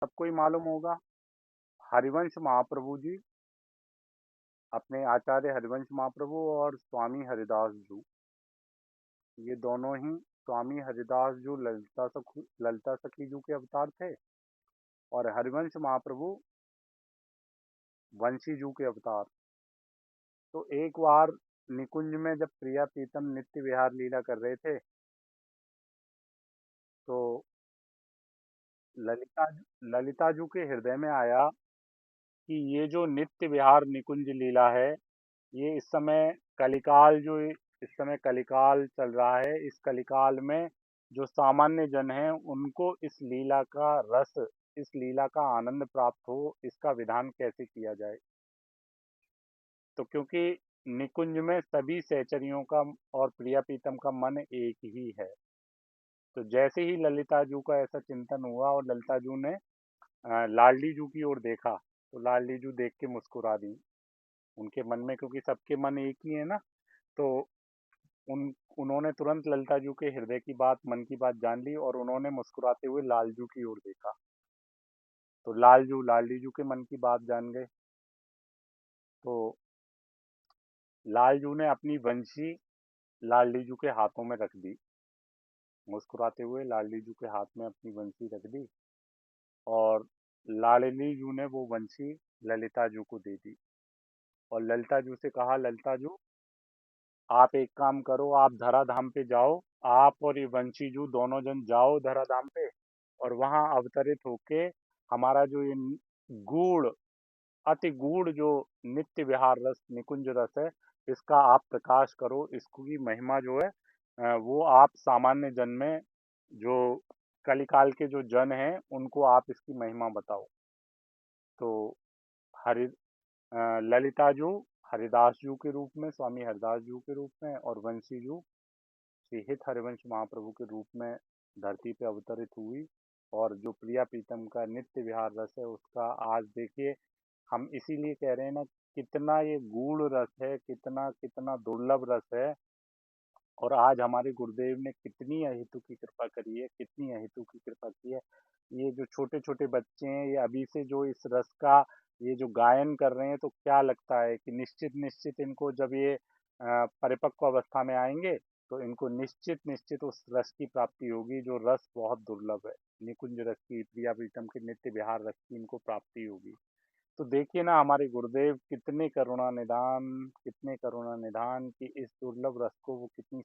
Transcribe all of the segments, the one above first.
सबको ही मालूम होगा, हरिवंश महाप्रभु जी, अपने आचार्य हरिवंश महाप्रभु और स्वामी हरिदास जी, ये दोनों ही स्वामी हरिदास जी ललिता सखी जी के अवतार थे, और हरिवंश महाप्रभु वंशी जी के अवतार। तो एक बार निकुंज में जब प्रिया प्रीतम नित्य विहार लीला कर रहे थे, तो ललिता ललिता जी के हृदय में आया कि ये जो नित्य विहार निकुंज लीला है, ये इस समय कलिकाल चल रहा है। इस कलिकाल में जो सामान्य जन हैं उनको इस लीला का रस, इस लीला का आनंद प्राप्त हो, इसका विधान कैसे किया जाए। तो क्योंकि निकुंज में सभी सहचरियों का और प्रिया प्रीतम का मन एक ही है, तो जैसे ही ललिता जू का ऐसा चिंतन हुआ और ललिता जू ने लाडली जू की ओर देखा, तो लाडली जू देख के मुस्कुरा दी। उनके मन में, क्योंकि सबके मन एक ही है ना, तो उन्होंने तुरंत ललिता जू के हृदय की बात, मन की बात जान ली, और उन्होंने मुस्कुराते हुए लालजू की ओर देखा। तो लालजू लाडली जू के मन की बात जान गए। तो लालजू ने अपनी बंशी लाडली जू के हाथों में रख दी। मुस्कुराते हुए लाडली जू के हाथ में अपनी बंशी रख दी, और लाडली जू ने वो बंशी ललिता जू को दे दी, और ललिता जू से कहा, ललिता जू, आप एक काम करो, आप धराधाम पे जाओ। आप और ये बंशी जू दोनों जन जाओ धराधाम पे, और वहां अवतरित होके हमारा जो ये गूढ़, अति गूढ़ जो नित्य विहार रस, निकुंज रस है, इसका आप प्रकाश करो। इसकी महिमा जो है, वो आप सामान्य जन में, जो कलिकाल के जो जन हैं, उनको आप इसकी महिमा बताओ। तो हरि ललिता जू हरिदास जू के रूप में, स्वामी हरिदास जू के रूप में, और वंशी जू श्री हित हरिवंश महाप्रभु के रूप में धरती पे अवतरित हुई। और जो प्रिया प्रीतम का नित्य विहार रस है, उसका आज देखिए, हम इसीलिए कह रहे हैं ना, कितना ये गूढ़ रस है, कितना कितना दुर्लभ रस है। और आज हमारे गुरुदेव ने कितनी अहेतु की कृपा करी है, कितनी अहेतु की कृपा की है। ये जो छोटे छोटे बच्चे हैं, ये अभी से जो इस रस का ये जो गायन कर रहे हैं, तो क्या लगता है कि निश्चित निश्चित इनको जब ये परिपक्व अवस्था में आएंगे, तो इनको निश्चित निश्चित उस रस की प्राप्ति होगी, जो रस बहुत दुर्लभ है। निकुंज रस की, प्रिया प्रीतम के नित्य विहार रस की इनको प्राप्ति होगी। तो देखिए ना, हमारे गुरुदेव कितने करुणा निधान कि इस दुर्लभ रस को वो कितनी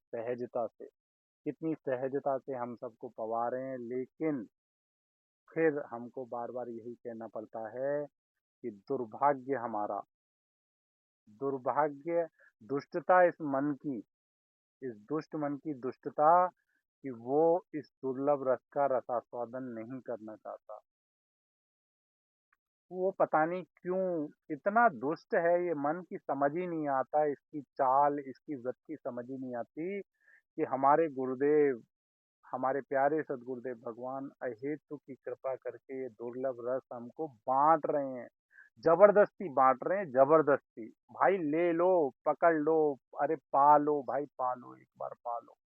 सहजता से हम सबको पवा रहे हैं। लेकिन फिर हमको बार बार यही कहना पड़ता है कि दुर्भाग्य, दुष्टता इस मन की, इस दुष्ट मन की दुष्टता, कि वो इस दुर्लभ रस का रसास्वादन नहीं करना चाहता। वो पता नहीं क्यों इतना दुष्ट है ये मन, की समझ ही नहीं आता, इसकी चाल, इसकी वृत्ति समझ ही नहीं आती कि हमारे गुरुदेव, हमारे प्यारे सदगुरुदेव भगवान अहेतु की कृपा करके ये दुर्लभ रस हमको बांट रहे हैं। जबरदस्ती बांट रहे हैं, जबरदस्ती। भाई ले लो, पकड़ लो, अरे पा लो भाई, पा लो, एक बार पा लो।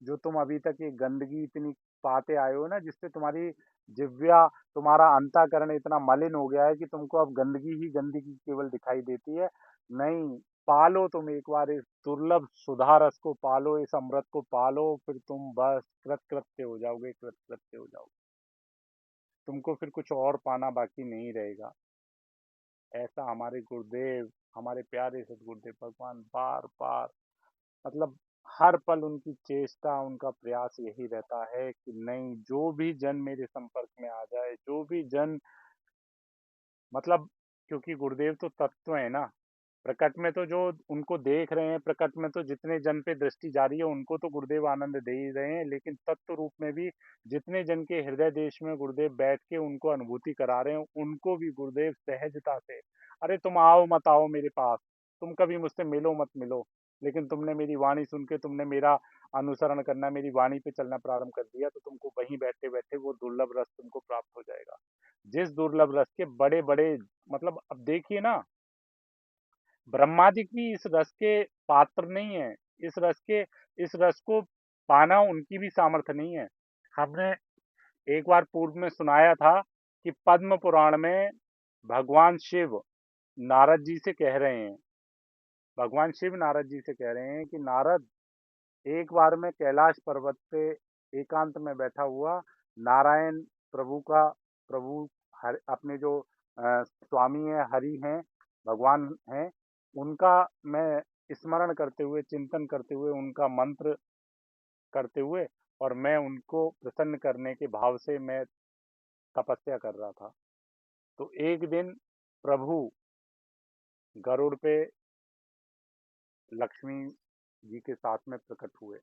जो तुम अभी तक ये गंदगी इतनी पाते आए हो ना, जिससे तुम्हारी जिव्या, तुम्हारा अंतःकरण इतना मलिन हो गया है कि तुमको अब गंदगी ही गंदगी केवल दिखाई देती है। नहीं, पालो तुम एक बार इस दुर्लभ सुधा रस को, पालो इस अमृत को, पालो, फिर तुम बस कृत कृत्य हो जाओगे, कृत कृत्य हो जाओगे। तुमको फिर कुछ और पाना बाकी नहीं रहेगा। ऐसा हमारे गुरुदेव, हमारे प्यारे सदगुरुदेव भगवान बार बार, मतलब हर पल उनकी चेष्टा, उनका प्रयास यही रहता है कि नहीं, जो भी जन मेरे संपर्क में आ जाए, जो भी जन, मतलब, क्योंकि गुरुदेव तो तत्व है ना। प्रकट में तो जो उनको देख रहे हैं, प्रकट में तो जितने जन पे दृष्टि जा रही है, उनको तो गुरुदेव आनंद दे ही रहे हैं, लेकिन तत्व रूप में भी जितने जन के हृदय देश में गुरुदेव बैठ के उनको अनुभूति करा रहे हैं, उनको भी गुरुदेव सहजता से, अरे तुम आओ मत आओ मेरे पास, तुम कभी मुझसे मिलो मत मिलो, लेकिन तुमने मेरी वाणी सुन के, तुमने मेरा अनुसरण करना, मेरी वाणी पे चलना प्रारंभ कर दिया, तो तुमको वहीं बैठे बैठे वो दुर्लभ रस तुमको प्राप्त हो जाएगा। जिस दुर्लभ रस के बड़े बड़े, मतलब अब देखिए ना, ब्रह्मादि भी इस रस के पात्र नहीं है। इस रस को पाना उनकी भी सामर्थ्य नहीं है। हमने एक बार पूर्व में सुनाया था कि पद्म पुराण में भगवान शिव नारद जी से कह रहे हैं, भगवान शिव नारद जी से कह रहे हैं कि नारद, एक बार मैं कैलाश पर्वत पे एकांत में बैठा हुआ नारायण प्रभु का, प्रभु अपने जो स्वामी है, हरि हैं, भगवान हैं, उनका मैं स्मरण करते हुए, चिंतन करते हुए, उनका मंत्र करते हुए, और मैं उनको प्रसन्न करने के भाव से मैं तपस्या कर रहा था। तो एक दिन प्रभु गरुड़ पे लक्ष्मी जी के साथ में प्रकट हुए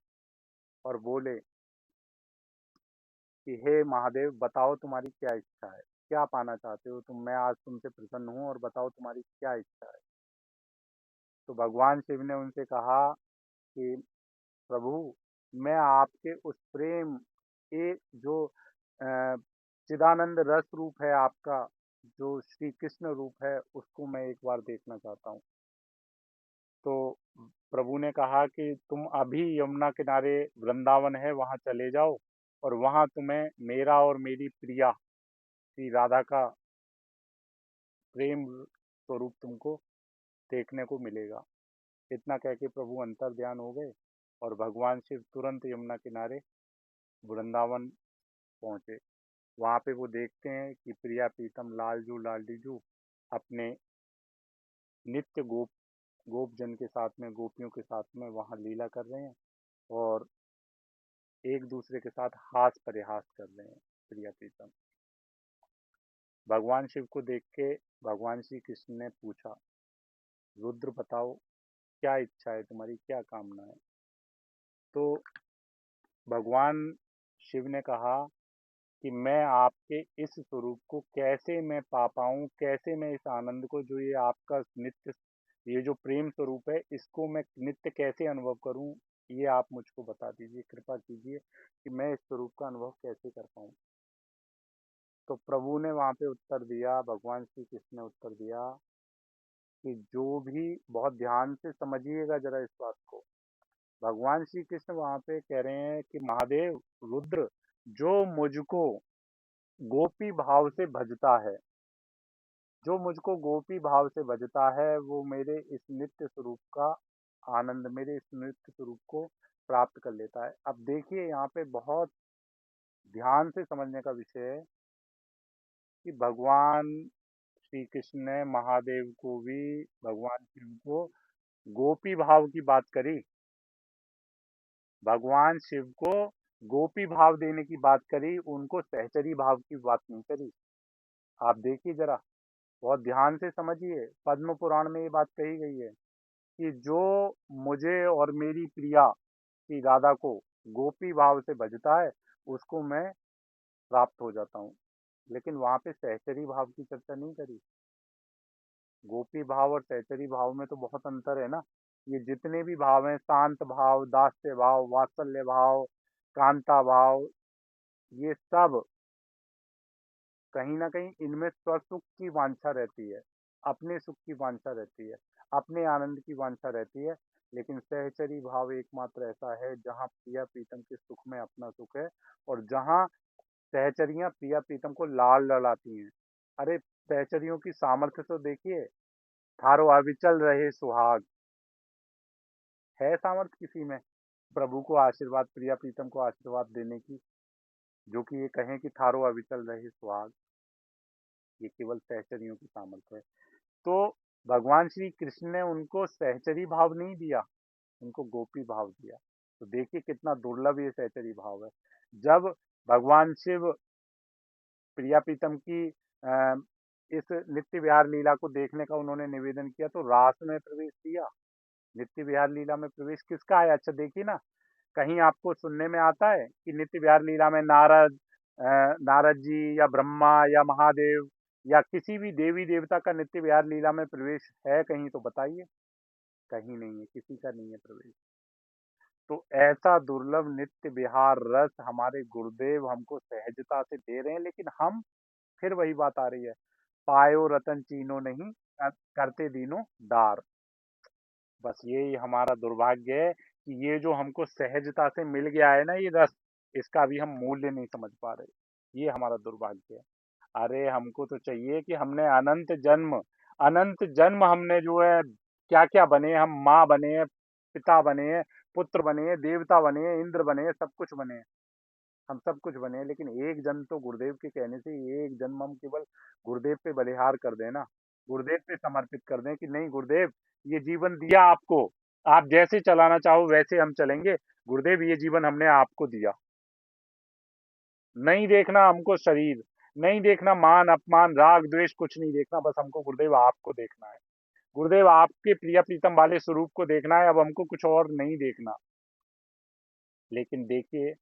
और बोले कि हे महादेव, बताओ तुम्हारी क्या इच्छा है, क्या पाना चाहते हो तुम, मैं आज तुमसे प्रसन्न हूँ और बताओ तुम्हारी क्या इच्छा है। तो भगवान शिव ने उनसे कहा कि प्रभु, मैं आपके उस प्रेम, एक जो चिदानंद रस रूप है आपका, जो श्री कृष्ण रूप है, उसको मैं एक बार देखना चाहता हूँ। तो प्रभु ने कहा कि तुम अभी यमुना किनारे वृंदावन है, वहां चले जाओ, और वहां तुम्हें मेरा और मेरी प्रिया श्री राधा का प्रेम स्वरूप तुमको देखने को मिलेगा। इतना कह के प्रभु अंतर ध्यान हो गए और भगवान शिव तुरंत यमुना किनारे वृंदावन पहुंचे। वहां पे वो देखते हैं कि प्रिया प्रीतम लालजू लाडलीजू अपने नित्य गोप जन के साथ में, गोपियों के साथ में वहां लीला कर रहे हैं और एक दूसरे के साथ हास परिहास कर रहे हैं। प्रिया प्रीतम भगवान शिव को देख के भगवान श्री कृष्ण ने पूछा, रुद्र बताओ, क्या इच्छा है तुम्हारी, क्या कामना है। तो भगवान शिव ने कहा कि मैं आपके इस स्वरूप को कैसे मैं पा पाऊं, कैसे मैं इस आनंद को, जो ये आपका नित्य, ये जो प्रेम स्वरूप है, इसको मैं नित्य कैसे अनुभव करूं, ये आप मुझको बता दीजिए, कृपा कीजिए कि मैं इस स्वरूप का अनुभव कैसे कर पाऊं। तो प्रभु ने वहां पे उत्तर दिया, भगवान श्री कृष्ण ने उत्तर दिया कि जो भी, बहुत ध्यान से समझिएगा जरा इस बात को, भगवान श्री कृष्ण वहां पे कह रहे हैं कि महादेव, रुद्र, जो मुझको गोपी भाव से भजता है, जो मुझको गोपी भाव से भजता है, वो मेरे इस नित्य स्वरूप का आनंद, मेरे इस नित्य स्वरूप को प्राप्त कर लेता है। अब देखिए यहाँ पे बहुत ध्यान से समझने का विषय है कि भगवान श्री कृष्ण ने महादेव को भी, भगवान शिव को गोपी भाव की बात करी, भगवान शिव को गोपी भाव देने की बात करी, उनको सहचरी भाव की बात नहीं करी। आप देखिए जरा, बहुत ध्यान से समझिए, पद्म पुराण में ये बात कही गई है कि जो मुझे और मेरी प्रिया की राधा को गोपी भाव से भजता है, उसको मैं प्राप्त हो जाता हूँ। लेकिन वहां पे सहचरी भाव की चर्चा नहीं करी। गोपी भाव और सहचरी भाव में तो बहुत अंतर है ना। ये जितने भी भाव हैं, शांत भाव, दास्य भाव, वात्सल्य भाव, कांता भाव, ये सब कहीं ना कहीं इनमें स्वसुख की वांछा रहती है, अपने सुख की वांछा रहती है, अपने आनंद की वांछा रहती है। लेकिन सहचरी भाव एकमात्र ऐसा है जहाँ प्रिया प्रीतम के सुख में अपना सुख है, और जहाँ सहचरियां प्रिया प्रीतम को लाल लड़ाती हैं। अरे, सहचरियों की सामर्थ्य तो देखिए, थारो अविचल रहे सुहाग, है सामर्थ्य किसी में प्रभु को आशीर्वाद, प्रिया प्रीतम को आशीर्वाद देने की, जो कि ये कहें कि थारो अविचल रहे सुहाग। ये केवल सहचरियों की सामर्थ्य है। तो भगवान श्री कृष्ण ने उनको सहचरी भाव नहीं दिया, उनको गोपी भाव दिया। तो देखिए कितना दुर्लभ ये सहचरी भाव है। जब भगवान शिव प्रिया प्रीतम की इस नित्य विहार लीला को देखने का उन्होंने निवेदन किया, तो रास में प्रवेश किया, नित्य विहार लीला में प्रवेश किसका है। अच्छा देखिए ना, कहीं आपको सुनने में आता है कि नित्य विहार लीला में नारद जी या ब्रह्मा या महादेव या किसी भी देवी देवता का नित्य विहार लीला में प्रवेश है कहीं, तो बताइए। कहीं नहीं है, किसी का नहीं है प्रवेश। तो ऐसा दुर्लभ नित्य विहार रस हमारे गुरुदेव हमको सहजता से दे रहे हैं, लेकिन हम, फिर वही बात आ रही है, पायो रतन चीनो नहीं, करते दीनो दार। बस यही हमारा दुर्भाग्य है कि ये जो हमको सहजता से मिल गया है ना, ये रस, इसका भी हम मूल्य नहीं समझ पा रहे। ये हमारा दुर्भाग्य है। अरे हमको तो चाहिए कि हमने अनंत जन्म हमने जो है क्या क्या बने, हम माँ बने हैं, पिता बने हैं, पुत्र बने हैं, देवता बने हैं, इंद्र बने हैं, सब कुछ बने हैं। हम सब कुछ बने हैं, लेकिन एक जन्म तो गुरुदेव के कहने से एक जन्म हम केवल गुरुदेव पे बलिहार कर दें ना, गुरुदेव पे समर्पित कर दें कि नहीं गुरुदेव, ये जीवन दिया आपको, आप जैसे चलाना चाहो वैसे हम चलेंगे। गुरुदेव ये जीवन हमने आपको दिया, नहीं देखना हमको शरीर, नहीं देखना मान अपमान राग द्वेष, कुछ नहीं देखना, बस हमको गुरुदेव आपको देखना है। गुरुदेव आपके प्रिय प्रीतम वाले स्वरूप को देखना है, अब हमको कुछ और नहीं देखना। लेकिन देखिए,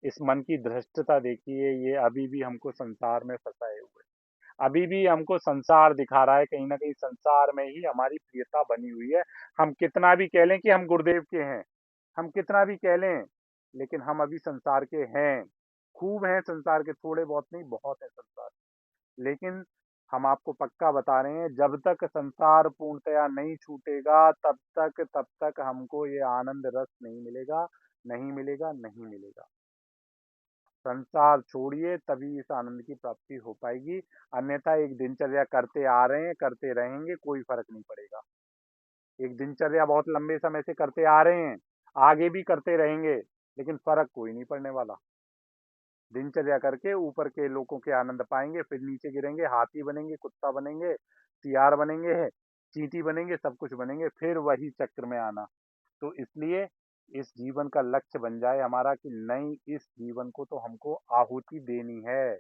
इस मन की धृष्टता देखिए, ये अभी भी हमको संसार में फंसाए हुए, अभी भी हमको संसार दिखा रहा है, कहीं ना कहीं संसार में ही हमारी प्रियता बनी हुई है। हम कितना भी कह लें कि हम गुरुदेव के हैं, हम कितना भी कह लें, लेकिन हम अभी संसार के हैं, खूब हैं संसार के, थोड़े बहुत नहीं, बहुत है संसार। लेकिन हम आपको पक्का बता रहे हैं, जब तक संसार पूर्णतया नहीं छूटेगा, तब तक हमको ये आनंद रस नहीं मिलेगा, नहीं मिलेगा, नहीं मिलेगा। संसार छोड़िए तभी इस आनंद की प्राप्ति हो पाएगी, अन्यथा एक दिनचर्या करते आ रहे हैं, करते रहेंगे, कोई फर्क नहीं पड़ेगा। एक दिनचर्या बहुत लंबे समय से करते आ रहे हैं, आगे भी करते रहेंगे, लेकिन फर्क कोई नहीं पड़ने वाला। दिनचर्या करके ऊपर के लोगों के आनंद पाएंगे, फिर नीचे गिरेंगे, हाथी बनेंगे, कुत्ता बनेंगे, सियार बनेंगे, चींटी बनेंगे, सब कुछ बनेंगे, फिर वही चक्र में आना। तो इसलिए इस जीवन का लक्ष्य बन जाए हमारा कि नहीं, इस जीवन को तो हमको आहुति देनी है,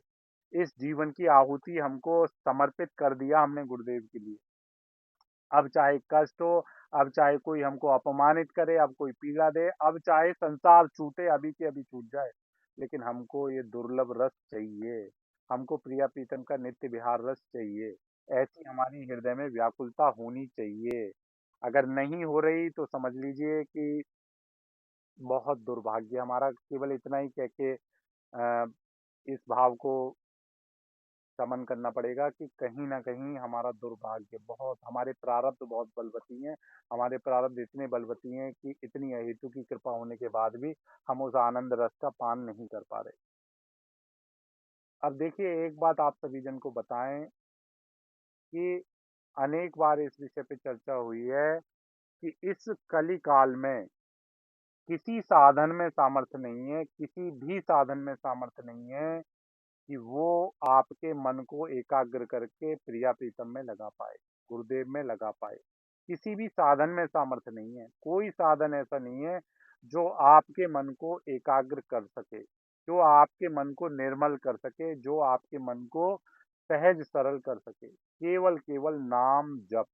इस जीवन की आहुति हमको समर्पित कर दिया हमने गुरुदेव के लिए। अब चाहे कष्ट हो, अब चाहे कोई हमको अपमानित करे, अब कोई पीड़ा दे, अब चाहे संसार छूटे, अभी के अभी छूट जाए, लेकिन हमको ये दुर्लभ रस चाहिए, हमको प्रिया प्रीतम का नित्य विहार रस चाहिए। ऐसी हमारी हृदय में व्याकुलता होनी चाहिए। अगर नहीं हो रही तो समझ लीजिए कि बहुत दुर्भाग्य हमारा, केवल इतना ही कह के इस भाव को शमन करना पड़ेगा कि कहीं न कहीं हमारा दुर्भाग्य बहुत, हमारे प्रारब्ध बहुत बलवती हैं, हमारे प्रारब्ध इतने बलवती हैं कि इतनी अहेतु की कृपा होने के बाद भी हम उस आनंद रस का पान नहीं कर पा रहे। अब देखिए, एक बात आप सभी जन को बताएँ कि अनेक बार इस विषय पे चर्चा हुई है कि इस कली काल में किसी साधन में सामर्थ्य नहीं है, किसी भी साधन में सामर्थ्य नहीं है कि वो आपके मन को एकाग्र करके प्रिया प्रीतम में लगा पाए, गुरुदेव में लगा पाए। किसी भी साधन में सामर्थ्य नहीं है, कोई साधन ऐसा नहीं है जो आपके मन को एकाग्र कर सके, जो आपके मन को निर्मल कर सके, जो आपके मन को सहज सरल कर सके। केवल केवल नाम जप,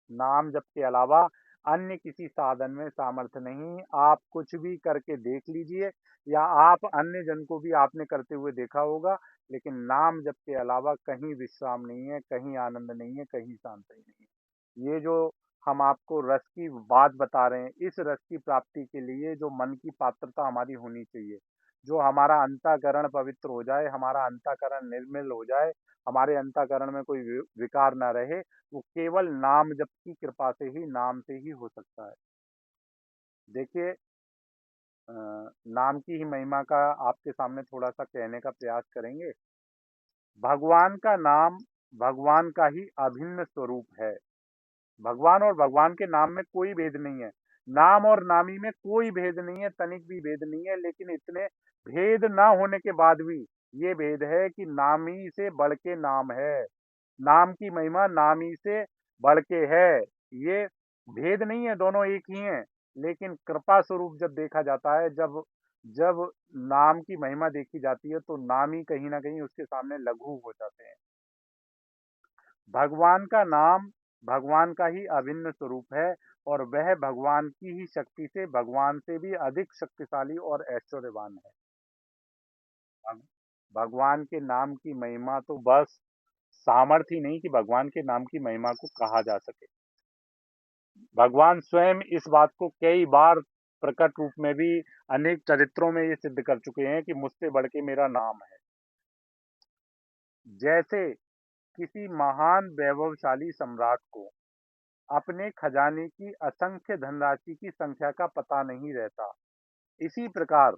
नाम जप के अलावा अन्य किसी साधन में सामर्थ्य नहीं। आप कुछ भी करके देख लीजिए, या आप अन्य जन को भी आपने करते हुए देखा होगा, लेकिन नाम जप के अलावा कहीं विश्राम नहीं है, कहीं आनंद नहीं है, कहीं शांति नहीं है। ये जो हम आपको रस की बात बता रहे हैं, इस रस की प्राप्ति के लिए जो मन की पात्रता हमारी होनी चाहिए, जो हमारा अंतःकरण पवित्र हो जाए, हमारा अंतःकरण निर्मल हो जाए, हमारे अंतःकरण में कोई विकार ना रहे, वो केवल नाम जप की कृपा से ही, नाम से ही हो सकता है। देखिए, अ, नाम की ही महिमा का आपके सामने थोड़ा-सा कहने का प्रयास करेंगे। भगवान का नाम भगवान का ही अभिन्न स्वरूप है। भगवान और भगवान के नाम में कोई भेद नहीं है। नाम और नामी में कोई भेद नहीं है, तनिक भी भेद नहीं है, लेकिन इतने भेद ना होने के बाद भी ये भेद है कि नामी से बढ़ के नाम है। नाम की महिमा नामी से बढ़ के है। ये भेद नहीं है, दोनों एक ही हैं। लेकिन कृपा स्वरूप जब देखा जाता है, जब जब नाम की महिमा देखी जाती है, तो नामी कहीं न कहीं उसके सामने लघु हो जाते हैं। भगवान का नाम भगवान का ही अभिन्न स्वरूप है, और वह भगवान की ही शक्ति से भगवान से भी अधिक शक्तिशाली और ऐश्वर्यवान है। भग भगवान के नाम की महिमा तो बस सामर्थ्य ही नहीं कि भगवान के नाम की महिमा को कहा जा सके। भगवान स्वयं इस बात को कई बार प्रकट रूप में भी अनेक चरित्रों में ये सिद्ध कर चुके हैं कि मुझसे बढ़ के मेरा नाम है। जैसे किसी महान वैभवशाली सम्राट को अपने खजाने की असंख्य धनराशि की संख्या का पता नहीं रहता, इसी प्रकार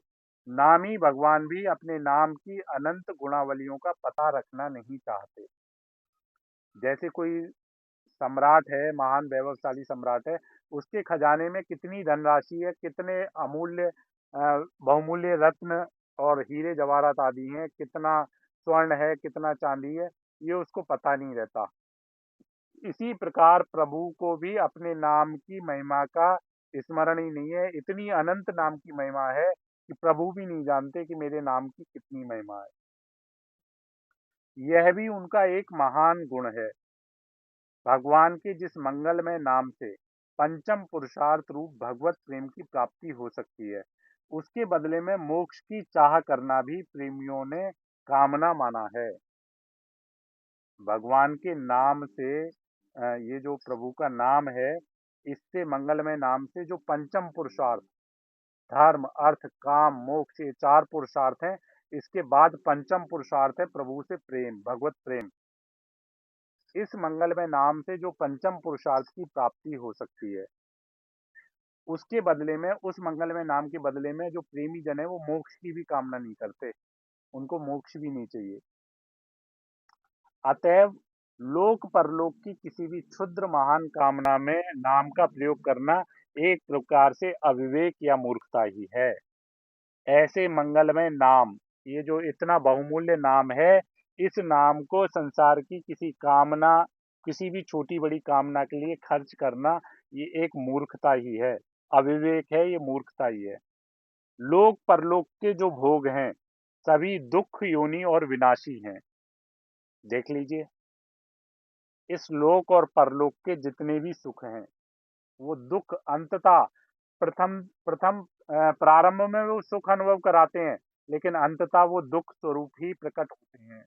नामी भगवान भी अपने नाम की अनंत गुणावलियों का पता रखना नहीं चाहते। जैसे कोई सम्राट है, महान वैभवशाली सम्राट है, उसके खजाने में कितनी धनराशि है, कितने अमूल्य बहुमूल्य रत्न और हीरे जवाहरात आदि हैं, कितना स्वर्ण है, कितना चांदी है, ये उसको पता नहीं रहता। इसी प्रकार प्रभु को भी अपने नाम की महिमा का स्मरण ही नहीं है। इतनी अनंत नाम की महिमा है कि प्रभु भी नहीं जानते कि मेरे नाम की कितनी महिमा है। यह भी उनका एक महान गुण है। भगवान के जिस मंगलमय नाम से पंचम पुरुषार्थ रूप भगवत प्रेम की प्राप्ति हो सकती है, उसके बदले में मोक्ष की चाह करना भी प्रेमियों ने कामना माना है। भगवान के नाम से ये जो प्रभु का नाम है, इससे मंगलमय नाम से जो पंचम पुरुषार्थ धर्म, अर्थ, काम, मोक्ष, ये चार पुरुषार्थ हैं। इसके बाद पंचम पुरुषार्थ है प्रभु से प्रेम, भगवत प्रेम। इस मंगलमय नाम से जो पंचम पुरुषार्थ की प्राप्ति हो सकती है, उसके बदले में, उस मंगलमय नाम के बदले में जो प्रेमी जन है वो मोक्ष की भी कामना नहीं करते, उनको मोक्ष भी नहीं चाहिए। अतएव लोक परलोक की किसी भी क्षुद्र महान कामना में नाम का प्रयोग करना एक प्रकार से अविवेक या मूर्खता ही है। ऐसे मंगलमय नाम, ये जो इतना बहुमूल्य नाम है, इस नाम को संसार की किसी कामना, किसी भी छोटी बड़ी कामना के लिए खर्च करना, ये एक मूर्खता ही है, अविवेक है, ये मूर्खता ही है। लोक परलोक के जो भोग हैं, सभी दुख योनि और विनाशी हैं। देख लीजिए, इस लोक और परलोक के जितने भी सुख हैं, वो दुख अंततः प्रथम प्रथम प्रारंभ में वो सुख अनुभव कराते हैं, लेकिन अंततः वो दुख स्वरूप ही प्रकट होते हैं।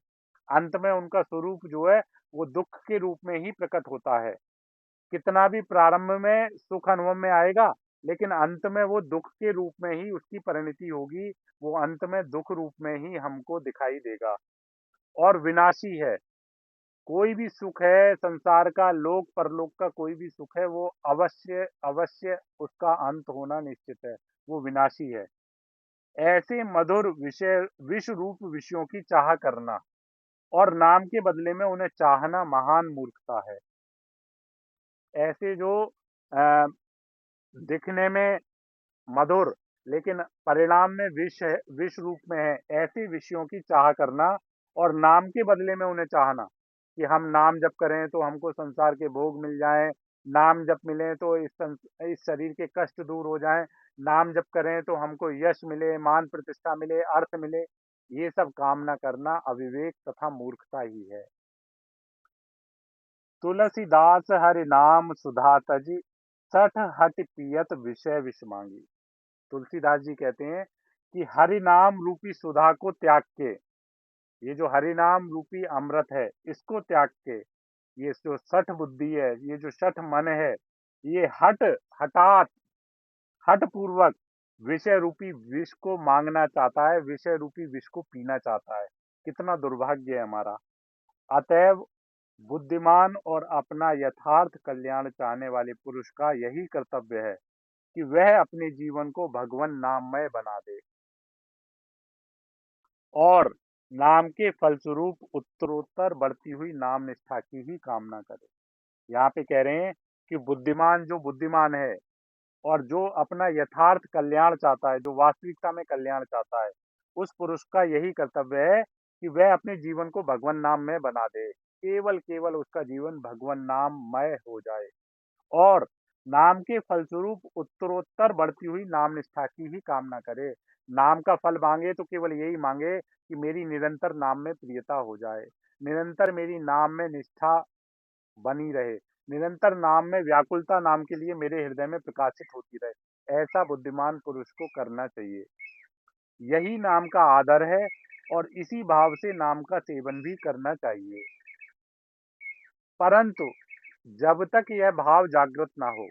अंत में उनका स्वरूप जो है वो दुख के रूप में ही प्रकट होता है। कितना भी प्रारंभ में सुख अनुभव में आएगा, लेकिन अंत में वो दुख के रूप में ही उसकी परिणति होगी। वो अंत में दुख रूप में ही हमको दिखाई देगा और विनाशी है। कोई भी सुख है संसार का, लोक परलोक का कोई भी सुख है, वो अवश्य अवश्य उसका अंत होना निश्चित है, वो विनाशी है। ऐसे मधुर विषय, विष रूप विषयों की चाह करना और नाम के बदले में उन्हें चाहना महान मूर्खता है। ऐसे जो अ, दिखने में मधुर लेकिन परिणाम में विष है, विष रूप में है, ऐसे विषयों की चाह करना और नाम के बदले में उन्हें चाहना कि हम नाम जप करें तो हमको संसार के भोग मिल जाएं, नाम जप मिले तो इस शरीर के कष्ट दूर हो जाएं, नाम जप करें तो हमको यश मिले, मान प्रतिष्ठा मिले, अर्थ मिले, ये सब कामना करना अविवेक तथा मूर्खता ही है। तुलसीदास हरि नाम सुधा तजी, सठ हट पियत विषय विष मांगी। तुलसीदास जी कहते हैं कि हरि नाम रूपी सुधा को त्याग के, ये जो हरि नाम रूपी अमृत है, इसको त्याग के, ये जो सठ बुद्धि है, ये जो सठ मन है, ये हठात हठ पूर्वक विषय रूपी विष को मांगना चाहता है, विषय रूपी विष को पीना चाहता है। कितना दुर्भाग्य है हमारा। अतएव बुद्धिमान और अपना यथार्थ कल्याण चाहने वाले पुरुष का यही कर्तव्य है कि वह अपने जीवन को भगवान नाममय बना दे और नाम के फलस्वरूप उत्तरोत्तर बढ़ती हुई नाम निष्ठा की ही कामना करे। यहाँ पे कह रहे हैं कि बुद्धिमान जो बुद्धिमान है और जो अपना यथार्थ कल्याण चाहता है, जो वास्तविकता में कल्याण चाहता है, उस पुरुष का यही कर्तव्य है कि वह अपने जीवन को भगवान नाम में बना दे। केवल केवल उसका जीवन भगवान नाममय हो जाए और नाम के फलस्वरूप उत्तरोत्तर बढ़ती हुई नाम निष्ठा की ही कामना करे। नाम का फल मांगे तो केवल यही मांगे कि मेरी निरंतर नाम में प्रियता हो जाए, निरंतर मेरी नाम में निष्ठा बनी रहे, निरंतर नाम में व्याकुलता नाम के लिए मेरे हृदय में प्रकाशित होती रहे। ऐसा बुद्धिमान पुरुष को करना चाहिए। यही नाम का आदर है और इसी भाव से नाम का सेवन भी करना चाहिए। परंतु जब तक यह भाव जागृत ना हो,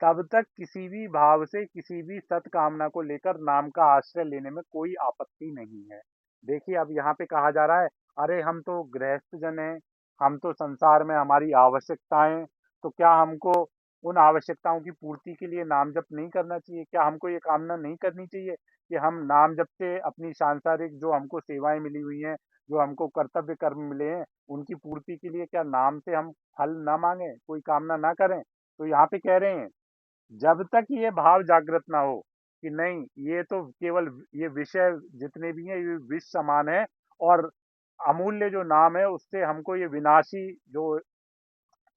तब तक किसी भी भाव से किसी भी सत्कामना को लेकर नाम का आश्रय लेने में कोई आपत्ति नहीं है। देखिए, अब यहाँ पे कहा जा रहा है, अरे हम तो गृहस्थ जन हैं, हम तो संसार में हमारी आवश्यकताएं, तो क्या हमको उन आवश्यकताओं की पूर्ति के लिए नाम जप नहीं करना चाहिए? क्या हमको ये कामना नहीं करनी चाहिए कि हम नाम जप से अपनी सांसारिक जो हमको सेवाएँ मिली हुई हैं, जो हमको कर्तव्य कर्म मिले हैं, उनकी पूर्ति के लिए क्या नाम से हम फल ना माँगे, कोई कामना ना करें? तो यहाँ पे कह रहे हैं, जब तक ये भाव जागृत ना हो कि नहीं, ये तो केवल ये विषय जितने भी हैं ये विष समान है, और अमूल्य जो नाम है उससे हमको ये विनाशी जो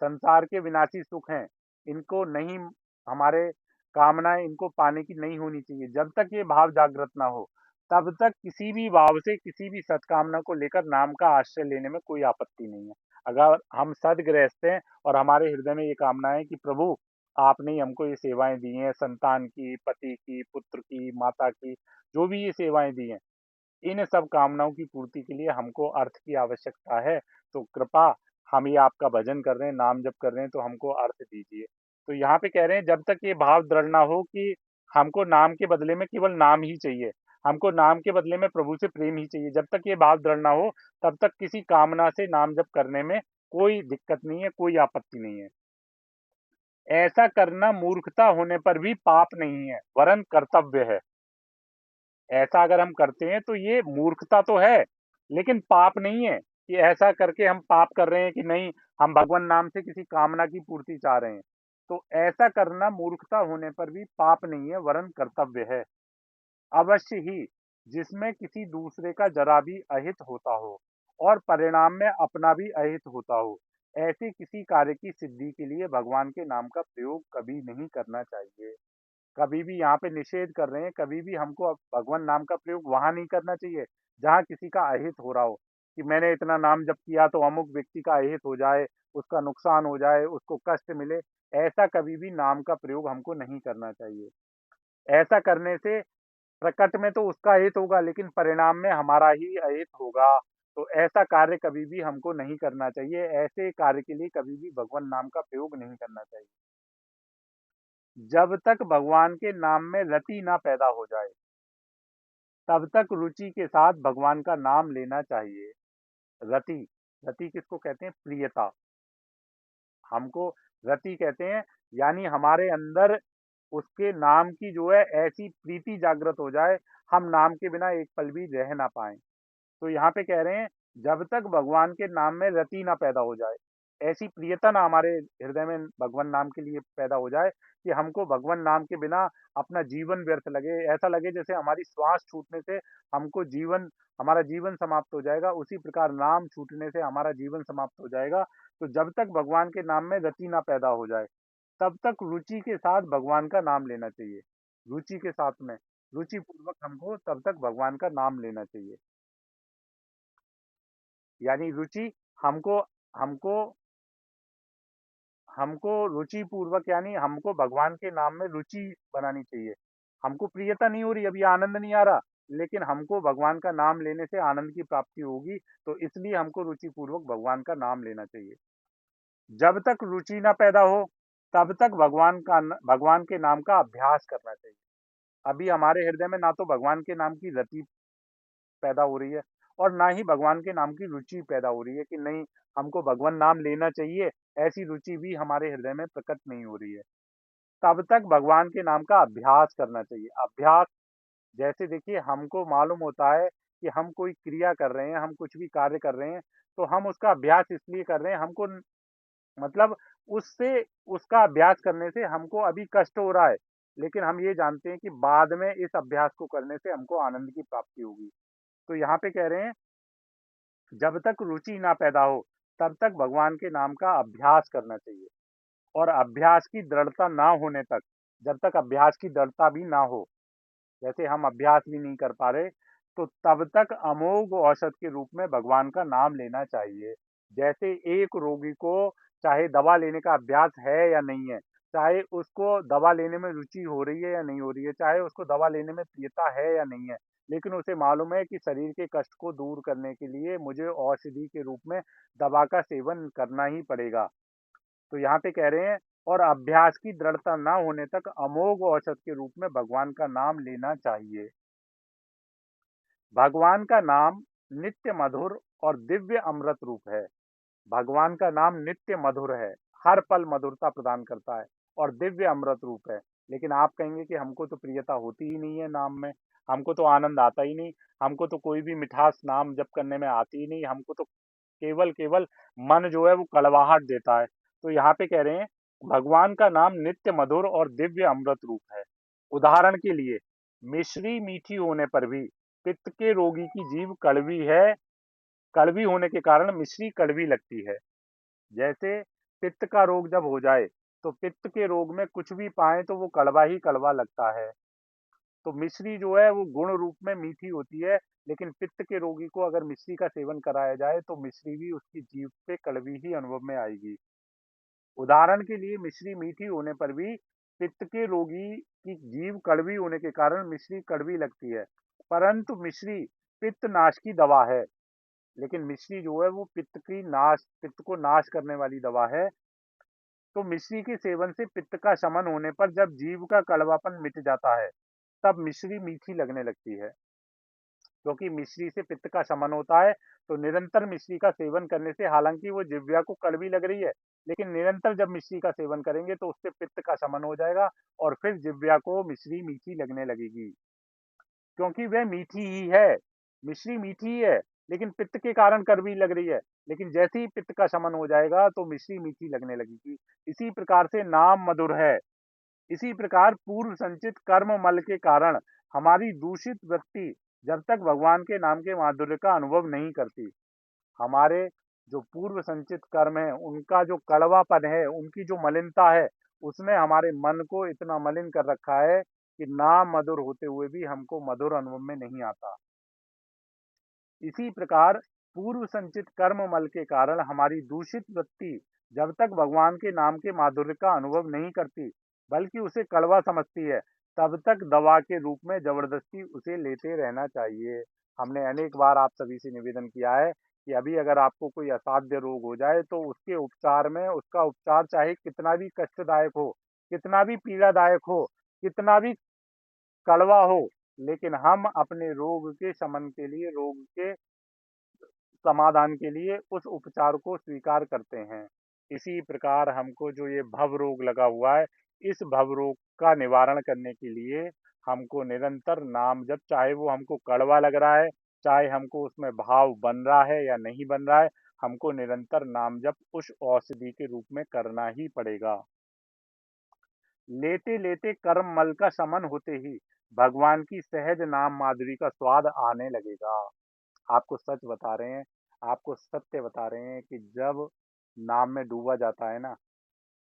संसार के विनाशी सुख हैं, इनको नहीं, हमारे कामनाएं इनको पाने की नहीं होनी चाहिए। जब तक ये भाव जागृत ना हो, तब तक किसी भी भाव से किसी भी सत्कामना को लेकर नाम का आश्रय लेने में कोई आपत्ति नहीं है। अगर हम सदगृहस्थ हैं और हमारे हृदय में ये कामना है कि प्रभु आपने ही हमको ये सेवाएं दी हैं, संतान की, पति की, पुत्र की, माता की, जो भी ये सेवाएं दी हैं, इन सब कामनाओं की पूर्ति के लिए हमको अर्थ की आवश्यकता है। तो कृपा, हम ये आपका भजन कर रहे हैं, नाम जप कर रहे हैं, तो हमको अर्थ दीजिए। तो यहाँ पे कह रहे हैं, जब तक ये भाव दृढ़ ना हो कि हमको नाम के बदले में केवल नाम ही चाहिए, हमको नाम के बदले में प्रभु से प्रेम ही चाहिए, जब तक ये भाव दृढ़ ना हो, तब तक किसी कामना से नाम जप करने में कोई दिक्कत नहीं है, कोई आपत्ति नहीं है। ऐसा करना मूर्खता होने पर भी पाप नहीं है, वरन कर्तव्य है। ऐसा अगर हम करते हैं तो ये मूर्खता तो है, लेकिन पाप नहीं है कि ऐसा करके हम पाप कर रहे हैं कि नहीं, हम भगवान नाम से किसी कामना की पूर्ति चाह रहे हैं। तो ऐसा करना मूर्खता होने पर भी पाप नहीं है, वरन कर्तव्य है। अवश्य ही जिसमें किसी दूसरे का जरा भी अहित होता हो और परिणाम में अपना भी अहित होता हो, ऐसे किसी कार्य की सिद्धि के लिए भगवान के नाम का प्रयोग कभी नहीं करना चाहिए। कभी भी यहाँ पे निषेध कर रहे हैं, कभी भी हमको भगवान नाम का प्रयोग वहां नहीं करना चाहिए जहाँ किसी का अहित हो रहा हो, कि मैंने इतना नाम जप किया तो अमुक व्यक्ति का अहित हो जाए, उसका नुकसान हो जाए, उसको कष्ट मिले। ऐसा कभी भी नाम का प्रयोग हमको नहीं करना चाहिए। ऐसा करने से प्रकट में तो उसका अहित होगा, लेकिन परिणाम में हमारा ही अहित होगा। तो ऐसा कार्य कभी भी हमको नहीं करना चाहिए, ऐसे कार्य के लिए कभी भी भगवान नाम का प्रयोग नहीं करना चाहिए। जब तक भगवान के नाम में रति ना पैदा हो जाए, तब तक रुचि के साथ भगवान का नाम लेना चाहिए। रति, रति किसको कहते हैं? प्रियता। हमको रति कहते हैं, यानी हमारे अंदर उसके नाम की जो है ऐसी प्रीति जागृत हो जाए, हम नाम के बिना एक पल भी रह ना पाए। तो यहाँ पे कह रहे हैं, जब तक भगवान के नाम में रति ना पैदा हो जाए, ऐसी प्रियता ना हमारे हृदय में भगवान नाम के लिए पैदा हो जाए कि हमको भगवान नाम के बिना अपना जीवन व्यर्थ लगे, ऐसा लगे जैसे हमारी श्वास छूटने से हमको जीवन, हमारा जीवन समाप्त हो जाएगा, उसी प्रकार नाम छूटने से हमारा जीवन समाप्त हो जाएगा। तो जब तक भगवान के नाम में रति ना पैदा हो जाए, तब तक रुचि के साथ भगवान का नाम लेना चाहिए। रुचि के साथ में, रुचि पूर्वक हमको तब तक भगवान का नाम लेना चाहिए। यानी रुचि, हमको हमको हमको रुचि पूर्वक, यानी हमको भगवान के नाम में रुचि बनानी चाहिए। हमको प्रियता नहीं हो रही, अभी आनंद नहीं आ रहा, लेकिन हमको भगवान का नाम लेने से आनंद की प्राप्ति होगी, तो इसलिए हमको रुचि पूर्वक भगवान का नाम लेना चाहिए। जब तक रुचि ना पैदा हो, तब तक भगवान के नाम का अभ्यास करना चाहिए। अभी हमारे हृदय में ना तो भगवान के नाम की रति पैदा हो रही है, और ना ही भगवान के नाम की रुचि पैदा हो रही है कि नहीं, हमको भगवान नाम लेना चाहिए, ऐसी रुचि भी हमारे हृदय में प्रकट नहीं हो रही है। तब तक भगवान के नाम का अभ्यास करना चाहिए। अभ्यास, जैसे देखिए, हमको मालूम होता है कि हम कोई क्रिया कर रहे हैं, हम कुछ भी कार्य कर रहे हैं, तो हम उसका अभ्यास इसलिए कर रहे हैं, हमको मतलब उससे, उसका अभ्यास करने से हमको अभी कष्ट हो रहा है, लेकिन हम ये जानते हैं कि बाद में इस अभ्यास को करने से हमको आनंद की प्राप्ति होगी। तो यहाँ पे कह रहे हैं, जब तक रुचि ना पैदा हो, तब तक भगवान के नाम का अभ्यास करना चाहिए। और अभ्यास की दृढ़ता ना होने तक, जब तक अभ्यास की दृढ़ता भी ना हो, जैसे हम अभ्यास भी नहीं कर पा रहे, तो तब तक अमोघ औषध के रूप में भगवान का नाम लेना चाहिए। जैसे एक रोगी को चाहे दवा लेने का अभ्यास है या नहीं है, चाहे उसको दवा लेने में रुचि हो रही है या नहीं हो रही है, चाहे उसको दवा लेने में प्रियता है या नहीं है, लेकिन उसे मालूम है कि शरीर के कष्ट को दूर करने के लिए मुझे औषधि के रूप में दवा का सेवन करना ही पड़ेगा। तो यहाँ पे कह रहे हैं, और अभ्यास की दृढ़ता ना होने तक अमोघ औषध के रूप में भगवान का नाम लेना चाहिए। भगवान का नाम नित्य मधुर और दिव्य अमृत रूप है। भगवान का नाम नित्य मधुर है, हर पल मधुरता प्रदान करता है, और दिव्य अमृत रूप है। लेकिन आप कहेंगे कि हमको तो प्रियता होती ही नहीं है नाम में, हमको तो आनंद आता ही नहीं, हमको तो कोई भी मिठास नाम जप करने में आती ही नहीं, हमको तो केवल केवल मन जो है वो कड़वाहट देता है। तो यहाँ पे कह रहे हैं भगवान का नाम नित्य मधुर और दिव्य अमृत रूप है। उदाहरण के लिए मिश्री मीठी होने पर भी पित्त के रोगी की जीभ कड़वी है, कड़वी होने के कारण मिश्री कड़वी लगती है। जैसे पित्त का रोग जब हो जाए तो पित्त के रोग में कुछ भी पाए तो वो कड़वा ही कड़वा लगता है। तो मिश्री जो है वो गुण रूप में मीठी होती है, लेकिन पित्त के रोगी को अगर मिश्री का सेवन कराया जाए तो मिश्री भी उसकी जीभ पे कड़वी ही अनुभव में आएगी। उदाहरण के लिए मिश्री मीठी होने पर भी पित्त के रोगी की जीभ कड़वी होने के कारण मिश्री कड़वी लगती है। परंतु मिश्री पित्त नाश की दवा है, लेकिन मिश्री जो है वो पित्त को नाश करने वाली दवा है। तो मिश्री के सेवन से पित्त का शमन होने पर जब जीभ का कड़वापन मिट जाता है, तब मिश्री मीठी लगने लगती है। क्योंकि मिश्री से पित्त का शमन होता है, तो निरंतर मिश्री का सेवन करने से हालांकि वो जिह्वा को कड़वी लग रही है, लेकिन निरंतर जब मिश्री का सेवन करेंगे तो उससे पित्त का शमन हो जाएगा और फिर जिह्वा को मिश्री मीठी लगने लगेगी, क्योंकि वह मीठी ही है। मिश्री मीठी ही है, लेकिन पित्त के कारण कड़वी लग रही है। लेकिन जैसे ही पित्त का शमन हो जाएगा तो मिश्री मीठी लगने लगेगी। इसी प्रकार से नाम मधुर है। इसी प्रकार पूर्व संचित कर्म मल के कारण हमारी दूषित वृत्ति जब तक भगवान के नाम के माधुर्य का अनुभव नहीं करती, हमारे जो पूर्व संचित कर्म है उनका जो कड़वापन है, उनकी जो मलिनता है, उसने हमारे मन को इतना मलिन कर रखा है कि नाम मधुर होते हुए भी हमको मधुर अनुभव में नहीं आता। इसी प्रकार पूर्व संचित कर्म मल के कारण हमारी दूषित वृत्ति जब तक भगवान के नाम के माधुर्य का अनुभव नहीं करती, बल्कि उसे कड़वा समझती है, तब तक दवा के रूप में जबरदस्ती उसे लेते रहना चाहिए। हमने अनेक बार आप सभी से निवेदन किया है कि अभी अगर आपको कोई असाध्य रोग हो जाए तो उसके उपचार में उसका उपचार चाहे कितना भी कष्टदायक हो, कितना भी पीड़ादायक हो, कितना भी कड़वा हो, लेकिन हम अपने रोग के शमन के लिए, रोग के समाधान के लिए उस उपचार को स्वीकार करते हैं। इसी प्रकार हमको जो ये भव रोग लगा हुआ है, इस भव रोग का निवारण करने के लिए हमको निरंतर नाम जप, चाहे वो हमको कड़वा लग रहा है, चाहे हमको उसमें भाव बन रहा है या नहीं बन रहा है, हमको निरंतर नाम जप उस औषधि के रूप में करना ही पड़ेगा। लेते लेते कर्म मल का शमन होते ही भगवान की सहज नाम माधुरी का स्वाद आने लगेगा। आपको सच बता रहे हैं, आपको सत्य बता रहे हैं कि जब नाम में डूबा जाता है ना,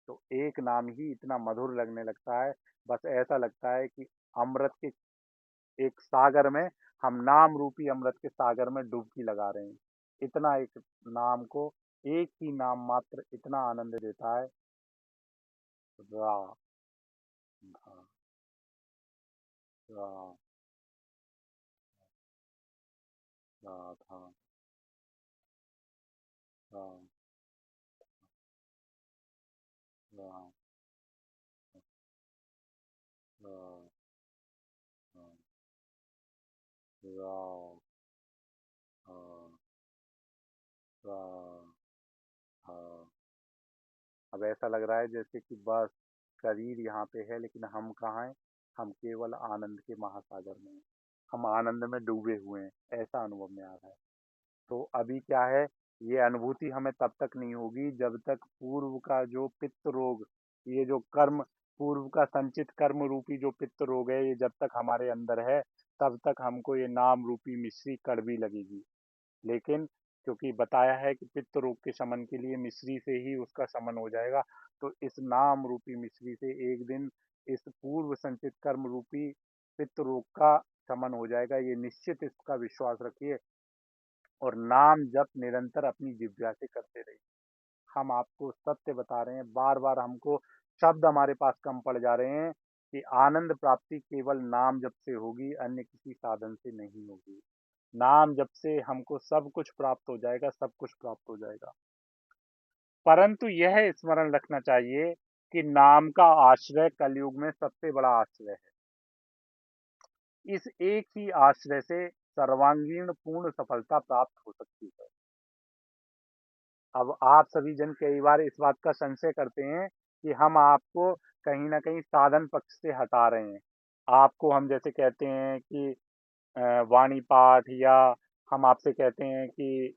तो एक नाम ही इतना मधुर लगने लगता है, बस ऐसा लगता है कि अमृत के एक सागर में, हम नाम रूपी अमृत के सागर में डुबकी लगा रहे हैं। इतना एक नाम को, एक ही नाम मात्र इतना आनंद देता है। राधा, राधा, राधा, राधा, राधा, राधा, राधा, राधा, राधा। अब ऐसा लग रहा है जैसे कि बस शरीर यहाँ पे है, लेकिन हम कहाँ हैं? हम केवल आनंद के महासागर में हैं। हम आनंद में डूबे हुए हैं, ऐसा अनुभव में आ रहा है। तो अभी क्या है, ये अनुभूति हमें तब तक नहीं होगी जब तक पूर्व का जो पित्त रोग, ये जो कर्म, पूर्व का संचित कर्म रूपी जो पित्त रोग है, ये जब तक हमारे अंदर है, तब तक हमको ये नाम रूपी मिश्री कड़वी लगेगी। लेकिन क्योंकि बताया है कि पित्त रोग के शमन के लिए मिश्री से ही उसका शमन हो जाएगा, तो इस नाम रूपी मिश्री से एक दिन इस पूर्व संचित कर्म रूपी पित्त रोग का शमन हो जाएगा, ये निश्चित इसका विश्वास रखिए। और नाम जप निरंतर अपनी जिह्वा से करते रहिए। हम आपको सत्य बता रहे हैं, बार बार हमको शब्द हमारे पास कम पड़ जा रहे हैं कि आनंद प्राप्ति केवल नाम जप से होगी, अन्य किसी साधन से नहीं होगी। नाम जप से हमको सब कुछ प्राप्त हो जाएगा, सब कुछ प्राप्त हो जाएगा। परंतु यह स्मरण रखना चाहिए कि नाम का आश्रय कलयुग में सबसे बड़ा आश्रय है। इस एक ही आश्रय से सर्वांगीण पूर्ण सफलता प्राप्त हो सकती है। अब आप सभी जन कई बार इस बात का संशय करते हैं कि हम आपको कहीं न कहीं साधन पक्ष से हटा रहे हैं। आपको हम जैसे कहते हैं कि वाणी पाठ या हम आपसे कहते हैं कि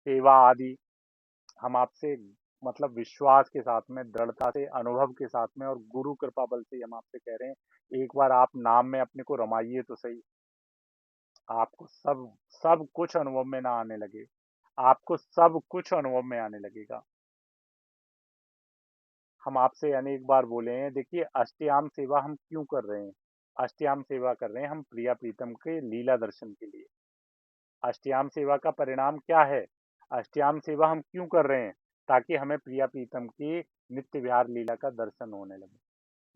सेवा आदि, हम आपसे मतलब विश्वास के साथ में, दृढ़ता से, अनुभव के साथ में और गुरु कृपा बल से हम आपसे कह रहे हैं, एक बार आप नाम में अपने को रमाइए तो सही। आपको सब सब कुछ अनुभव में ना आने लगे, आपको सब कुछ अनुभव में आने लगेगा। हम आपसे अनेक बार बोले हैं, देखिए अष्टयाम सेवा हम क्यों कर रहे हैं? अष्टयाम सेवा कर रहे हैं हम प्रिया प्रीतम के लीला दर्शन के लिए। अष्टयाम सेवा का परिणाम क्या है? अष्टयाम सेवा हम क्यों कर रहे हैं? ताकि हमें प्रिया प्रीतम की नित्य विहार लीला का दर्शन होने लगे।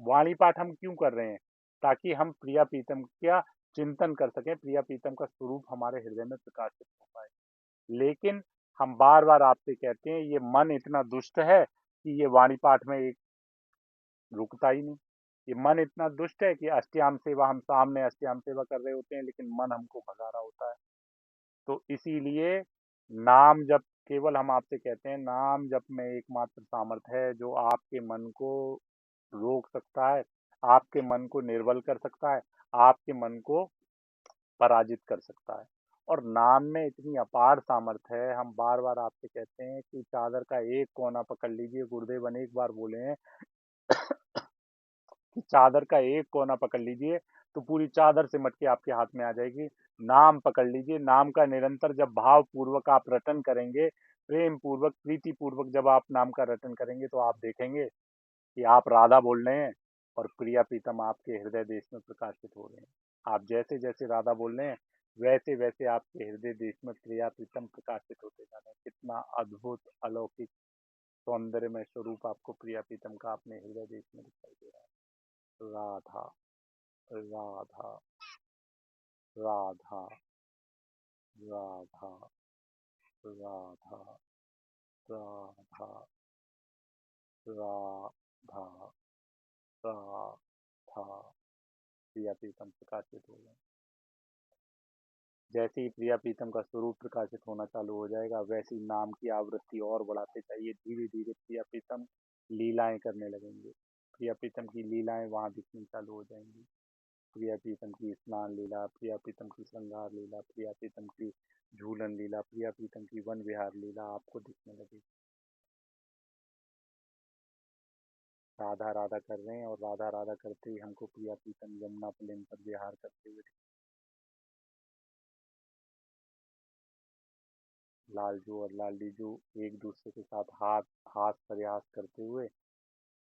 वाणी पाठ हम क्यों कर रहे हैं? ताकि हम प्रिया प्रीतम का चिंतन कर सकें, प्रिया प्रीतम का स्वरूप हमारे हृदय में प्रकाशित हो पाए। लेकिन हम बार बार आपसे कहते हैं, ये मन इतना दुष्ट है कि ये वाणी पाठ में एक रुकता ही नहीं। ये मन इतना दुष्ट है कि अष्टयाम सेवा, हम सामने अष्टयाम सेवा कर रहे होते हैं लेकिन मन हमको भगा रहा होता है। तो इसीलिए नाम जप, केवल हम आपसे कहते हैं, नाम जप में एकमात्र सामर्थ्य है जो आपके मन को रोक सकता है, आपके मन को निर्बल कर सकता है, आपके मन को पराजित कर सकता है। और नाम में इतनी अपार सामर्थ्य है, हम बार बार आपसे कहते हैं कि चादर का एक कोना पकड़ लीजिए। गुरुदेव अनेक बार बोले हैं कि चादर का एक कोना पकड़ लीजिए तो पूरी चादर सिमट के आपके हाथ में आ जाएगी। नाम पकड़ लीजिए, नाम का निरंतर जब भाव पूर्वक आप रटन करेंगे, प्रेम पूर्वक, प्रीति पूर्वक जब आप नाम का रटन करेंगे तो आप देखेंगे कि आप राधा बोल रहे हैं और प्रिया प्रीतम आपके हृदय देश में प्रकाशित हो रहे हैं। आप जैसे जैसे राधा बोल रहे हैं, वैसे वैसे आपके हृदय देश में प्रिया प्रीतम प्रकाशित होते जा रहे हैं। कितना अद्भुत अलौकिक सौंदर्यमय स्वरूप आपको प्रिया प्रीतम का अपने हृदय देश में दिखाई दे रहा है। राधा, राधा, राधा, राधा, राधा, राधा, राधा, राधा। प्रिया प्रीतम प्रकाशित हो गए। जैसे ही प्रिया प्रीतम का स्वरूप प्रकाशित होना चालू हो जाएगा, वैसे ही नाम की आवृत्ति और बढ़ाते जाइए। धीरे धीरे प्रिया प्रीतम लीलाएं करने लगेंगे। प्रिया प्रीतम की लीलाएं वहां दिखनी चालू हो जाएंगी। प्रिया प्रीतम की स्नान लीला, प्रिया प्रीतम की श्रृंगार लीला, प्रिया प्रीतम की झूलन लीला, प्रिया प्रीतम की वन विहार लीला आपको दिखने लगेगी। राधा राधा कर रहे हैं और राधा राधा करते ही हमको प्रिया प्रीतम यमुना पुलिन पर विहार करते हुए लालजू और लालीजू एक दूसरे के साथ हाथ हाथ प्रयास करते हुए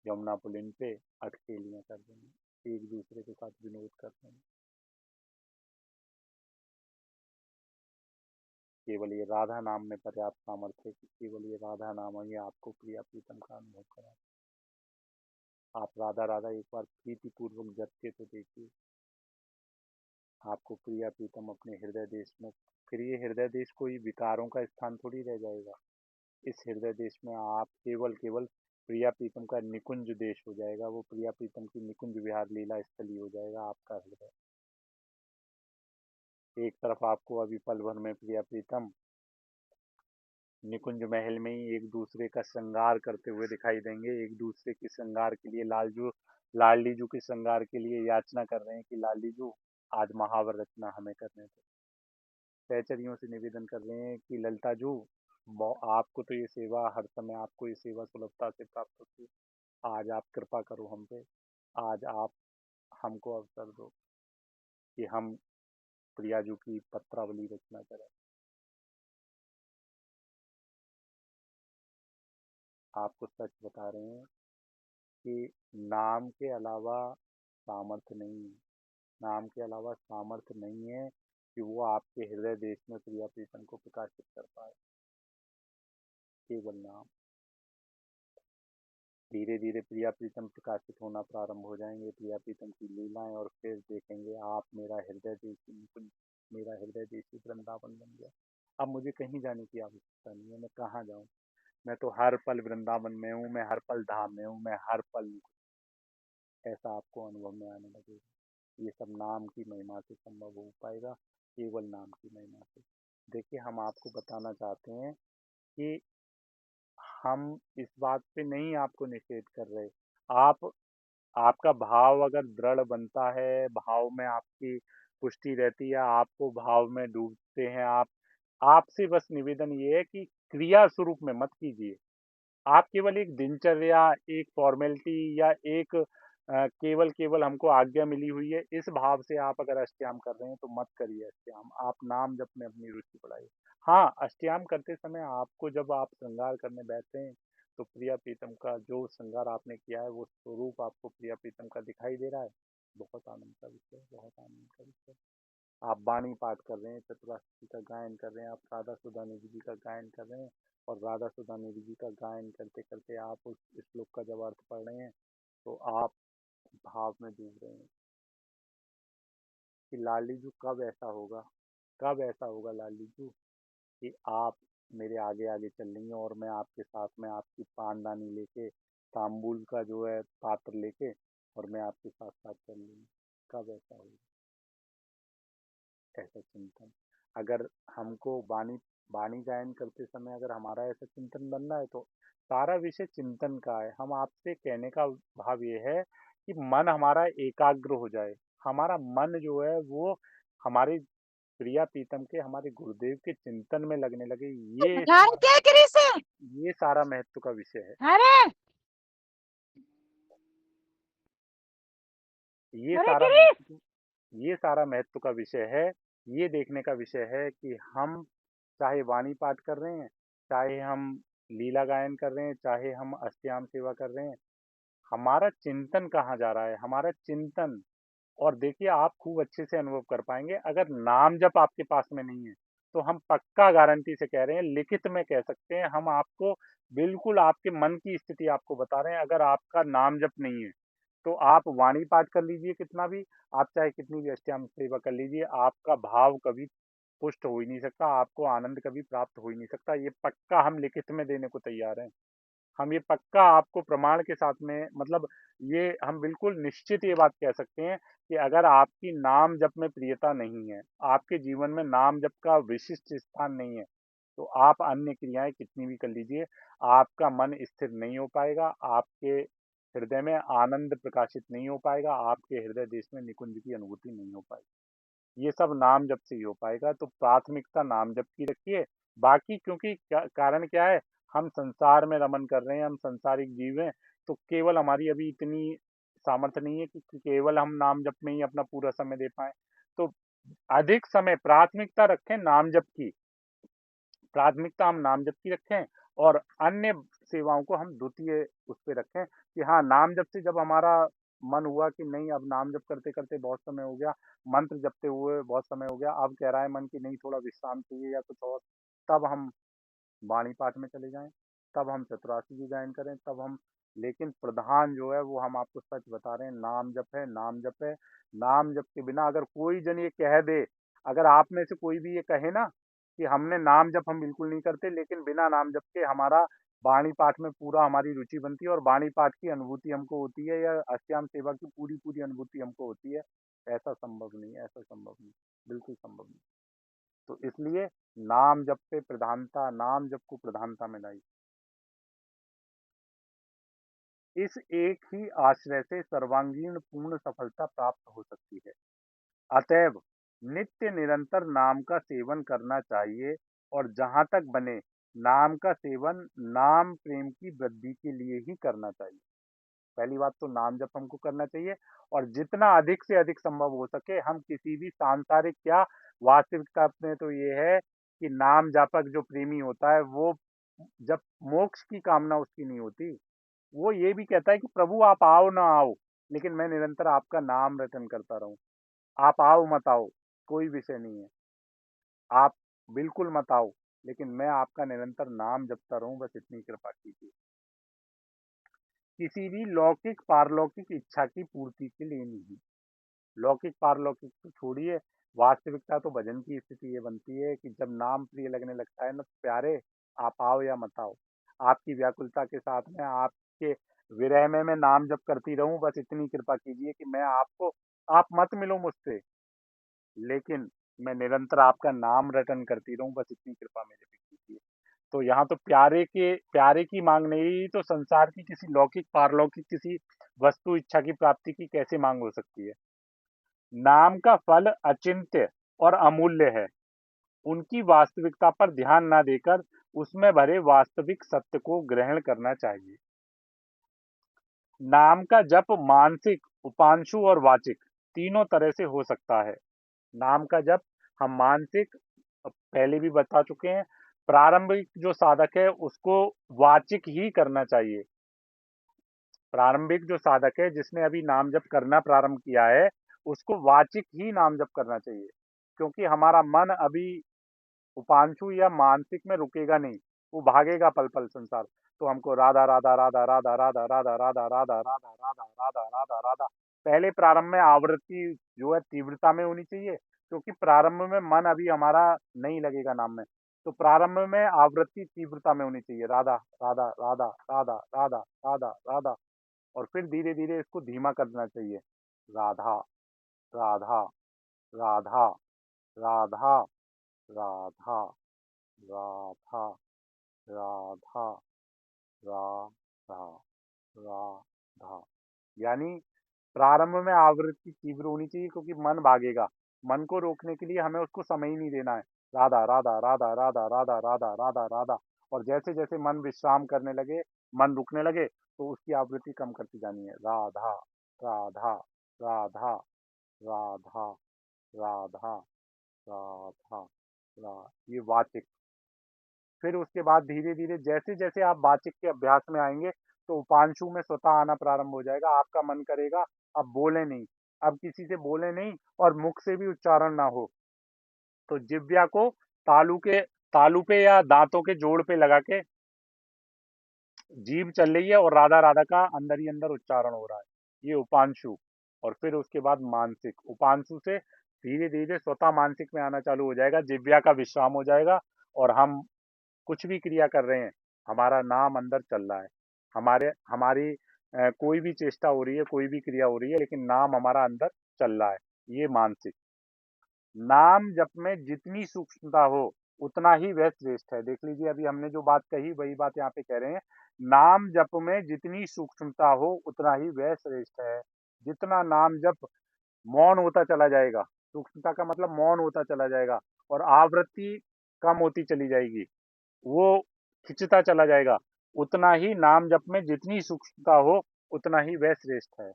यमुना पुलिन पे अटखेलियां कर रहे हैं, एक दूसरे के साथ विनोद कर रहे हैं। केवल ये राधा नाम में पर्याप्त सामर्थ्य है कि केवल ये राधा नाम ही आपको प्रिया प्रीतम का अनुभव करा। आप राधा राधा एक बार प्रीति पूर्वक जप के तो देखिए, आपको प्रिया प्रीतम अपने हृदय देश में, फिर ये हृदय देश कोई विकारों का स्थान थोड़ी रह जाएगा। इस हृदय देश में आप केवल केवल प्रिया प्रीतम का निकुंज देश हो जाएगा। वो प्रिया प्रीतम की निकुंज विहार लीला स्थली हो जाएगा आपका हृदय। एक तरफ आपको अभी पल भर में प्रिया प्रीतम निकुंज महल में ही एक दूसरे का श्रृंगार करते हुए दिखाई देंगे। एक दूसरे के श्रृंगार के लिए लाडली जू के श्रृंगार के लिए याचना कर रहे हैं कि लाडली जू आज महावर रचना हमें करने दो। सहचरियों से निवेदन कर रहे हैं कि ललिता जू, आपको तो ये सेवा हर समय, आपको ये सेवा सुलभता से प्राप्त होती है। आज आप कृपा करो हम पे, आज आप हमको अवसर दो कि हम प्रियाजू की पत्रावली रचना करें। आपको सच बता रहे हैं कि नाम के अलावा सामर्थ्य नहीं है, नाम के अलावा सामर्थ्य नहीं है कि वो आपके हृदय देश में प्रिया प्रीतम को प्रकाशित कर पाए। केवल नाम। धीरे धीरे प्रिया प्रीतम प्रकाशित होना प्रारंभ हो जाएंगे, प्रिया प्रीतम की लीलाएं, और फिर देखेंगे आप मेरा हृदय देशी मुकुंद, मेरा हृदय देशी वृंदावन बन गया। अब मुझे कहीं जाने की आवश्यकता नहीं है, मैं कहाँ जाऊँ? मैं तो हर पल वृंदावन में हूँ, मैं हर पल धाम में हूँ, मैं हर पल, ऐसा आपको अनुभव में आने लगेगा। ये सब नाम की महिमा से संभव हो पाएगा, केवल नाम की महिमा से। देखिए हम आपको बताना चाहते हैं कि हम इस बात पे नहीं आपको निषेध कर रहे, आप आपका भाव अगर दृढ़ बनता है, भाव में आपकी पुष्टि रहती है, आपको भाव में डूबते हैं आप, आपसे बस निवेदन ये है कि क्रिया स्वरूप में मत कीजिए। आप केवल एक दिनचर्या, एक फॉर्मेलिटी या एक केवल केवल हमको आज्ञा मिली हुई है, इस भाव से आप अगर अष्टयाम कर रहे हैं तो मत करिए अष्टयाम। आप नाम जप में अपनी रुचि बढ़ाइए। हाँ, अष्टयाम करते समय आपको जब आप श्रृंगार करने बैठते हैं तो प्रिया प्रीतम का जो श्रृंगार आपने किया है वो स्वरूप आपको प्रिया प्रीतम का दिखाई दे रहा है। बहुत आनंद का विषय है, बहुत आनंद का विषय है। आप बाणी पाठ कर रहे हैं, चतुराष्टकी का गायन कर रहे हैं, आप राधा सुधा निधि जी का गायन कर रहे हैं, और राधा सुधा निधि जी का गायन करते करते आप उस श्लोक का जब अर्थ पढ़ रहे हैं तो आप भाव में डूब रहे हैं कि लालीजू कब ऐसा होगा, कब ऐसा होगा लालीजू कि आप मेरे आगे आगे चल रही हैं और मैं आपके साथ में आपकी पानदानी लेके, तांबूल का जो है पात्र लेके, और मैं आपके साथ साथ चल रही हूँ। कब ऐसा होगा, ऐसा चिंतन। अगर हमको वाणी वाणी गायन करते समय अगर हमारा ऐसा चिंतन बनना है तो सारा विषय चिंतन का है। हम आपसे कहने का भाव ये है कि मन हमारा एकाग्र हो जाए, हमारा मन जो है वो हमारे प्रिया प्रीतम के, हमारे गुरुदेव के चिंतन में लगने लगे। ध्यान क्या करी से? ये सारा महत्व का विषय है। अरे ये अरे सारा गिरी। महत्व ये सारा महत्व का विषय है। ये देखने का विषय है कि हम चाहे वाणी पाठ कर रहे हैं, चाहे हम लीला गायन कर रहे हैं, चाहे हम अष्टयाम सेवा कर रहे हैं, हमारा चिंतन कहाँ जा रहा है, हमारा चिंतन। और देखिए आप खूब अच्छे से अनुभव कर पाएंगे, अगर नाम जप आपके पास में नहीं है तो हम पक्का गारंटी से कह रहे हैं, लिखित में कह सकते हैं हम आपको, बिल्कुल आपके मन की स्थिति आपको बता रहे हैं। अगर आपका नाम जप नहीं है तो आप वाणी पाठ कर लीजिए कितना भी, आप चाहे कितनी भी अष्टयाम सेवा कर लीजिए, आपका भाव कभी पुष्ट हो ही नहीं सकता, आपको आनंद कभी प्राप्त हो ही नहीं सकता। ये पक्का हम लिखित में देने को तैयार हैं। हम ये पक्का आपको प्रमाण के साथ में, मतलब ये हम बिल्कुल निश्चित ये बात कह सकते हैं कि अगर आपकी नाम जप में प्रियता नहीं है, आपके जीवन में नाम जप का विशिष्ट स्थान नहीं है, तो आप अन्य क्रियाएं कितनी भी कर लीजिए, आपका मन स्थिर नहीं हो पाएगा, आपके हृदय में आनंद प्रकाशित नहीं हो पाएगा, आपके हृदय देश में निकुंज की अनुभूति नहीं हो पाएगी। ये सब नाम जप से ही हो पाएगा। तो प्राथमिकता नाम जप की रखिए। बाकी क्योंकि कारण क्या है, हम संसार में रमन कर रहे हैं, हम संसारिक जीव हैं, तो केवल हमारी अभी इतनी सामर्थ्य नहीं है कि केवल हम नाम जप में ही अपना पूरा समय दे पाए। तो अधिक समय प्राथमिकता रखें नाम जप की, प्राथमिकता हम नाम जप की रखें, और अन्य सेवाओं को हम द्वितीय उस पे रखें कि हाँ, नाम जप से जब हमारा मन हुआ कि नहीं अब नाम जप करते करते बहुत समय हो गया, मंत्र जपते हुए बहुत समय हो गया, अब कह रहा है मन कि नहीं थोड़ा विश्राम चाहिए या कुछ और, तब हम वाणी पाठ में चले जाएं, तब हम चतुरासी की गायन करें, तब हम, लेकिन प्रधान जो है वो हम आपको सच बता रहे हैं, नाम जप है, नाम जप है। नाम जप के बिना अगर कोई जन ये कह दे, अगर आप में से कोई भी ये कहे ना कि हमने नाम जप हम बिल्कुल नहीं करते, लेकिन बिना नाम जप के हमारा वाणी पाठ में पूरा हमारी रुचि बनती है और वाणी पाठ की अनुभूति हमको होती है, या अष्टयाम सेवा की पूरी पूरी अनुभूति हमको होती है, ऐसा संभव नहीं है, ऐसा संभव नहीं, बिल्कुल संभव नहीं। तो इसलिए नाम जप पे प्रधानता, नाम जप को प्रधानता में लाई। इस एक ही आश्रय से सर्वांगीण पूर्ण सफलता प्राप्त हो सकती है। अतएव नित्य निरंतर नाम का सेवन करना चाहिए, और जहां तक बने नाम का सेवन नाम प्रेम की वृद्धि के लिए ही करना चाहिए। पहली बात तो नाम जप हमको करना चाहिए, और जितना अधिक से अधिक संभव हो सके हम किसी भी सांसारिक, क्या वास्तविकता में तो ये है कि नाम जापक जो प्रेमी होता है वो जब मोक्ष की कामना उसकी नहीं होती, वो ये भी कहता है कि प्रभु आप आओ ना आओ, लेकिन मैं निरंतर आपका नाम रटन करता रहूं। आप आओ मत आओ, कोई विषय नहीं है, आप बिल्कुल मत आओ, लेकिन मैं आपका निरंतर नाम जपता रहूं, बस इतनी कृपा कीजिए। किसी भी लौकिक पारलौकिक इच्छा की पूर्ति के लिए नहीं। लौकिक पारलौकिक तो छोड़िए, वास्तविकता तो भजन की स्थिति ये बनती है कि जब नाम प्रिय लगने लगता है ना, तो प्यारे आप आओ या मत आओ, आपकी व्याकुलता के साथ में आपके विरह में मैं नाम जप करती रहूं, बस इतनी कृपा कीजिए कि मैं आपको, आप मत मिलो मुझसे, लेकिन मैं निरंतर आपका नाम रटन करती रहूं, बस इतनी कृपा मेरे पे कीजिए। तो यहाँ तो प्यारे की मांग नहीं रही, तो संसार की किसी लौकिक पारलौकिक किसी वस्तु इच्छा की प्राप्ति की कैसे मांग हो सकती है। नाम का फल अचिंत्य और अमूल्य है। उनकी वास्तविकता पर ध्यान न देकर उसमें भरे वास्तविक सत्य को ग्रहण करना चाहिए। नाम का जप मानसिक, उपांशु और वाचिक तीनों तरह से हो सकता है। नाम का जप हम मानसिक, पहले भी बता चुके हैं, प्रारंभिक जो साधक है उसको वाचिक ही करना चाहिए। प्रारंभिक जो साधक है जिसने अभी नाम जप करना प्रारंभ किया है उसको वाचिक ही नाम जप करना चाहिए, क्योंकि हमारा मन अभी उपांशु या मानसिक में रुकेगा नहीं, वो भागेगा पल पल संसार। तो हमको राधा राधा राधा राधा राधा राधा राधा राधा राधा राधा राधा राधा राधा पहले प्रारंभ में आवृत्ति जो है तीव्रता में होनी चाहिए, क्योंकि प्रारंभ में मन अभी हमारा नहीं लगेगा नाम में। तो प्रारंभ में आवृत्ति तीव्रता में होनी चाहिए, राधा राधा राधा राधा राधा राधा राधा। और फिर धीरे धीरे इसको धीमा करना चाहिए, राधा राधा राधा राधा राधा राधा राधा राधा राधा। यानी प्रारंभ में आवृत्ति तीव्र होनी चाहिए, क्योंकि मन भागेगा। मन को रोकने के लिए हमें उसको समय ही नहीं देना है। राधा राधा राधा राधा राधा राधा राधा राधा। और जैसे जैसे मन विश्राम करने लगे, मन रुकने लगे, तो उसकी आवृत्ति कम करती जानी है। राधा राधा राधा राधा राधा राधा ये वाचिक। फिर उसके बाद धीरे धीरे जैसे जैसे आप वाचिक के अभ्यास में आएंगे तो उपांशु में स्वतः आना प्रारंभ हो जाएगा। आपका मन करेगा अब बोले नहीं, अब किसी से बोले नहीं और मुख से भी उच्चारण ना हो, तो जिह्वा को तालू पे या दांतों के जोड़ पे लगा के जीभ चल रही है और राधा राधा का अंदर ही अंदर उच्चारण हो रहा है, ये उपांशु। और फिर उसके बाद मानसिक, उपांशु से धीरे धीरे स्वतः मानसिक में आना चालू हो जाएगा, जिह्वा का विश्राम हो जाएगा और हम कुछ भी क्रिया कर रहे हैं, हमारा नाम अंदर चल रहा है। हमारे हमारी कोई भी चेष्टा हो रही है, कोई भी क्रिया हो रही है, लेकिन नाम हमारा अंदर चल रहा है, ये मानसिक। नाम जप में जितनी सूक्ष्मता हो उतना ही वह श्रेष्ठ है। देख लीजिए, अभी हमने जो बात कही वही बात यहाँ पे कह रहे हैं। नाम जप में जितनी सूक्ष्मता हो उतना ही वह श्रेष्ठ है। जितना नाम जप मौन होता चला जाएगा, सूक्ष्मता का मतलब मौन होता चला जाएगा और आवृत्ति कम होती चली जाएगी, वो खिंचता चला जाएगा, उतना ही नाम जप में जितनी सूक्ष्मता हो उतना ही वह श्रेष्ठ है।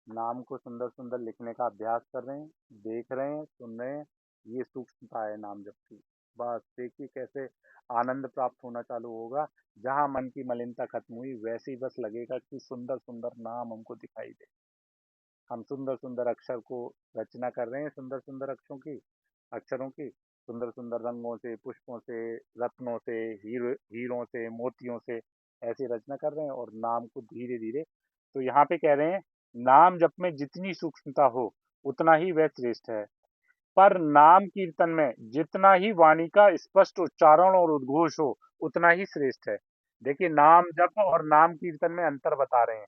नाम को सुंदर सुंदर लिखने का अभ्यास कर रहे हैं, देख रहे हैं, सुन रहे हैं, ये सूक्ष्मता है नाम जप की। बस देखिए कैसे आनंद प्राप्त होना चालू होगा। जहां मन की मलिनता खत्म हुई वैसे ही बस लगेगा कि सुंदर सुंदर नाम हमको दिखाई दे। हम सुंदर सुंदर अक्षर को रचना कर रहे हैं, सुंदर सुंदर अक्षरों की सुंदर सुंदर रंगों से, पुष्पों से, रत्नों से, हीरों से, मोतियों से ऐसे रचना कर रहे हैं और नाम को धीरे धीरे। तो यहाँ पे कह रहे हैं नाम जप में जितनी सूक्ष्मता हो उतना ही वह श्रेष्ठ है, पर नाम कीर्तन में जितना ही वाणी का स्पष्ट उच्चारण और उद्घोष हो उतना ही श्रेष्ठ है। देखिए, नाम जप और नाम कीर्तन में अंतर बता रहे हैं,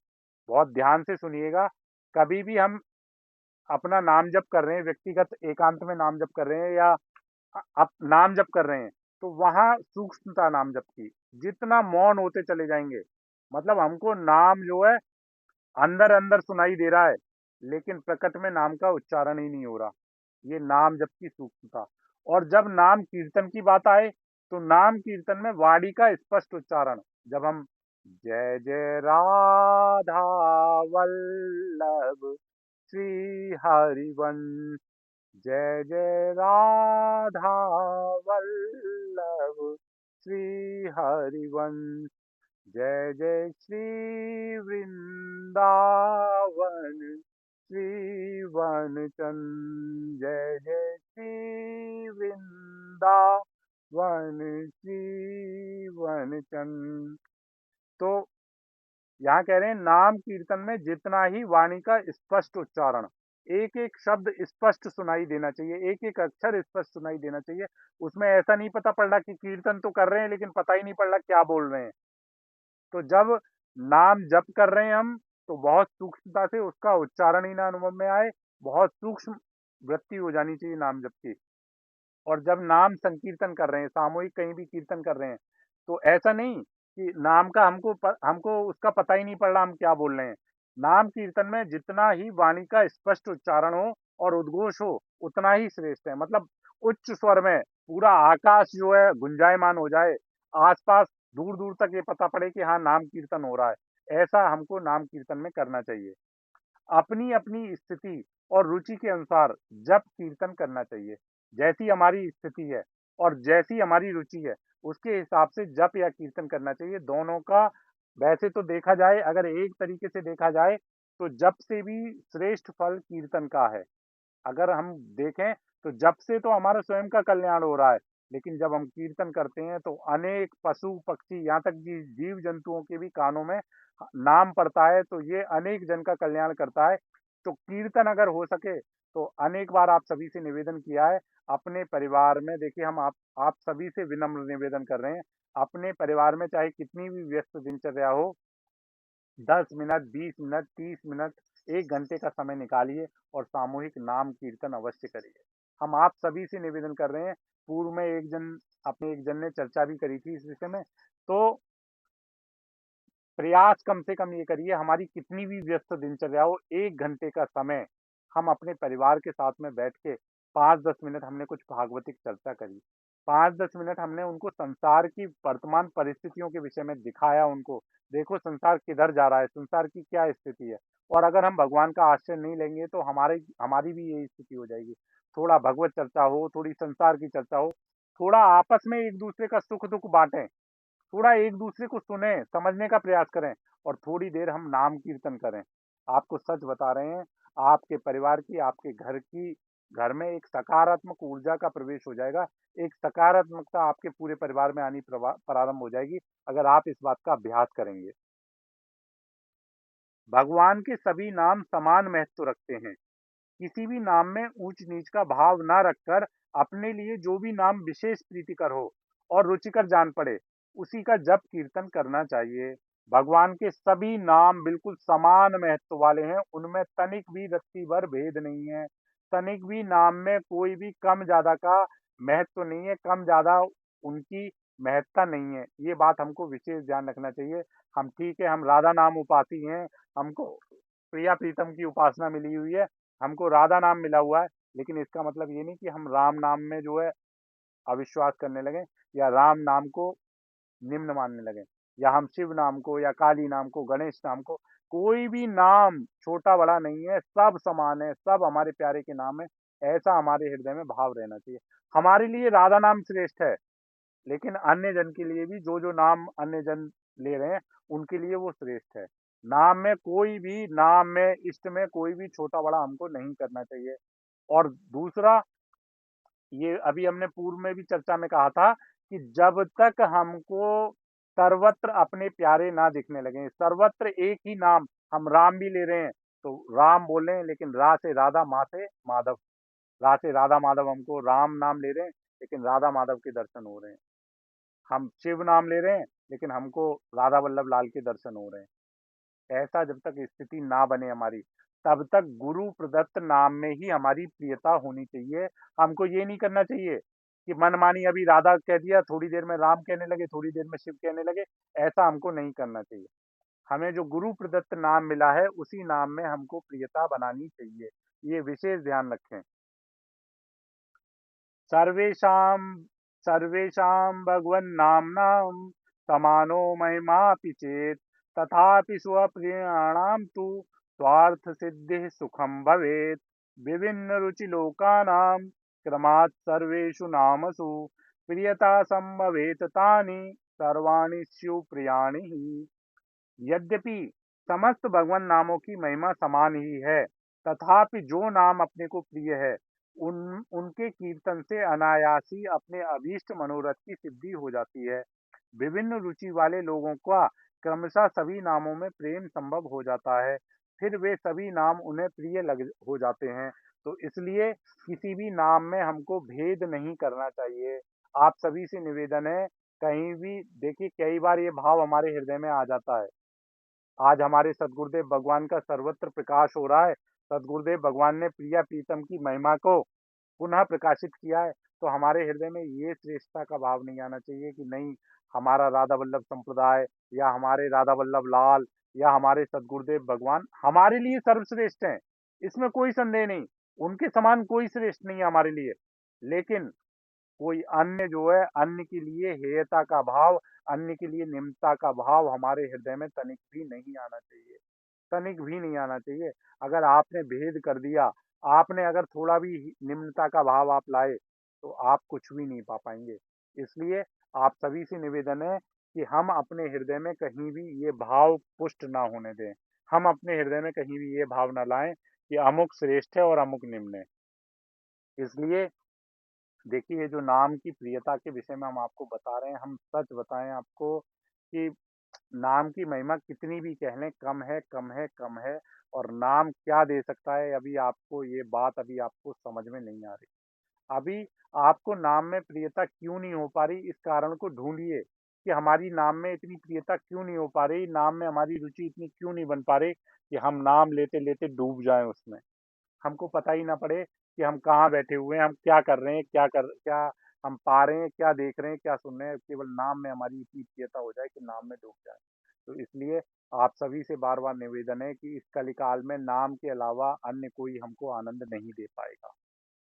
बहुत ध्यान से सुनिएगा। कभी भी हम अपना नाम जप कर रहे हैं, व्यक्तिगत एकांत में नाम जप कर रहे हैं या आप नाम जप कर रहे हैं, तो वहां सूक्ष्मता नाम जप की, जितना मौन होते चले जाएंगे, मतलब हमको नाम जो है अंदर अंदर सुनाई दे रहा है, लेकिन प्रकट में नाम का उच्चारण ही नहीं हो रहा, ये नाम जप की सूक्ष्मता। और जब नाम कीर्तन की बात आए तो नाम कीर्तन में वाणी का स्पष्ट उच्चारण, जब हम जय जय राधा वल्लभ श्री हरिवंश, जय जय राधा वल्लभ श्री हरिवंश, जय जय श्री वृंदावन श्री वनचंद, जय जय श्री वृंदावन श्री वनचंद। तो यहाँ कह रहे हैं नाम कीर्तन में जितना ही वाणी का स्पष्ट उच्चारण, एक एक शब्द स्पष्ट सुनाई देना चाहिए, एक एक अक्षर स्पष्ट सुनाई देना चाहिए। उसमें ऐसा नहीं पता पड़ रहा कि कीर्तन तो कर रहे हैं लेकिन पता ही नहीं पड़ रहा क्या बोल रहे हैं। तो जब नाम जप कर रहे हैं हम, तो बहुत सूक्ष्मता से उसका उच्चारण ही ना अनुभव में आए, बहुत सूक्ष्म वृत्ति हो जानी चाहिए नाम जप की। और जब नाम संकीर्तन कर रहे हैं, सामूहिक कहीं भी कीर्तन कर रहे हैं, तो ऐसा नहीं कि नाम का हमको उसका पता ही नहीं पड़ रहा हम क्या बोल रहे हैं। नाम कीर्तन में जितना ही वाणी का स्पष्ट उच्चारण हो और उद्घोष हो, उतना ही श्रेष्ठ है। मतलब उच्च स्वर में पूरा आकाश जो है गुंजायमान हो जाए, आस-पास दूर-दूर तक ये पता पड़े कि हाँ, नाम कीर्तन हो रहा है। ऐसा हमको नाम कीर्तन में करना चाहिए। अपनी-अपनी स्थिति और रुचि के अनुसार जप कीर्तन करना चाहिए। जैसी हमारी स्थिति है और जैसी हमारी रुचि है, उसके हिसाब से जप या कीर्तन करना चाहिए। दोनों का वैसे तो देखा जाए, अगर एक तरीके से देखा जाए, तो जप से भी श्रेष्ठ फल कीर्तन का है। अगर हम देखें तो जप से तो हमारा स्वयं का कल्याण हो रहा है, लेकिन जब हम कीर्तन करते हैं तो अनेक पशु पक्षी यहाँ तक कि जीव जंतुओं के भी कानों में नाम पड़ता है, तो ये अनेक जन का कल्याण करता है। तो कीर्तन अगर हो सके तो अनेक बार आप सभी से निवेदन किया है, अपने परिवार में देखिए हम आप सभी से विनम्र निवेदन कर रहे हैं, अपने परिवार में चाहे कितनी भी व्यस्त दिनचर्या हो, 10 मिनट, 20 मिनट, 30 मिनट, 1 घंटे का समय निकालिए और सामूहिक नाम कीर्तन अवश्य करिए। हम आप सभी से निवेदन कर रहे हैं। पूर्व में अपने एक जन ने चर्चा भी करी थी इस विषय में। तो प्रयास कम से कम ये करिए, हमारी कितनी भी व्यस्त दिनचर्या हो, 1 घंटे का समय हम अपने परिवार के साथ में बैठ के 5-10 मिनट हमने कुछ भागवतिक चर्चा करी। 5-10 मिनट हमने उनको संसार की वर्तमान परिस्थितियों के विषय में दिखाया उनको। देखो संसार किधर जा रहा है, संसार की क्या स्थिति है। और अगर हम भगवान का आश्रय नहीं लेंगे तो हमारी भी यही स्थिति हो जाएगी। थोड़ा भगवत चर्चा हो, थोड़ी संसार की चर्चा हो, थोड़ा आपस में एक-दूसरे का सुख-दुःख बाँटें। थोड़ा एक-दूसरे को सुनें, समझने का प्रयास करें और थोड़ी देर हम नाम कीर्तन करें। आपको सच बता रहे हैं, आपके परिवार की, आपके घर में एक सकारात्मक ऊर्जा का प्रवेश हो जाएगा। एक सकारात्मकता आपके पूरे परिवार में आनी प्रारंभ हो जाएगी, अगर आप इस बात का अभ्यास करेंगे। भगवान के सभी नाम समान महत्व रखते हैं। किसी भी नाम में ऊंच-नीच का भाव ना रखकर अपने लिए जो भी नाम विशेष प्रीतिकर हो और रुचिकर जान पड़े, उसी का जप कीर्तन करना चाहिए। भगवान के सभी नाम बिल्कुल समान महत्व वाले हैं, उनमें तनिक भी रत्ती भर भेद नहीं है। तनिक भी नाम में कोई भी कम ज़्यादा का महत्व नहीं है, कम ज़्यादा उनकी महत्ता नहीं है। ये बात हमको विशेष ध्यान रखना चाहिए। हम ठीक है, हम राधा नाम उपासी हैं, हमको प्रिया प्रीतम की उपासना मिली हुई है, हमको राधा नाम मिला हुआ है, लेकिन इसका मतलब ये नहीं कि हम राम नाम में जो है अविश्वास करने लगें या राम नाम को निम्न मानने लगें, या हम शिव नाम को या काली नाम को, गणेश नाम को, कोई भी नाम छोटा-बड़ा नहीं है, सब समान है, सब हमारे प्यारे के नाम है, ऐसा हमारे हृदय में भाव रहना चाहिए। हमारे लिए राधा नाम श्रेष्ठ है, लेकिन अन्य जन के लिए भी जो नाम अन्य जन ले रहे हैं, उनके लिए वो श्रेष्ठ है। नाम में, इष्ट में कोई भी छोटा-बड़ा हमको नहीं करना चाहिए। और दूसरा, ये अभी हमने पूर्व में भी चर्चा में कहा था कि जब तक हमको सर्वत्र अपने प्यारे ना दिखने लगें, सर्वत्र एक ही नाम, हम राम भी ले रहे हैं, तो राम बोल रहे हैं, लेकिन रा से राधा, मा से माधव, रा से राधा माधव, हमको राम नाम ले रहे हैं, लेकिन राधा माधव के दर्शन हो रहे हैं। हम शिव नाम ले रहे हैं, लेकिन हमको राधा वल्लभ लाल के दर्शन हो रहे हैं। ऐसा जब तक स्थिति ना बने हमारी, तब तक गुरु प्रदत्त नाम में ही हमारी प्रियता होनी चाहिए। हमको ये नहीं करना चाहिए कि मनमानी अभी राधा कह दिया, थोड़ी देर में राम कहने लगे, थोड़ी देर में शिव कहने लगे, ऐसा हमको नहीं करना चाहिए। हमें जो गुरु प्रदत्त नाम मिला है, उसी नाम में हमको प्रियता बनानी चाहिए। ये विशेष ध्यान रखें। सर्वेषां सर्वेषां भगवन्नाम्नां समानो महिमापि चेत् तथापि स्वप्रियाणां तु स्वार्थसिद्धिः सुखं भवेत्। विभिन्नरुचिलोकानां क्रमात् सर्वेषु नामसु प्रियता संभवेत् तानि सर्वाणि स्युप्रियाणि हि। यद्यपि समस्त भगवान नामों की महिमा समान ही है, तथापि जो नाम अपने को प्रिय है, उन उनके कीर्तन से अनायास ही अपने अभीष्ट मनोरथ की सिद्धि हो जाती है। विभिन्न रुचि वाले लोगों का क्रमशः सभी नामों में प्रेम संभव हो जाता है, फिर वे सभी नाम उन्हें प्रिय लग हो जाते हैं। तो इसलिए किसी भी नाम में हमको भेद नहीं करना चाहिए। आप सभी से निवेदन है, कहीं भी देखिए कई बार ये भाव हमारे हृदय में आ जाता है। आज हमारे सदगुरुदेव भगवान का सर्वत्र प्रकाश हो रहा है। सदगुरुदेव भगवान ने प्रिया प्रीतम की महिमा को पुनः प्रकाशित किया है। तो हमारे हृदय में ये श्रेष्ठता का भाव नहीं आना चाहिए कि नहीं, हमारा राधा वल्लभ संप्रदाय या हमारे राधा वल्लभ लाल या हमारे सदगुरुदेव भगवान हमारे लिए सर्वश्रेष्ठ हैं। इसमें कोई संदेह नहीं। उनके समान कोई श्रेष्ठ नहीं है हमारे लिए। लेकिन कोई अन्य जो है, अन्य के लिए हेयता का भाव, अन्य के लिए निम्नता का भाव हमारे हृदय में तनिक भी नहीं आना चाहिए। तनिक भी नहीं आना चाहिए। अगर आपने भेद कर दिया, आपने अगर थोड़ा भी निम्नता का भाव आप लाए, तो आप कुछ भी नहीं पा पाएँगे। इसलिए आप सभी से निवेदन है कि हम अपने हृदय में कहीं भी ये भाव पुष्ट ना होने दें। हम अपने हृदय में कहीं भी ये भाव ना लाएँ कि अमुक श्रेष्ठ है और अमुक निम्न है। इसलिए देखिए, ये जो नाम की प्रियता के विषय में हम आपको बता रहे हैं, हम सच बताएँ आपको कि नाम की महिमा कितनी भी कह लें, कम है, कम है, कम है। और नाम क्या दे सकता है, अभी आपको ये बात अभी आपको समझ में नहीं आ रही। अभी आपको नाम में प्रियता क्यों नहीं हो पा रही, इस कारण को ढूँढिए कि हमारी नाम में इतनी प्रियता क्यों नहीं हो पा रही, नाम में हमारी रुचि इतनी क्यों नहीं बन पा रही कि हम नाम लेते-लेते डूब जाएँ उसमें। हमको पता ही ना पड़े कि हम कहाँ बैठे हुए हैं, हम क्या कर रहे हैं, क्या हम पा रहे हैं, क्या देख रहे हैं, क्या सुन रहे हैं, केवल नाम में हमारी इतनी प्रियता हो जाए कि नाम में डूब जाए। तो इसलिए आप सभी से बार-बार निवेदन है कि इस कलिकाल में नाम के अलावा अन्य कोई हमको आनंद नहीं दे पाएगा।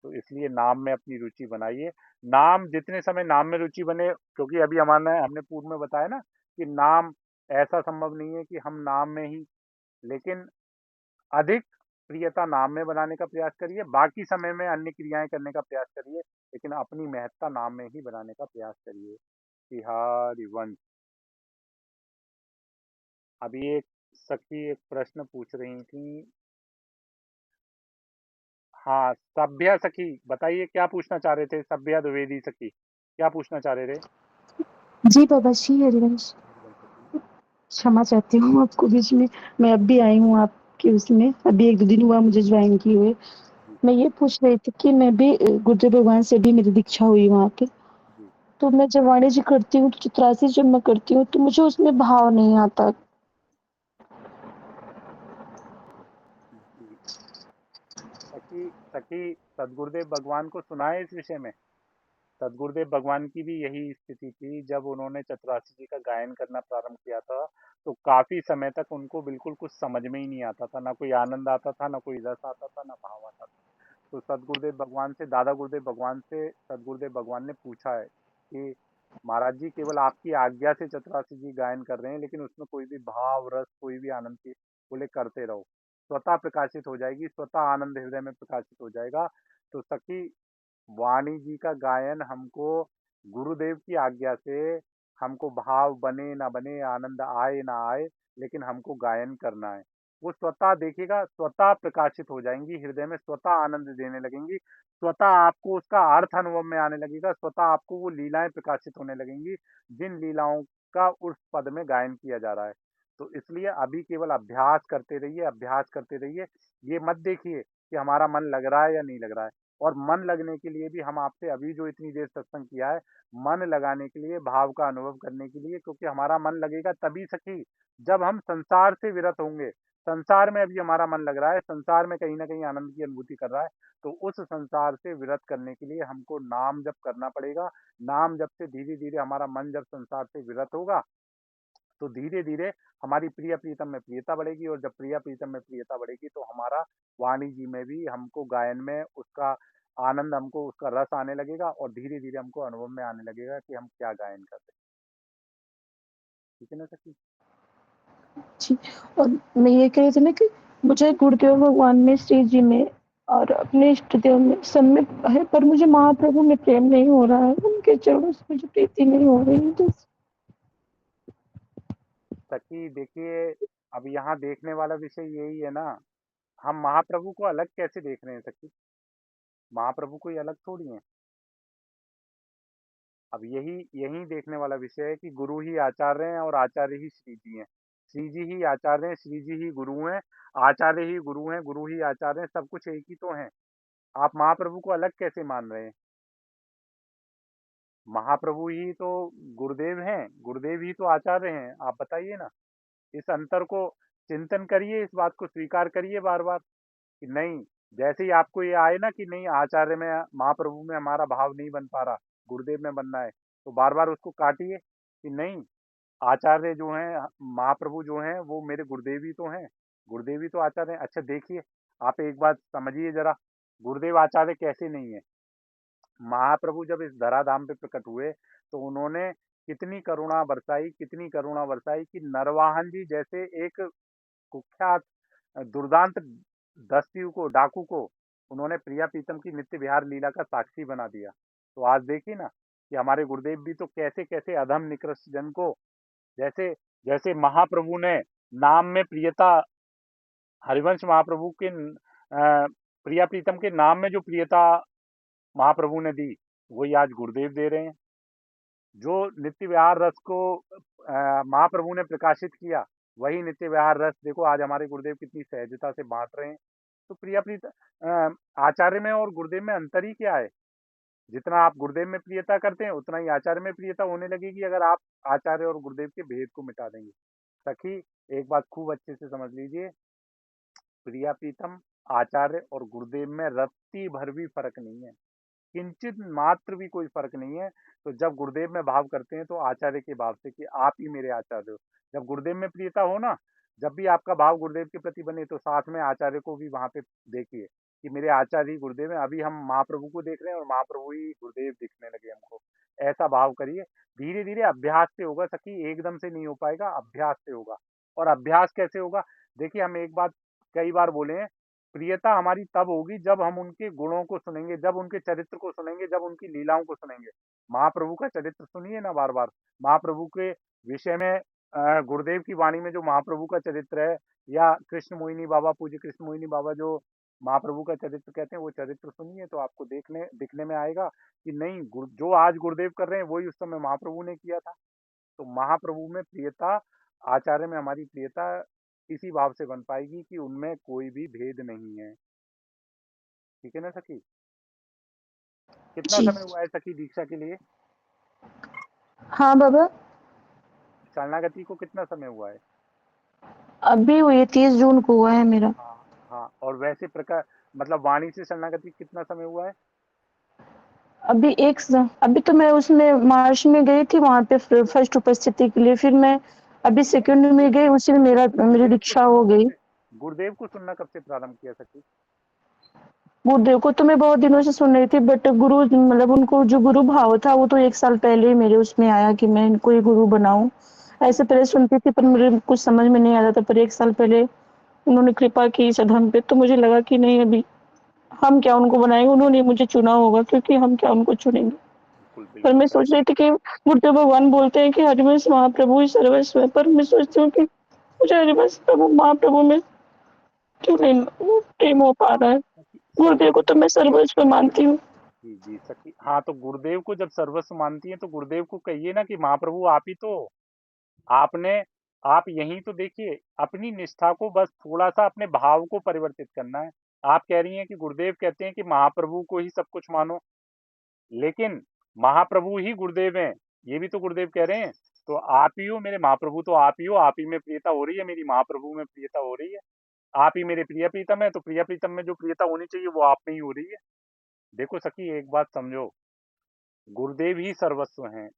तो इसलिए नाम में अपनी रुचि बनाइए। नाम जितने समय नाम में रुचि बने, क्योंकि अभी हमारा हमने पूर्व में बताया ना कि नाम ऐसा संभव नहीं है कि हम नाम में ही, लेकिन अधिक प्रियता नाम में बनाने का प्रयास करिए, बाकी समय में अन्य क्रियाएँ करने का प्रयास करिए, लेकिन अपनी महत्ता नाम में ही बनाने का प्रयास करिए। बिहारी वंश। अभी एक सखी एक प्रश्न पूछ रही थी। हाँ, सभ्या सखी बताइए क्या पूछना चाह रहे थे? सभ्या द्विवेदी सखी, क्या पूछना चाह रहे थे? जी बाबा श्री हरिवंश। हरिवंश सखी। क्षमा चाहती हूँ आपको बीच में। मैं अब भी आई हूँ आपके उसमें, अभी 1-2 दिन हुआ मुझे ज्वाइन किए हुए। जी, मैं ये पूछ रही थी कि मैं भी गुरुदेव भगवान से भी मेरी दीक्षा हुई वहाँ पे। जी, तो मैं जब वाणी जी करती हूँ, तो चित्रासी जब मैं करती हूँ, तो मुझे उसमें भाव नहीं आता। जी। सखी सखी सद्गुरुदेव भगवान को सुना है इस विषय में? सद्गुरुदेव भगवान की भी यही स्थिति थी जब उन्होंने चतुरासी जी का गायन करना प्रारंभ किया था। तो काफी समय तक उनको बिल्कुल कुछ समझ में ही नहीं आता था, ना कोई आनंद आता था, ना कोई रस आता था, ना भाव आता था। तो सदगुरुदेव भगवान से, दादा गुरुदेव भगवान से सदगुरुदेव भगवान ने पूछा है कि महाराज जी, केवल आपकी आज्ञा से चतुरासी जी गायन कर रहे हैं, लेकिन उसमें कोई भी भाव रस, कोई भी आनंद की, बोले करते रहो, स्वतः प्रकाशित हो जाएगी, स्वतः आनंद हृदय में प्रकाशित हो जाएगा। तो सखी, वाणी जी का गायन हमको गुरुदेव की आज्ञा से, हमको भाव बने ना बने, आनंद आए ना आए, लेकिन हमको गायन करना है। वो स्वतः देखिएगा, स्वतः प्रकाशित हो जाएंगी हृदय में, स्वतः आनंद देने लगेंगी, स्वतः आपको उसका अर्थ अनुभव में आने लगेगा, स्वतः आपको वो लीलाएं प्रकाशित होने लगेंगी जिन लीलाओं का उस पद में गायन किया जा रहा है। तो इसलिए अभी केवल अभ्यास करते रहिए, अभ्यास करते रहिए। ये मत देखिए कि हमारा मन लग रहा है या नहीं लग रहा है। और मन लगने के लिए भी हम आपसे अभी जो इतनी देर सत्संग किया है, मन लगाने के लिए, भाव का अनुभव करने के लिए, क्योंकि हमारा मन लगेगा तभी सखी, जब हम संसार से विरत होंगे। संसार में अभी हमारा मन लग रहा है, संसार में कहीं न कहीं आनंद की अनुभूति कर रहा है, तो उस संसार से विरत करने के लिए हमको नाम जप करना पड़ेगा। नाम जप से धीरे-धीरे हमारा मन जब संसार से विरत होगा, तो धीरे-धीरे हमारी प्रिय प्रीतम में प्रियता बढ़ेगी, और जब प्रिय प्रीतम में प्रियता बढ़ेगी, तो हमारा वाणी जी में भी हमको गायन में उसका आनंद, हमको उसका रस आने लगेगा, और धीरे-धीरे हमको अनुभव में आने लगेगा कि हम क्या गायन कर रहे हैं। ठीक है ना सखी? जी, और मैं ये कह रही थी ना कि मुझे गुरुदेव भगवान में, श्री जी में और अपने इष्ट देव में सब में है, पर मुझे महाप्रभु में प्रेम नहीं हो रहा है। उनके चरणों से मुझे प्रीति नहीं हो रही है। तो सखी देखिए, अब यहाँ देखने वाला विषय यही है ना, हम महाप्रभु को अलग कैसे देख रहे हैं सखी? महाप्रभु कोई अलग थोड़ी है। अब यही यही देखने वाला विषय है कि गुरु ही आचार्य हैं और आचार्य ही श्री जी हैं। श्री जी ही आचार्य हैं, श्री जी ही गुरु हैं, आचार्य ही गुरु हैं, गुरु ही आचार्य हैं, सब कुछ एक ही तो हैं। आप महाप्रभु को अलग कैसे मान रहे हैं? महाप्रभु ही तो गुरुदेव हैं, गुरुदेव ही तो आचार्य हैं। आप बताइए ना, इस अंतर को चिंतन करिए, इस बात को स्वीकार करिए बार-बार कि नहीं, जैसे ही आपको ये आए ना कि नहीं आचार्य में, महाप्रभु में हमारा भाव नहीं बन पा रहा, गुरुदेव में बनना है, तो बार बार उसको काटिए कि नहीं, आचार्य जो हैं, महाप्रभु जो हैं, वो मेरे गुरुदेव ही तो हैं, गुरुदेव ही तो आचार्य हैं। अच्छा देखिए, आप एक बात समझिए जरा, गुरुदेव आचार्य कैसे नहीं है। महाप्रभु जब इस धराधाम पे प्रकट हुए तो उन्होंने कितनी करुणा बरसाई, कितनी करुणा बरसाई कि नरवाहन जी जैसे एक कुख्यात दुर्दांत दस्यु को, डाकू को, उन्होंने प्रिया प्रीतम की नित्य विहार लीला का साक्षी बना दिया। तो आज देखिए ना कि हमारे गुरुदेव भी तो कैसे कैसे अधम निकृष्ट जन को, जैसे जैसे महाप्रभु ने नाम में प्रियता, हरिवंश महाप्रभु के प्रिया प्रीतम के नाम में जो प्रियता महाप्रभु ने दी, वही आज गुरुदेव दे रहे हैं। जो नित्य विहार रस को महाप्रभु ने प्रकाशित किया, वही नित्य विहार रस देखो आज हमारे गुरुदेव कितनी सहजता से बांट रहे हैं। तो प्रिया प्रीत आचार्य में और गुरुदेव में अंतर ही क्या है। जितना आप गुरुदेव में प्रियता करते हैं उतना ही आचार्य में प्रियता होने लगेगी, अगर आप आचार्य और गुरुदेव के भेद को मिटा देंगे। सखी, एक बात खूब अच्छे से समझ लीजिए, प्रिया प्रीतम, आचार्य और गुरुदेव में रत्ती भर भी फर्क नहीं है, किंचित मात्र भी कोई फर्क नहीं है। तो जब गुरुदेव में भाव करते हैं तो आचार्य के भाव से कि आप ही मेरे आचार्य हो। जब गुरुदेव में प्रियता हो ना, जब भी आपका भाव गुरुदेव के प्रति बने, तो साथ में आचार्य को भी वहां पे देखिए कि मेरे आचार्य ही गुरुदेव हैं। अभी हम महाप्रभु को देख रहे हैं और महाप्रभु ही गुरुदेव दिखने लगे हमको। ऐसा भाव करिए। धीरे धीरे अभ्यास से होगा सखी, एकदम से नहीं हो पाएगा, अभ्यास से होगा। और अभ्यास कैसे होगा, देखिए हम एक बात कई बार बोले हैं, प्रियता हमारी तब होगी जब हम उनके गुणों को सुनेंगे, जब उनके चरित्र को सुनेंगे, जब उनकी लीलाओं को सुनेंगे। महाप्रभु का चरित्र सुनिए ना बार बार, महाप्रभु के विषय में गुरुदेव की वाणी में जो महाप्रभु का चरित्र है, या कृष्ण मोहिनी बाबा, पूज्य कृष्ण मोहिनी बाबा जो महाप्रभु का चरित्र कहते हैं, वो चरित्र सुनिए तो आपको देखने दिखने में आएगा कि नहीं, जो आज गुरुदेव कर रहे हैं वही उस समय महाप्रभु ने किया था। तो महाप्रभु में प्रियता, आचार्य में हमारी प्रियता इसी भाव से बन पाएगी कि उनमें कोई भी भेद नहीं है। ठीक है ना सखी। कितना जी। समय हुआ है सखी दीक्षा के लिए, हाँ बाबा। शरणागति को कितना समय हुआ है। अभी हुई है, 30 जून को हुआ है मेरा। हाँ हाँ, और वैसे प्रकार मतलब वाणी से शरणागति कितना समय हुआ है। अभी तो मैं उसमें मार्च में गई थी वहां पे फर्स्ट उपस्थिति के लिए, फिर मैं अभी नहीं, सेकंड में गई, उसी में मेरा मेरी गुरुदेव को दीक्षा सुनना हो कब गई। से, गुरुदेव को सुनना कब से प्रारंभ किया सखी। गुरुदेव को तो मैं बहुत दिनों से सुन रही थी, बट गुरु मतलब उनको जो गुरु भाव था वो तो 1 साल पहले ही मेरे उसमें आया कि मैं इनको ही गुरु बनाऊं। जी ऐसे पहले सुनती थी पर मुझे कुछ समझ में नहीं आता था, पर 1 साल पहले उन्होंने कृपा की इस अधम पे, तो मुझे लगा कि नहीं, अभी हम क्या उनको बनाएंगे, उन्होंने मुझे चुना होगा, क्योंकि हम क्या उनको चुनेंगे। बिल्कुल पर बिल्कुल मैं सोच रही थी कि गुरुदेव भगवान बोलते हैं कि हरिवंश महाप्रभु ही सर्वस्व है, पर मैं सोचती हूँ कि मुझे हरिवंश प्रभु महाप्रभु में क्यों नहीं वो प्रेम हो पा रहा है। सखी गुरुदेव सखी को तो मैं सर्वस्व मानती हूँ। जी जी सखी, हाँ तो गुरुदेव को जब सर्वस्व मानती है तो गुरुदेव को कहिए ना कि महाप्रभु आप ही तो हो। आपने, आप यहीं तो देखिए, अपनी निष्ठा को बस थोड़ा सा अपने भाव को परिवर्तित करना है। आप कह रही हैं कि गुरुदेव कहते हैं कि महाप्रभु को ही सब कुछ मानो, लेकिन महाप्रभु ही गुरुदेव हैं, ये भी तो गुरुदेव कह रहे हैं। तो आप ही हो मेरे महाप्रभु, तो आप ही हो, आप ही में प्रियता हो रही है, मेरी महाप्रभु में प्रियता हो रही है। आप ही मेरे प्रिय प्रीतम है, तो प्रिय प्रीतम में जो प्रियता होनी चाहिए वो आप में ही हो रही है। देखो सखी एक बात समझो, गुरुदेव ही सर्वस्व हैं,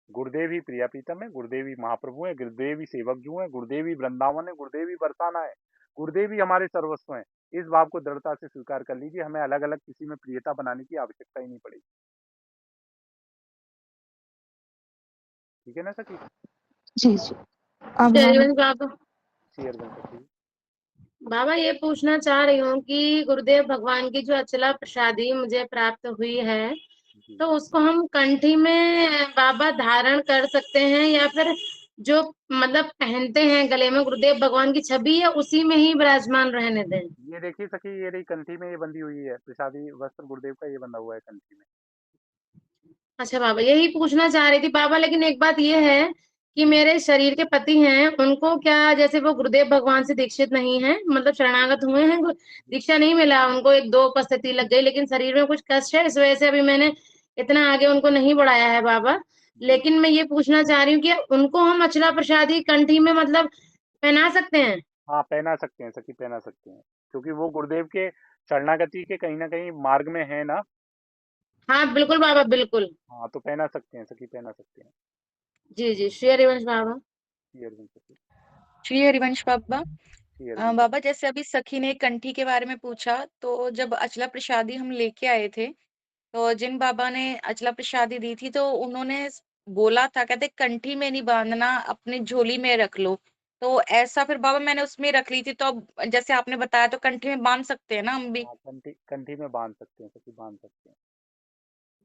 गुरुदेव ही प्रिया प्रीतम है, गुरुदेव ही महाप्रभु है, गुरुदेव ही सेवक जू है, गुरुदेव ही वृंदावन है, गुरुदेव ही बरसाना है, गुरुदेव ही हमारे सर्वस्व हैं। इस भाव को दृढ़ता से स्वीकार कर लीजिए, हमें अलग अलग किसी में प्रियता बनाने की आवश्यकता ही नहीं पड़ेगी। ठीक है ना सखी। जी जी। अब बाबा। हरिवंश बाबा, शेयर कर सखी। बाबा ये पूछना चाह रही हूँ कि गुरुदेव भगवान की जो अचला प्रसादी मुझे प्राप्त हुई है, जी, तो उसको हम कंठी में बाबा धारण कर सकते हैं, या फिर जो मतलब पहनते हैं गले में गुरुदेव भगवान की छवि है उसी में ही विराजमान रहने दें। ये देखिए सखी, ये रही कंठी में, ये बंधी हुई है प्रसादी वस्त्र, गुरुदेव का ये बंधा हुआ है कंठी में। अच्छा बाबा, यही पूछना चाह रही थी बाबा, लेकिन एक बात ये है कि जी मेरे शरीर के पति हैं, उनको क्या, जैसे वो गुरुदेव भगवान से दीक्षित नहीं है, मतलब शरणागत हुए हैं, जी दीक्षा नहीं मिला उनको, 1-2 उपस्थिति लग गई, लेकिन शरीर में कुछ कष्ट है, इस वजह से अभी मैंने इतना आगे उनको नहीं बढ़ाया है बाबा। जी। लेकिन मैं ये पूछना चाह रही हूँ कि उनको हम अचला प्रसादी कंठी में मतलब पहना सकते हैं। हाँ पहना सकते हैं सखी, पहना सकते हैं, क्योंकि वो गुरुदेव के शरणागति के कहीं ना कहीं मार्ग में है ना। हाँ बिल्कुल बाबा, बिल्कुल। हाँ तो पहना सकते हैं सखी, पहना सकते हैं। जी जी, श्री हरिवंश बाबा। श्री अरविंद सखी। श्री हरिवंश बाबा। श्री अरविंद सखी। बाबा, जैसे अभी सखी ने कंठी के बारे में पूछा, तो जब अचला प्रसादी हम लेके आए थे, तो जिन बाबा ने अचला प्रसादी दी थी, तो उन्होंने बोला था, कहते कंठी में नहीं बांधना, अपनी झोली में रख लो। तो ऐसा फिर बाबा मैंने उसमें रख ली थी, तो अब जैसे आपने बताया, तो कंठी में बांध सकते हैं ना हम भी? हाँ कंठी, कंठी में बांध सकते हैं सखी, बांध सकते हैं।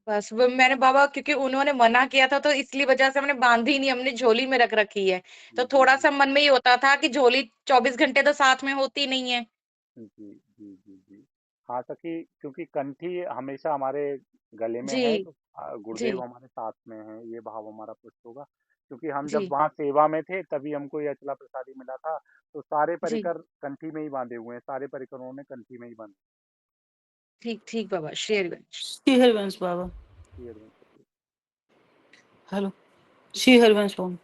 बस वो मैंने बाबा, क्योंकि उन्होंने मना किया था, तो इसलिए वजह से हमने बांधी नहीं, हमने झोली में रख रखी है। तो जी थोड़ा जी सा मन में ये होता था कि झोली 24 घंटे तो साथ में होती नहीं है। जी जी जी जी। हाँ सखी, क्योंकि कंठी हमेशा हमारे गले में जी है तो जी गुरुदेव हमारे साथ में है, ये भाव हमारा पुष्ट होगा। क्योंकि हम जब जी वहाँ सेवा में थे तभी हमको ये अचला प्रसादी मिला था, तो सारे जी। परिकर कंठी में ही बांधे हुए हैं, सारे परिकरों ने कंठी में ही बांधे। ठीक ठीक बाबा, श्री हरिवंश। श्री हरिवंश बाबा। श्री अरविंद सखी। हेलो। श्री हरिवंश बाबा।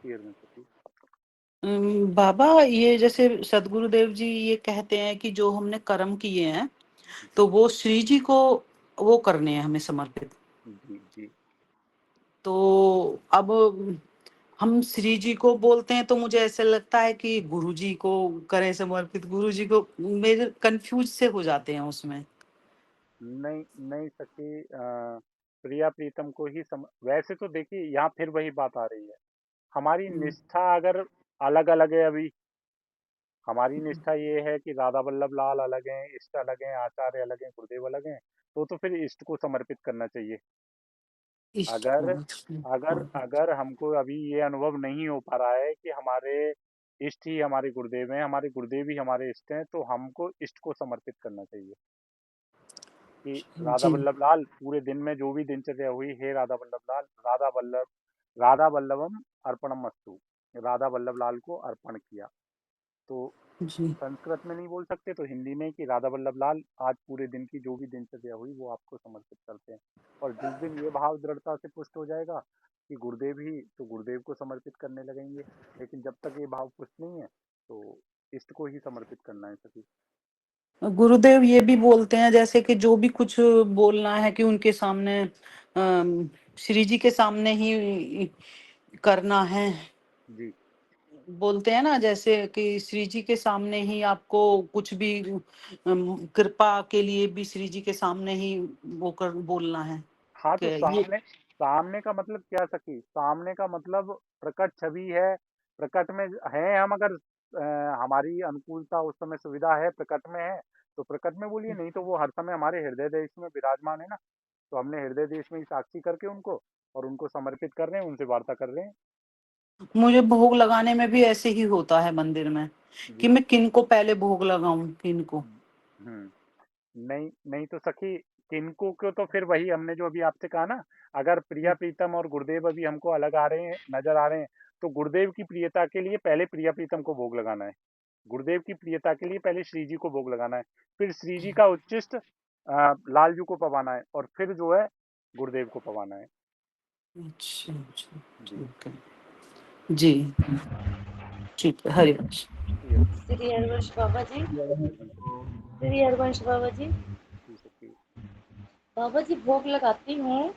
श्री अरविंद सखी। बाबा, ये जैसे सदगुरुदेव जी ये कहते हैं कि जो हमने कर्म किए हैं जी तो वो श्री जी को वो करने हैं हमें समर्पित। जी जी। तो अब हम श्री जी को बोलते हैं, तो मुझे ऐसा लगता है कि गुरु जी को करें समर्पित, गुरु जी को, मेरे कंफ्यूज से हो जाते हैं उसमें। नहीं नहीं सखी, प्रिया प्रीतम को ही वैसे तो देखिए यहाँ फिर वही बात आ रही है, हमारी हम्म, निष्ठा अगर अलग अलग है अभी, हमारी निष्ठा ये है कि राधा वल्लभ लाल अलग हैं, इष्ट अलग हैं, आचार्य अलग हैं, गुरुदेव अलग हैं, तो फिर इष्ट को समर्पित करना चाहिए। इष्ट अगर को। अगर अगर हमको अभी ये अनुभव नहीं हो पा रहा है कि हमारे इष्ट ही हमारे गुरुदेव हैं, हमारे गुरुदेव ही हमारे इष्ट हैं, तो हमको इष्ट को समर्पित करना चाहिए कि राधा जी वल्लभ लाल पूरे दिन में जो भी दिनचर्या हुई, हे राधा वल्लभ लाल, राधा वल्लभम अर्पणम मस्तु, राधा वल्लभ लाल को अर्पण किया। तो जी। संस्कृत में नहीं बोल सकते तो हिंदी में कि राधा वल्लभ लाल आज पूरे दिन की जो भी दिनचर्या हुई वो आपको समर्पित करते हैं। और जिस दिन ये भाव दृढ़ता से पुष्ट हो जाएगा कि गुरुदेव ही, तो गुरुदेव को समर्पित करने लगेंगे। लेकिन जब तक ये भाव पुष्ट नहीं है तो इष्ट को ही समर्पित करना है सभी। गुरुदेव ये भी बोलते हैं जैसे कि जो भी कुछ बोलना है कि उनके सामने, श्री जी के सामने ही करना है। जी बोलते हैं ना जैसे कि श्री जी के सामने ही आपको कुछ भी, कृपा के लिए भी श्री जी के सामने ही वो कर बोलना है। हाँ, तो कि ये सामने, सामने का मतलब क्या सखी, सामने का मतलब प्रकट छवि है, प्रकट में है हम, अगर हमारी अनुकूलता उस समय सुविधा है, प्रकट में है तो प्रकट में बोलिए, नहीं तो वो हर समय हमारे हृदय देश में विराजमान है ना, तो हमने हृदय देश में ही साक्षी करके उनको, और उनको समर्पित कर रहे हैं, उनसे वार्ता कर रहे हैं। मुझे भोग लगाने में भी ऐसे ही होता है मंदिर में कि जी। मैं किन को पहले भोग लगाऊं, किन को। हम्म। नहीं नहीं तो सखी, किनको को तो फिर वही हमने जो अभी आपसे कहा ना, अगर प्रिया प्रीतम और गुरुदेव अभी हमको अलग आ रहे हैं, नजर आ रहे हैं, तो गुरुदेव की प्रियता के लिए पहले प्रिया प्रीतम को भोग लगाना है, गुरुदेव की प्रियता के लिए पहले श्री जी को भोग लगाना है, फिर श्री जी का उच्चिष्ट लाल जी को पवाना है, और फिर जो है गुरुदेव को पवाना है। अच्छा अच्छा, जी। ठीक है जी। ठीक है, हरिवंश। श्री अरविंद। श्री हरिवंश बाबा जी। श्री अरविंद। श्री हरिवंश बाबा जी। जी सखी। बाबा जी, भोग लगाती हूँ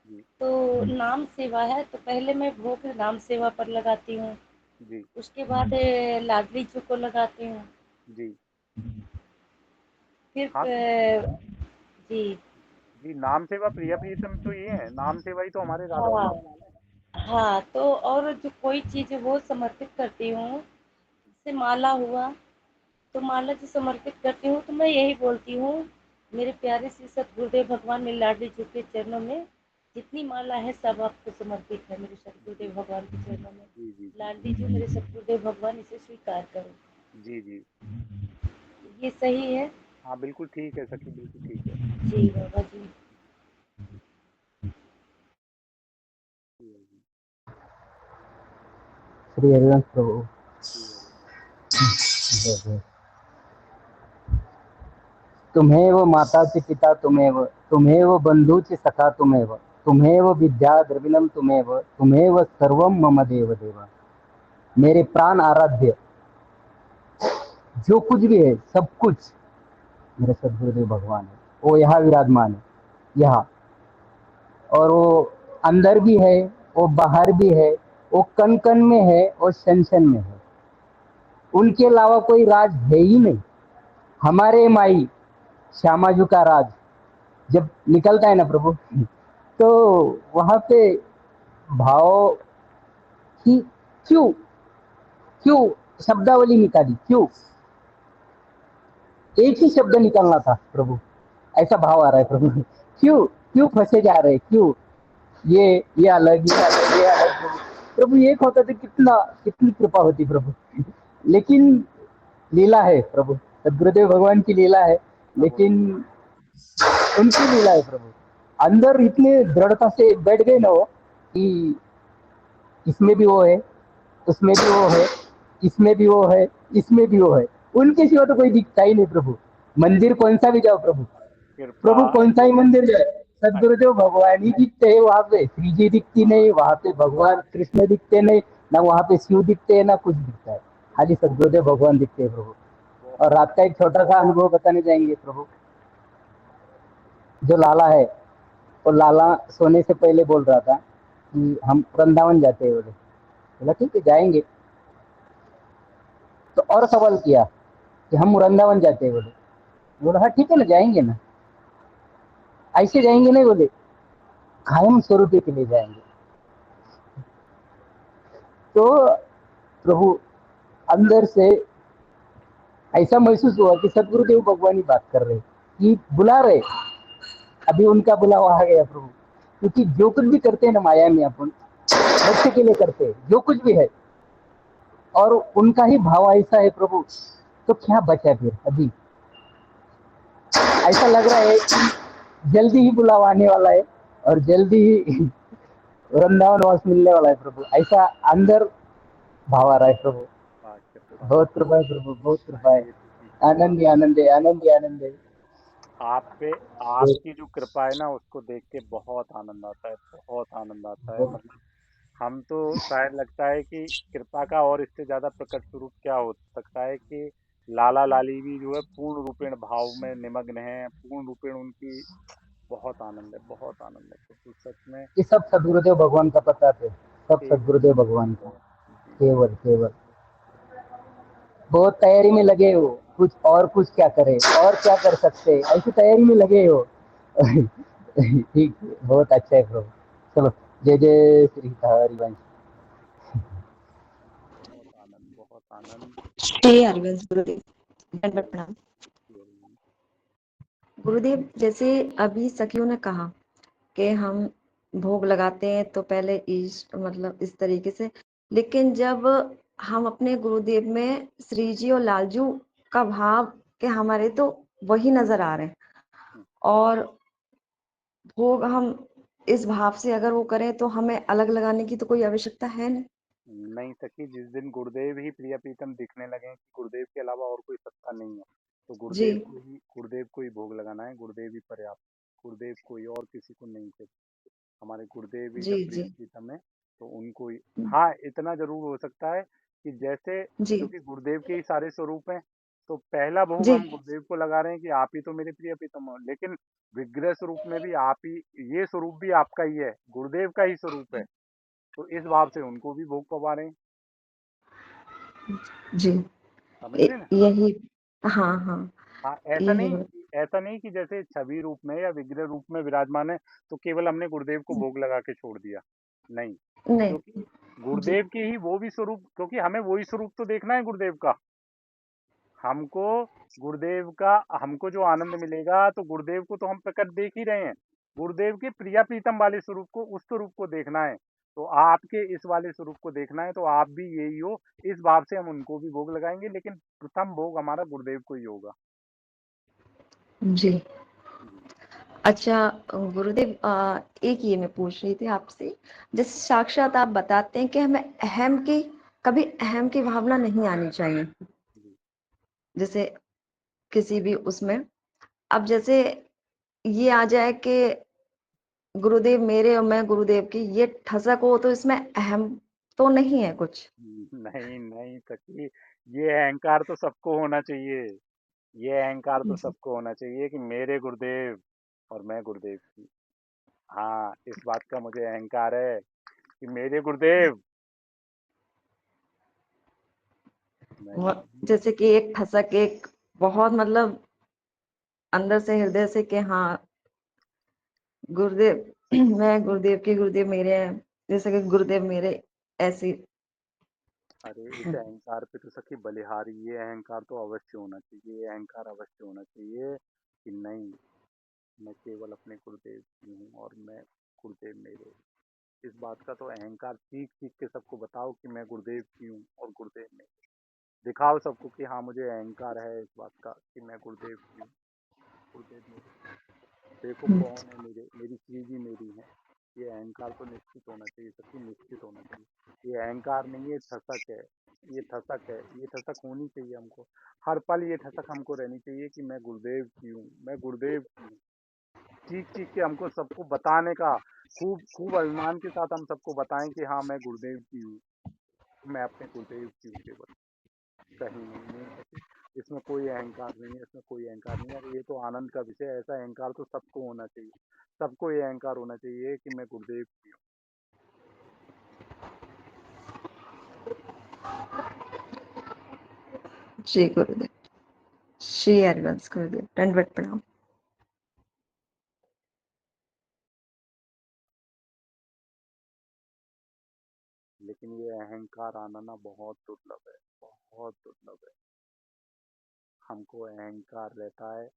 जी तो नाम सेवा है, तो पहले मैं भोग नाम सेवा पर लगाती हूँ, जी उसके बाद लाडली जी को लगाती हूँ, जी। फिर हाँ तो जी। जी, नाम सेवा प्रिया प्रीतम तो ये है, नाम सेवा ही तो हमारे राधा हाँ वल्लभ लाल है। हाँ, तो और जो कोई चीज़ वो समर्पित करती हूँ, जैसे माला हुआ, तो माला जो समर्पित करती हूँ तो मैं यही बोलती हूँ, मेरे प्यारे श्री सतगुरुदेव भगवान मेरे लाडली जी के चरणों में जितनी माला है सब आपको समर्पित है, मेरे जी सतगुरुदेव भगवान के चरणों में। जी जी जी लाडली जी, मेरे सतगुरुदेव भगवान, इसे स्वीकार करो। जी जी। ये सही है? हाँ बिल्कुल ठीक है सखी, बिल्कुल ठीक है। जी बाबा जी। श्री अरविंद। श्री हरिवंश प्रभु। श्री अरविंद। जय जय। तुम्हेव माता च पिता तुम्हेव, तुम्हेव बंधु च सखा तुम्हेव, तुम्हेव विद्या द्रविणम तुम्हेव, तुम्हेव सर्वम मम देव देव। मेरे प्राण आराध्य, जो कुछ भी है सब कुछ मेरे सदगुरुदेव भगवान है, वो यहाँ विराजमान है, यहाँ। और वो अंदर भी है, वो बाहर भी है, वो कण कण में है और शन शन में है। उनके अलावा कोई राज है ही नहीं। हमारे माई श्यामाजू का राज जब निकलता है ना प्रभु, तो वहां पे भाव की क्यों क्यों शब्दावली निकाली, क्यों एक ही शब्द निकलना था प्रभु, ऐसा भाव आ रहा है प्रभु। क्यों क्यों फंसे जा रहे, क्यों ये अलग, ये अलग, ये अलग प्रभु। प्रभु एक होता तो कितना, कितनी कृपा होती प्रभु। लेकिन लीला है प्रभु, सदगुरुदेव भगवान की लीला है, लेकिन उनकी लीला है प्रभु। अंदर इतने दृढ़ता से बैठ गए ना वो, कि इसमें भी वो है, उसमें भी वो है, इसमें भी वो है, इसमें भी वो है। उनके सिवा तो कोई दिखता ही नहीं प्रभु। मंदिर कौन सा भी जाओ प्रभु, कृपा प्रभु कौन सा ही मंदिर जाए, सदगुरुदेव कृपा भगवान ही दिखते हैं वहां पे। श्री जी दिखती नहीं वहां पे, भगवान कृष्ण दिखते नहीं ना, वहां पे शिव दिखते हैं ना कुछ दिखता है, खाली सदगुरुदेव भगवान दिखते हैं प्रभु। और रात का एक छोटा सा अनुभव बताने जाएंगे प्रभु। जो लाला है, वो लाला सोने से पहले बोल रहा था कि हम वृंदावन जाते हैं, बोले। बोला ठीक है जाएंगे। तो और सवाल किया कि हम वृंदावन जाते हैं, बोले। बोला हाँ ठीक है ना, जाएंगे ना। ऐसे जाएंगे नहीं, बोले कायम स्वरूप के लिए जाएंगे। तो प्रभु अंदर से ऐसा महसूस हुआ कि सदगुरुदेव भगवान ही बात कर रहे, कि बुला रहे। अभी उनका बुलावा आ गया प्रभु, क्योंकि जो कुछ भी करते हैं ना माया में अपन बच्चे के लिए करते हैं, जो कुछ भी है, और उनका ही भाव ऐसा है प्रभु, तो क्या बचा फिर। अभी ऐसा लग रहा है कि जल्दी ही बुलावा आने वाला है और जल्दी ही वृंदावन वास मिलने वाला है प्रभु, ऐसा अंदर भाव आ रहा है प्रभु। कृपा बहुत कृपा है प्रभु, बहुत कृपा है। ये तो की कृपा। आनंद ही आनंद है, आनंद ही आनंद है। आप पे आपकी जो कृपा है ना, उसको देख के बहुत आनंद आता है, बहुत आनंद आता है। मतलब हम तो शायद लगता है कि कृपा का और इससे ज्यादा प्रकट स्वरूप क्या हो सकता है कि लाला लाली भी जो है पूर्ण रूपेण भाव में निमग्न है, पूर्ण रूपेण उनकी बहुत आनंद है, बहुत आनंद है तो सच में। ये सब सदगुरुदेव भगवान का पता थे, सब केवल सदगुरुदेव भगवान का। जी केवल केवल बहुत तैयारी में लगे हो, कुछ और कुछ क्या करे और क्या कर सकते, ऐसी तैयारी में लगे हो। ठीक, बहुत अच्छा है प्रभु। चलो, जय जय श्री हरिवंश। बहुत आनंद, बहुत आनंद। श्री अरविंद गुरुदेव, दंडवत प्रणाम। केवल गुरुदेव, जैसे अभी सखियों ने कहा कि हम भोग लगाते हैं तो पहले इस मतलब इस तरीके से, लेकिन जब हम अपने गुरुदेव में श्री जी और लालजू का भाव के हमारे तो वही नजर आ रहे हैं, और भोग हम इस भाव से अगर वो करें तो हमें अलग लगाने की तो कोई आवश्यकता है नहीं। नहीं सकी, जिस दिन गुरुदेव ही प्रिय प्रीतम दिखने लगे कि गुरुदेव के अलावा और कोई सत्ता नहीं है, तो जी गुरुदेव को ही भोग लगाना है, गुरुदेव ही पर्याप्त, गुरुदेव कोई और किसी को नहीं चाहिए। हमारे गुरुदेव ही जी जब प्रिय जी प्रीतम है तो उनको ही। हाँ, इतना जरूर हो सकता है कि जैसे, जी क्योंकि गुरुदेव के ही सारे स्वरूप हैं, तो पहला भोग जी हम गुरुदेव को लगा रहे हैं कि आप ही तो मेरे प्रिय प्रीतम हो, लेकिन विग्रह स्वरूप में भी आप ही, ये स्वरूप भी आपका ही है, गुरुदेव का ही स्वरूप है, तो इस भाव से उनको भी भोग पवा रहे हैं। जी समझ रहे हैं ना? यही। हाँ हाँ, हाँ, यही बात। ऐसा नहीं कि जैसे छवि रूप में या विग्रह रूप में विराजमान है तो केवल हमने गुरुदेव को भोग लगा के छोड़ दिया, नहीं। नहीं। क्योंकि जी गुरुदेव के ही वो भी स्वरूप, क्योंकि हमें वही स्वरूप तो देखना है गुरुदेव का। हमको गुरुदेव का, हमको जो आनंद मिलेगा तो गुरुदेव को तो हम प्रकट देख ही रहे हैं, गुरुदेव के प्रिया प्रीतम वाले स्वरूप को, उस स्वरूप को देखना है। तो आपके इस वाले स्वरूप को देखना है, तो आप भी यही हो, इस भाव से हम उनको भी भोग लगाएंगे, लेकिन प्रथम भोग हमारा गुरुदेव को ही होगा। जी। जी अच्छा गुरुदेव, एक ये मैं पूछ रही थी आपसे, जैसे साक्षात आप बताते हैं कि हमें अहम की, कभी अहम की भावना नहीं आनी चाहिए, जी जैसे किसी भी उसमें। अब जैसे ये आ जाए कि गुरुदेव मेरे और मैं गुरुदेव की, ये ठसक हो तो इसमें अहम तो नहीं है कुछ। नहीं नहीं सखी, ये अहंकार तो सबको होना चाहिए, ये अहंकार तो जी सबको होना चाहिए कि मेरे गुरुदेव और मैं गुरुदेव की। हाँ, इस बात का मुझे अहंकार है कि मेरे गुरुदेव मैं वो नहीं। जैसे कि एक ठसक, एक बहुत मतलब अंदर से, हृदय से कि हाँ, गुरुदेव मैं गुरुदेव के गुरुदेव मेरे हैं, जैसे कि गुरुदेव मेरे ऐसी। अरे इस अहंकार पे तो सखी बलिहारी, ये अहंकार तो अवश्य होना चाहिए, ये अहंकार अवश्य होना चाहिए कि नहीं, मैं केवल अपने गुरुदेव की हूँ और मैं गुरुदेव मेरे। इस बात का तो अहंकार चीख चीख के सबको बताओ कि मैं गुरुदेव की हूँ और गुरुदेव मेरे। दिखाओ सबको कि हाँ मुझे अहंकार है इस बात का कि मैं गुरुदेव की हूँ, गुरुदेव मेरे। देखो कौन है मेरे, मेरी श्री जी मेरी है। ये अहंकार तो निश्चित होना चाहिए, सबकी निश्चित होना चाहिए। ये अहंकार नहीं, ये ठसक है। ये ठसक है, ये ठसक होनी चाहिए हमको। हर पल ये ठसक हमको रहनी चाहिए कि मैं गुरुदेव की हूँ, मैं गुरुदेव की हूँ। चीख चीख के हमको सबको बताने का, खूब खूब अभिमान के साथ हम सबको बताएं कि हाँ मैं गुरुदेव की हूँ, मैं अपने गुरुदेव की हूँ केवल। कहीं नहीं, नहीं सके। इसमें कोई अहंकार नहीं है, इसमें कोई अहंकार नहीं है। और ये तो आनंद का विषय है, ऐसा अहंकार तो सबको होना चाहिए। सबको ये अहंकार होना चाहिए कि मैं गुरुदेव की हूँ। जी गुरुदेव, श्री हरिवंश गुरुदेव, दंडवत प्रणाम। लेकिन ये अहंकार आना ना बहुत दुर्लभ है, बहुत दुर्लभ है। हमको अहंकार रहता है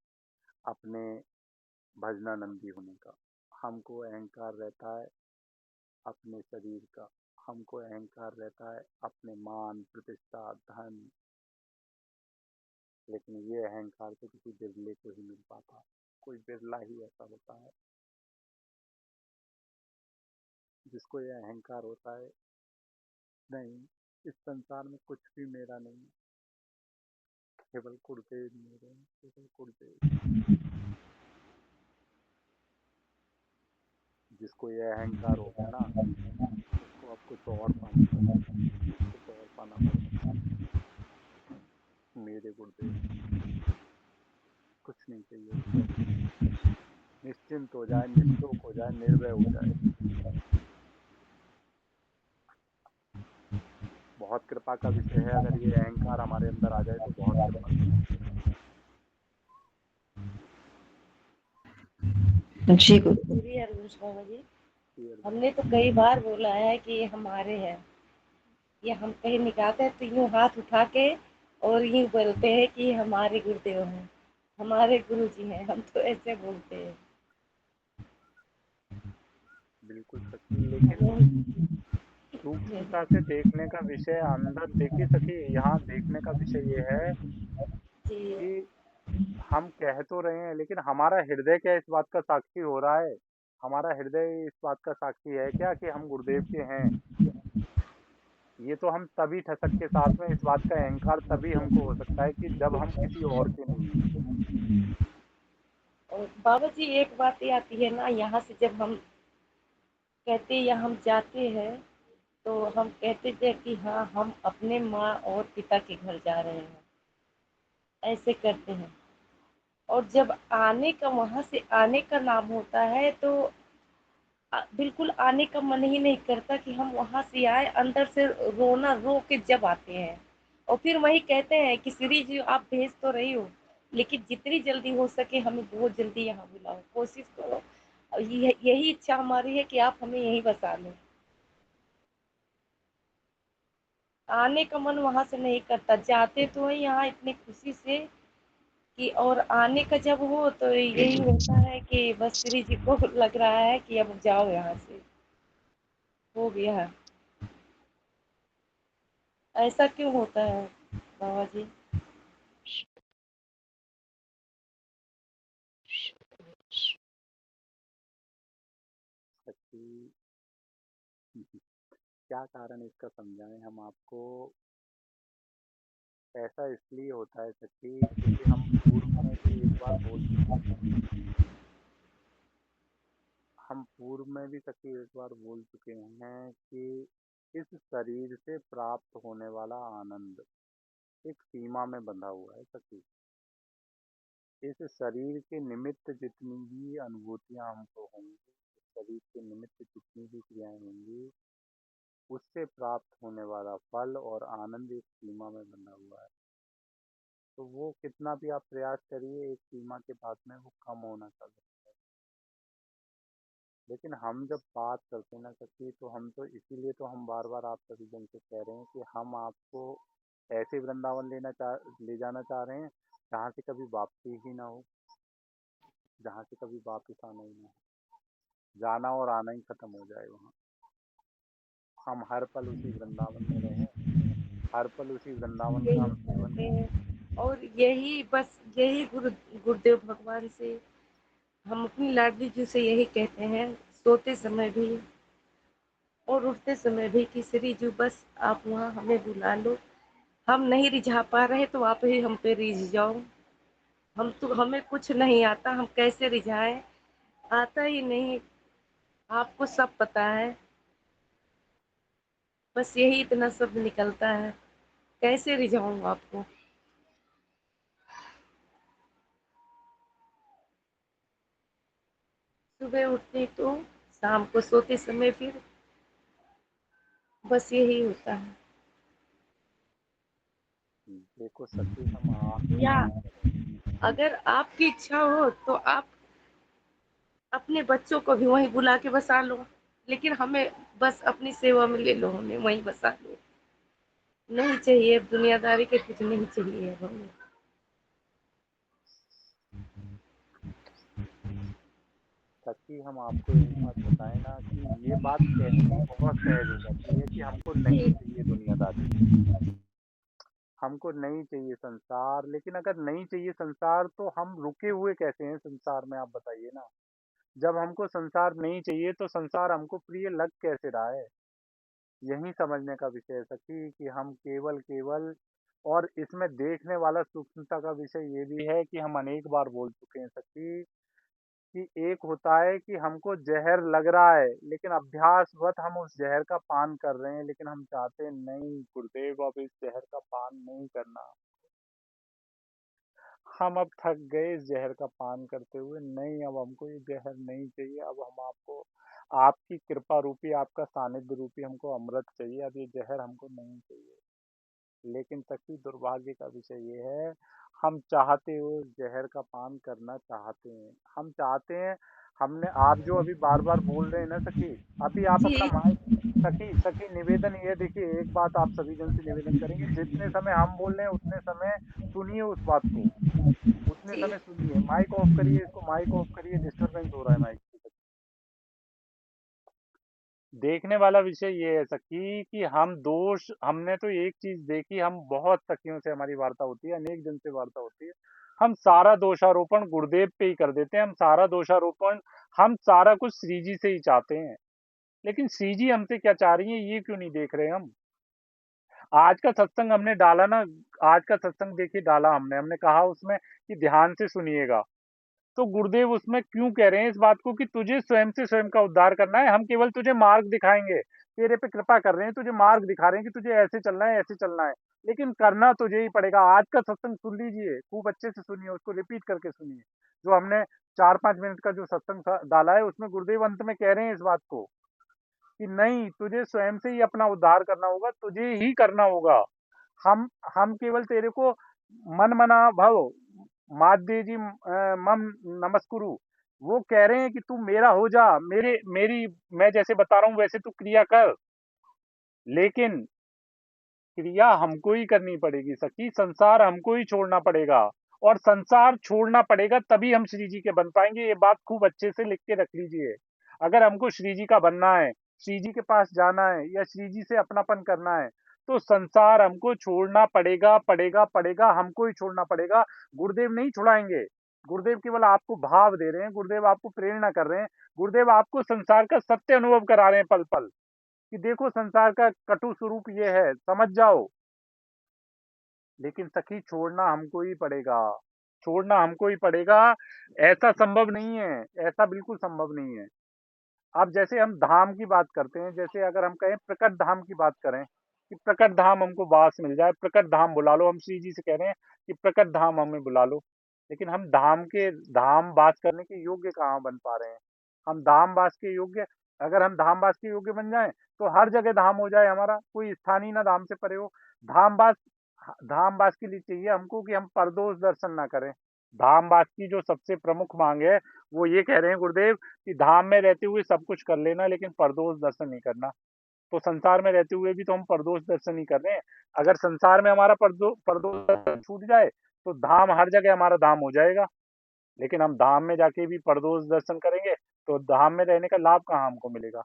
अपने भजनानंदी होने का, हमको अहंकार रहता है अपने शरीर का, हमको अहंकार रहता है अपने मान प्रतिष्ठा धन। लेकिन ये अहंकार तो किसी बिरले को ही मिल पाता, कोई बिरला ही ऐसा होता है जिसको ये अहंकार होता है, नहीं इस संसार में कुछ भी मेरा नहीं, केवल गुरुदेव मेरे हैं, केवल गुरुदेव। जिसको ये अहंकार हो गया ना, उसको अब कुछ और पाना पड़ेगा, कुछ और पाना पड़ेगा। मेरे गुरुदेव, कुछ नहीं चाहिए उसको, निश्चिंत हो जाए, निष्ठुक हो जाए, निर्भय हो जाए। बहुत कृपा का विषय है, अगर ये अहंकार हमारे अंदर आ जाए तो बहुत कृपा का विषय जी गुरुदेव। श्री हरिवंश बाबा जी, है। हमने तो कई बार बोला है कि ये हमारे हैं, ये हम कहीं निकालते हैं तो यूं हाथ उठा के और यूं बोलते हैं कि ये हमारे गुरुदेव हैं, हमारे गुरु जी हैं, हम तो ऐसे बोलते हैं। बिल्कुल सही, लेकिन सूक्ष्मता से देखने का विषय अंदर देखिए सखी, यहाँ देखने का विषय ये है जी कि हम कह तो रहे हैं लेकिन हमारा हृदय क्या इस बात का साक्षी हो रहा है? हमारा हृदय इस बात का साक्षी है क्या कि हम गुरुदेव के हैं? ये तो हम तभी ठसक के साथ में, इस बात का अहंकार तभी हमको हो सकता है कि जब हम किसी और के नहीं हैं। और बाबा जी एक बात ये आती है ना, यहाँ से जब हम कहते या हम जाते हैं तो हम कहते थे कि हाँ हम अपने माँ और पिता के घर जा रहे हैं, ऐसे करते हैं। और जब आने का, वहां से आने का नाम होता है तो बिल्कुल आने का मन ही नहीं करता कि हम वहां से आए, अंदर से रोना रो के जब आते हैं। और फिर वही कहते हैं कि श्री जी आप भेज तो रही हो, लेकिन जितनी जल्दी हो सके हमें बहुत जल्दी यहाँ बुलाओ, कोशिश करो। और यही इच्छा हमारी है कि आप हमें यहीं बसा लो। आने का मन वहां से नहीं करता, जाते तो है यहाँ इतनी खुशी से कि, और आने का जब हो तो यही होता है कि बस श्री जी को लग रहा है कि अब जाओ यहाँ से, हो गया। ऐसा क्यों होता है बाबा जी? सच्ची क्या कारण इसका समझाएं हम आपको? ऐसा इसलिए होता है सच्ची क्योंकि हम पूर्व में भी एक बार बोल चुके हैं, हम पूर्व में भी सच्ची एक बार बोल चुके हैं कि इस शरीर से प्राप्त होने वाला आनंद एक सीमा में बंधा हुआ है सच्ची। इस शरीर के निमित्त जितनी भी अनुभूतियां हमको होंगी, इस शरीर के निमित्त जितनी भी क्रियाएं होंगी, उससे प्राप्त होने वाला फल और आनंद एक सीमा में बंधा हुआ है। तो वो कितना भी आप प्रयास करिए, एक सीमा के बाद में वो कम होना चालू होता है। लेकिन हम जब बात करते हैं ना सखी, तो हम तो इसीलिए तो हम बार बार आप सभी जन से कह रहे हैं कि हम आपको ऐसे वृंदावन ले जाना चाह रहे हैं जहाँ से कभी वापसी ही ना हो, जहाँ से कभी वापस आना ही ना हो, जाना और आना ही खत्म हो जाए वहाँ। हम हर पल उसी वृंदावन में रहें, हर पल उसी वृंदावन का यही हम सेवन चाहते करें। हैं और यही गुरुदेव भगवान से हम अपनी लाडली जी से यही कहते हैं, सोते समय भी और उठते समय भी, कि श्री जी बस आप वहाँ हमें बुला लो। हम नहीं रिझा पा रहे तो आप ही हम पे रिझ जाओ। हमें कुछ नहीं आता, हम कैसे रिझाएं, आता ही नहीं। आपको सब पता है, बस यही इतना शब्द निकलता है, कैसे रिझाऊं आपको। सुबह उठते तो शाम को सोते समय फिर, बस यही होता है। देखो सखी, हम आपकी या बात करें। अगर आपकी इच्छा हो तो आप अपने बच्चों को भी वहीं बुला के बसा लो, लेकिन हमें बस अपनी सेवा में ले लो, हमें वहीं बसा लो। नहीं चाहिए, अब दुनियादारी के कुछ नहीं चाहिए अब हमें। सच्ची हम आपको एक बात बताएं ना, कि ये बात कहनी बहुत सहज हो जाती है कि हमको नहीं जी चाहिए दुनियादारी, हमको नहीं चाहिए संसार। लेकिन अगर नहीं चाहिए संसार तो हम रुके हुए कैसे हैं संसार में, आप बताइए ना। जब हमको संसार नहीं चाहिए तो संसार हमको प्रिय लग कैसे रहा है। यही समझने का विषय है सखी, कि हम केवल केवल, और इसमें देखने वाला सूक्ष्मता का विषय ये भी है कि हम अनेक बार बोल चुके हैं सखी, कि एक होता है कि हमको जहर लग रहा है, लेकिन अभ्यासवश हम उस जहर का पान कर रहे हैं, लेकिन हम चाहते हैं नहीं गुरुदेव अब इस जहर का पान नहीं करना, हम अब थक गए इस जहर का पान करते हुए, नहीं अब हमको ये जहर नहीं चाहिए, अब हम आपको आपकी कृपा रूपी, आपका सानिध्य रूपी हमको अमृत चाहिए, अब ये जहर हमको नहीं चाहिए। लेकिन सच्ची दुर्भाग्य का विषय ये है, हम चाहते हो जहर का पान करना चाहते हैं, हम चाहते हैं। हमने आप जो अभी बार बार बोल रहे हैं ना सखी, अभी आप अपना जी माइक, सखी सखी निवेदन ये देखिए, एक बात आप सभी जन से निवेदन करेंगे, जितने समय हम बोल रहे हैं उतने समय सुनिए उस बात को, उतने जी समय सुनिए। माइक ऑफ करिए, इसको माइक ऑफ करिए, डिस्टरबेंस हो रहा है माइक की। देखने वाला विषय ये है सखी, कि हम दोष, हमने तो एक चीज देखी, हम बहुत सखियों से हमारी वार्ता होती है, अनेक जन से वार्ता होती है, हम सारा दोषारोपण गुरुदेव पे ही कर देते हैं, हम सारा दोषारोपण, हम सारा कुछ श्री जी से ही चाहते हैं। लेकिन श्री जी हमसे क्या चाह रही है, ये क्यों नहीं देख रहे हम। आज का सत्संग हमने डाला ना, आज का सत्संग देखिए डाला हमने हमने कहा उसमें कि ध्यान से सुनिएगा। तो गुरुदेव उसमें क्यों कह रहे हैं इस बात को, कि तुझे स्वयं से स्वयं का उद्धार करना है, हम केवल तुझे मार्ग दिखाएंगे, तेरे पे कृपा कर रहे हैं, तुझे मार्ग दिखा रहे हैं कि तुझे ऐसे चलना है, ऐसे चलना है, लेकिन करना तुझे ही पड़ेगा। आज का सत्संग सुन लीजिए, खूब अच्छे से सुनिए, उसको रिपीट करके सुनिए, जो हमने 4-5 मिनट का जो सत्संग डाला है, उसमें गुरुदेव अंत में कह रहे हैं इस बात को, कि नहीं तुझे स्वयं से ही अपना उद्धार करना होगा, तुझे ही करना होगा। हम हम केवल तेरे को मन मना भव माध्य जी मम नमस्कुरु, वो कह रहे हैं कि तू मेरा हो जा, मेरे मेरी मैं जैसे बता रहा हूँ वैसे तू क्रिया कर, लेकिन क्रिया हमको ही करनी पड़ेगी सखी, संसार हमको ही छोड़ना पड़ेगा, और संसार छोड़ना पड़ेगा तभी हम श्री जी के बन पाएंगे। ये बात खूब अच्छे से लिख के रख लीजिए। अगर हमको श्री जी का बनना है, श्री जी के पास जाना है, या श्री जी से अपनापन करना है, तो संसार हमको छोड़ना पड़ेगा, पड़ेगा पड़ेगा, हमको ही छोड़ना पड़ेगा। गुरुदेव नहीं छुड़ाएंगे, गुरुदेव केवल आपको भाव दे रहे हैं, गुरुदेव आपको प्रेरणा कर रहे हैं, गुरुदेव आपको संसार का सत्य अनुभव करा रहे हैं पल पल, कि देखो संसार का कटु स्वरूप ये है, समझ जाओ। लेकिन सखी छोड़ना हमको ही पड़ेगा, छोड़ना हमको ही पड़ेगा। ऐसा संभव नहीं है, ऐसा बिल्कुल संभव नहीं है। अब जैसे हम धाम की बात करते हैं, जैसे अगर हम कहें प्रकट धाम की बात करें, कि प्रकट धाम हमको वास मिल जाए, प्रकट धाम बुला लो, हम श्री जी से कह रहे हैं कि प्रकट धाम हमें बुला लो, लेकिन हम धाम वास करने के योग्य कहाँ बन पा रहे हैं। हम धाम वास के योग्य, अगर हम धाम वास के योग्य बन जाएं तो हर जगह धाम हो जाए हमारा, कोई स्थान ही ना धाम से परे हो। धाम वास धाम वास के लिए चाहिए हमको कि हम परदोष दर्शन ना करें। धाम वास की जो सबसे प्रमुख मांग है वो ये कह रहे हैं गुरुदेव कि धाम में रहते हुए सब कुछ कर लेना लेकिन परदोष दर्शन नहीं करना। तो संसार में रहते हुए भी तो हम परदोष दर्शन ही कर रहे हैं। अगर संसार में हमारा परदोष दर्शन छूट जाए तो धाम, हर जगह हमारा धाम हो जाएगा। लेकिन हम धाम में जाके भी परदोष दर्शन करेंगे तो धाम में रहने का लाभ कहाँ हमको मिलेगा।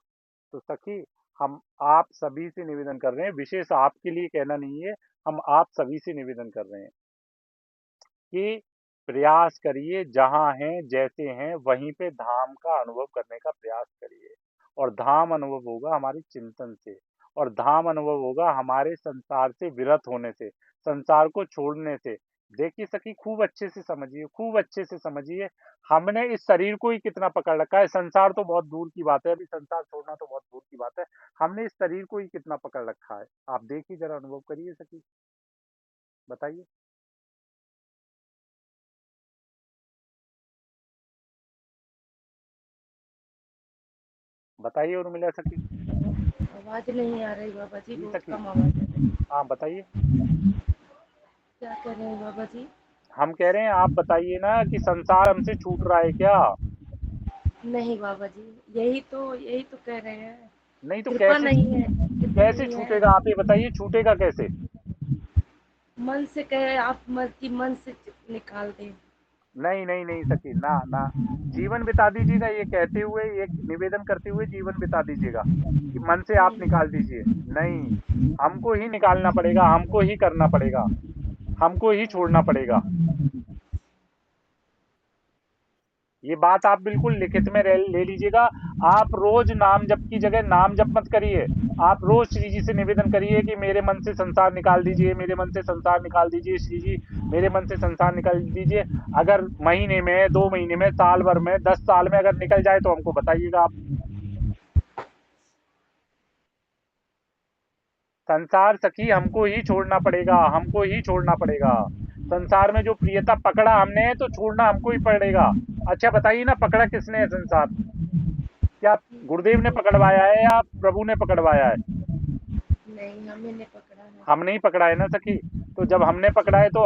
तो सखी, हम आप सभी से निवेदन कर रहे हैं, विशेष आपके लिए कहना नहीं है, हम आप सभी से निवेदन कर रहे हैं कि प्रयास करिए, जहाँ हैं जैसे हैं वहीं पे धाम का अनुभव करने का प्रयास करिए। और धाम अनुभव होगा हमारे चिंतन से, और धाम अनुभव होगा हमारे संसार से विरत होने से, संसार को छोड़ने से। देखिए सखी, खूब अच्छे से समझिए, खूब अच्छे से समझिए। हमने इस शरीर को ही कितना पकड़ रखा है, संसार तो बहुत दूर की बात है, अभी संसार छोड़ना तो बहुत दूर की बात है। हमने इस शरीर को ही कितना पकड़ रखा है, आप देखिए, जरा अनुभव करिए सखी, बताइए। बताइए उर्मिला सखी। आवाज नहीं आ रही बाबा जी, जी बहुत सखी, कम आवाज आ रही। हाँ बताइए। क्या कह रहे हैं बाबा जी? हम कह रहे हैं आप बताइए ना कि संसार हमसे छूट रहा है क्या। नहीं बाबा जी, यही तो कह रहे हैं। नहीं तो कृपा कैसे, नहीं है, कृपा कैसे नहीं है। छूटेगा, आप ये बताइए, छूटेगा कैसे। मन से कहे आप, मन से निकाल दें। नहीं नहीं नहीं सकी, ना ना, जीवन बिता दीजिएगा, ये कहते हुए, एक निवेदन करते हुए जीवन बिता दीजिएगा कि मन से आप नहीं, निकाल दीजिए। नहीं, हमको ही निकालना पड़ेगा, हमको ही करना पड़ेगा, हमको ही छोड़ना पड़ेगा। ये बात आप बिल्कुल लिखित में ले लीजिएगा। आप रोज नाम जप की जगह नाम जप मत करिए, आप रोज श्री जी से निवेदन करिए कि मेरे मन से संसार निकाल दीजिए, मेरे मन से संसार निकाल दीजिए श्री जी, मेरे मन से संसार निकाल दीजिए। अगर महीने में, 2 महीने में, साल भर में, 10 साल में अगर निकल जाए तो हमको बताइएगा आप। संसार सखी हमको ही छोड़ना पड़ेगा, हमको ही छोड़ना पड़ेगा। संसार में जो प्रियता पकड़ा हमने तो छोड़ना हमको ही पड़ेगा। अच्छा बताइए ना, पकड़ा किसने है संसार, क्या गुरुदेव ने पकड़वाया है या प्रभु ने पकड़वाया है। नहीं, हमें नहीं पकड़ा है। हमने ही पकड़ा है ना सखी। तो जब हमने पकड़ा है तो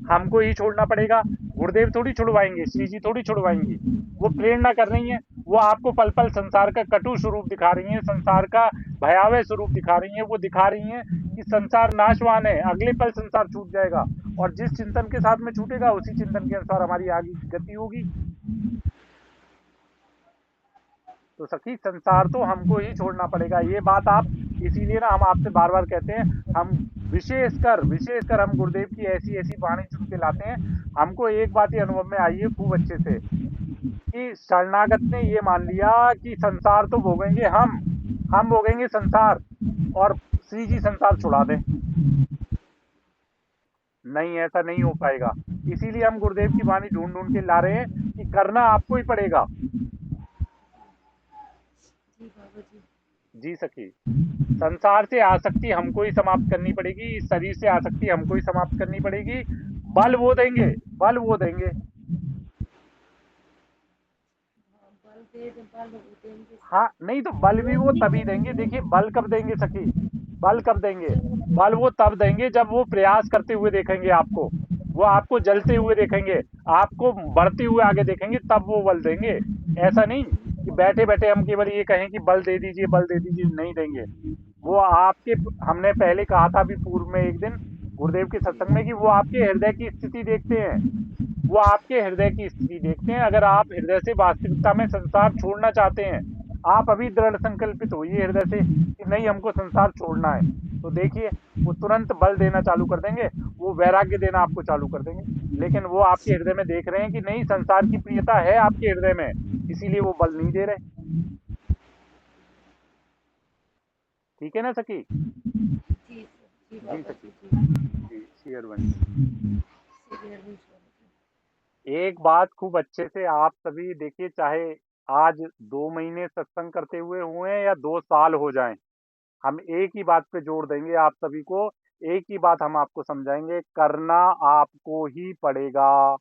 हमको ही छोड़ना पड़ेगा। गुरुदेव थोड़ी छुड़वाएंगे, श्री जी थोड़ी छुड़वाएंगी। वो प्रेरणा कर रही हैं, वो आपको पल पल संसार का कटु स्वरूप दिखा रही हैं, संसार का भयावह स्वरूप दिखा रही हैं। वो दिखा रही हैं कि संसार नाशवान है, अगले पल संसार छूट जाएगा, और जिस चिंतन के साथ में छूटेगा उसी चिंतन के अनुसार हमारी आगे की गति होगी। तो सखी, संसार तो हमको ही छोड़ना पड़ेगा, ये बात आप, इसीलिए ना हम आपसे बार बार कहते हैं, हम विशेषकर हम गुरुदेव की ऐसी ऐसी वाणी सुन के लाते हैं। हमको एक बात ही अनुभव में आई है खूब अच्छे से, कि शरणागत ने ये मान लिया कि संसार तो भोगेंगे हम भोगेंगे संसार, और श्री जी संसार छुड़ा दें। नहीं, ऐसा नहीं हो पाएगा। इसीलिए हम गुरुदेव की वाणी ढूंढ ढूंढ के ला रहे हैं कि करना आपको ही पड़ेगा। जी बाबा जी। जी सखी, संसार से आसक्ति हमको ही समाप्त करनी पड़ेगी, इस शरीर से आसक्ति हमको ही समाप्त करनी पड़ेगी। बल वो देंगे, बल वो देंगे। हाँ, बल दे दे, बल वो देंगे हाँ, नहीं तो बल भी वो तभी देंगे। देखिए, बल कब देंगे सखी, बल कब देंगे, बल वो तब देंगे जब वो प्रयास करते हुए देखेंगे आपको, वो आपको जलते हुए देखेंगे, आपको बढ़ते हुए आगे देखेंगे, तब वो बल देंगे। ऐसा नहीं कि बैठे बैठे हम केवल ये कहें कि बल दे दीजिए, बल दे दीजिए, नहीं देंगे। वो आपके, हमने पहले कहा था भी पूर्व में एक दिन गुरुदेव के सत्संग में, कि वो आपके हृदय की स्थिति देखते हैं, वो आपके हृदय की स्थिति देखते हैं। अगर आप हृदय से वास्तविकता में संसार छोड़ना चाहते हैं, आप अभी दृढ़ संकल्पित होइए हृदय से कि नहीं, हमको संसार छोड़ना है, तो देखिए, वो तुरंत बल देना चालू कर देंगे, वो वैराग्य देना आपको चालू कर देंगे। लेकिन वो आपके हृदय में देख रहे हैं कि नहीं, संसार की प्रियता है आपके हृदय में, इसीलिए वो बल नहीं दे रहे। ठीक है ना सखी। जी सर, जी जी बाबा सखी। जी, जी। जी शेयरवन जी। सीरियल नहीं छोड़ते। एक बात खूब अच्छे से आप सभी देखिए, चाहे आज 2 महीने सत्संग करते हुए या 2 साल हो जाएं, हम एक ही बात पे जोर देंगे आप सभी को, एक ही बात हम आपको समझाएंगे, करना आपको ही पड़ेगा।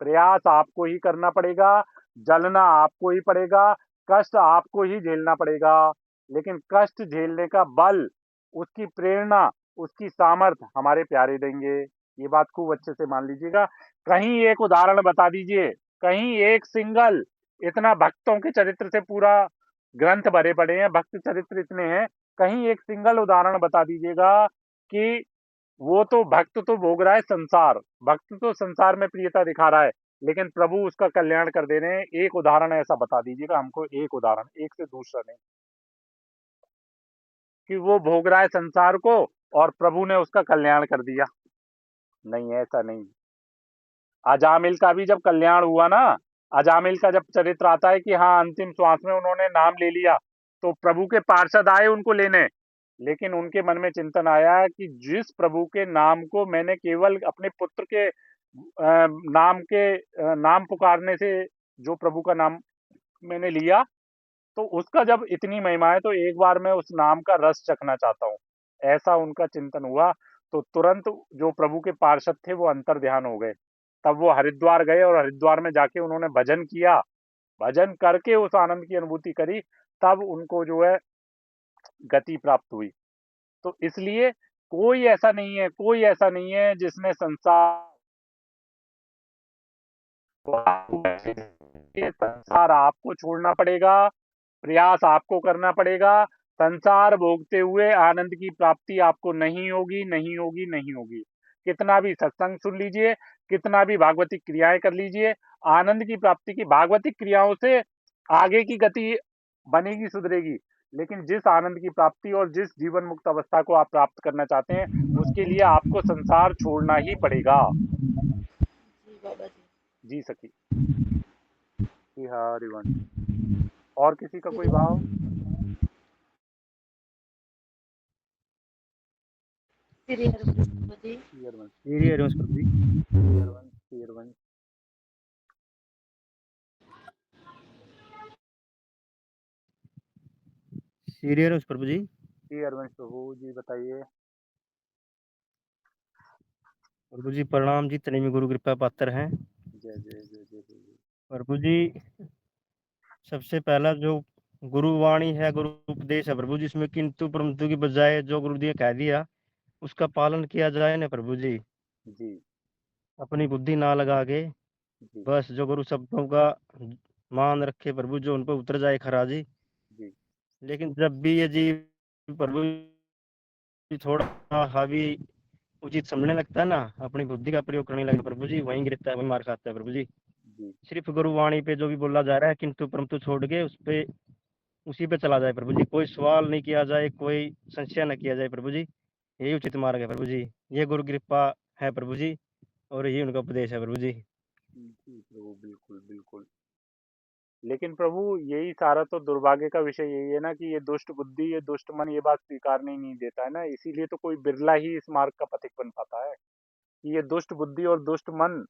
प्रयास आपको ही करना पड़ेगा, जलना आपको ही पड़ेगा, कष्ट आपको ही झेलना पड़ेगा। लेकिन कष्ट झेलने का बल, उसकी प्रेरणा, उसकी सामर्थ्य हमारे प्यारे देंगे। ये बात खूब अच्छे से मान लीजिएगा। कहीं एक उदाहरण बता दीजिए, कहीं एक सिंगल, इतना भक्तों के चरित्र से पूरा ग्रंथ भरे पड़े हैं, भक्त चरित्र इतने हैं, कहीं एक सिंगल उदाहरण बता दीजिएगा कि वो तो भक्त तो भोग रहा है संसार, भक्त तो संसार में प्रियता दिखा रहा है, लेकिन प्रभु उसका कल्याण कर दे रहे हैं। एक उदाहरण ऐसा बता दीजिएगा हमको, एक उदाहरण, एक से दूसरा नहीं, कि वो भोग रहा है संसार को और प्रभु ने उसका कल्याण कर दिया। नहीं, ऐसा नहीं। अजामिल का भी जब कल्याण हुआ ना, अजामिल का जब चरित्र आता है कि हाँ अंतिम श्वास में उन्होंने नाम ले लिया, तो प्रभु के पार्षद आए उनको लेने, लेकिन उनके मन में चिंतन आया कि जिस प्रभु के नाम को मैंने केवल अपने पुत्र के नाम पुकारने से जो प्रभु का नाम मैंने लिया, तो उसका जब इतनी महिमा है तो एक बार मैं उस नाम का रस चखना चाहता हूँ। ऐसा उनका चिंतन हुआ, तो तुरंत जो प्रभु के पार्षद थे वो अंतर ध्यान हो गए। तब वो हरिद्वार गए और हरिद्वार में जाके उन्होंने भजन किया, भजन करके उस आनंद की अनुभूति करी, तब उनको जो है गति प्राप्त हुई। तो इसलिए कोई ऐसा नहीं है, कोई ऐसा नहीं है जिसने संसार आपको छोड़ना पड़ेगा, प्रयास आपको करना पड़ेगा। संसार भोगते हुए आनंद की प्राप्ति आपको नहीं होगी, नहीं होगी, नहीं होगी। कितना भी सत्संग सुन लीजिए, कितना भी भागवतिक क्रियाएं कर लीजिए, आनंद की प्राप्ति की भागवतिक क्रियाओं से आगे की गति बनेगी, सुधरेगी, लेकिन जिस आनंद की प्राप्ति और जिस जीवन मुक्त अवस्था को आप प्राप्त करना चाहते हैं, उसके लिए आपको संसार छोड़ना ही पड़ेगा। जी बाबा जी। जी सखी। जी हाँ, हरिवंश। और किसी का कोई भाव? श्री हरिवंश बाबा जी। श्री हरिवंश, श्री हरिवंश प्रभु जी। श्री हरिवंश, श्री हरिवंश। श्री हरिवंश प्रभु जी। श्री हरिवंश प्रभु जी, बताइए। प्रभु जी प्रणाम जी, तनि में गुरु कृपा पात्र हैं। जय जय जय जय जय जय। प्रभु जी सबसे पहला जो गुरुवाणी है, गुरु उपदेश है प्रभु जी, इसमें किंतु परंतु की बजाय जो गुरु जी ने कह दिया उसका पालन किया जाए ना प्रभु जी। जी अपनी बुद्धि ना लगा के जी बस जो गुरु शब्दों का मान रखे प्रभु, जो उन पर उतर जाए खरा जी। जी लेकिन जब भी ये जीव प्रभु जी थोड़ा हावी उचित समझने लगता है ना, अपनी बुद्धि का प्रयोग करने लगता है प्रभु जी, वहीं गिरता है, वहीं मार खाता है प्रभु जी। जी सिर्फ गुरुवाणी पे जो भी बोला जा रहा है किंतु परंतु छोड़ के उस पे उसी पे चला जाए प्रभु जी, कोई सवाल नहीं किया जाए, कोई संशय न किया जाए प्रभु जी। यही उचित मार्ग है प्रभु जी, ये गुरु कृपा है प्रभु जी, और यही उनका उपदेश है प्रभु जी। जी प्रभु, बिल्कुल बिल्कुल। लेकिन प्रभु यही सारा तो दुर्भाग्य का विषय यही है ना कि ये दुष्ट बुद्धि, ये दुष्ट मन ये बात स्वीकारने नहीं देता है ना, इसीलिए तो कोई बिरला ही इस मार्ग का पथिक बन पाता है कि ये दुष्ट बुद्धि और दुष्ट मन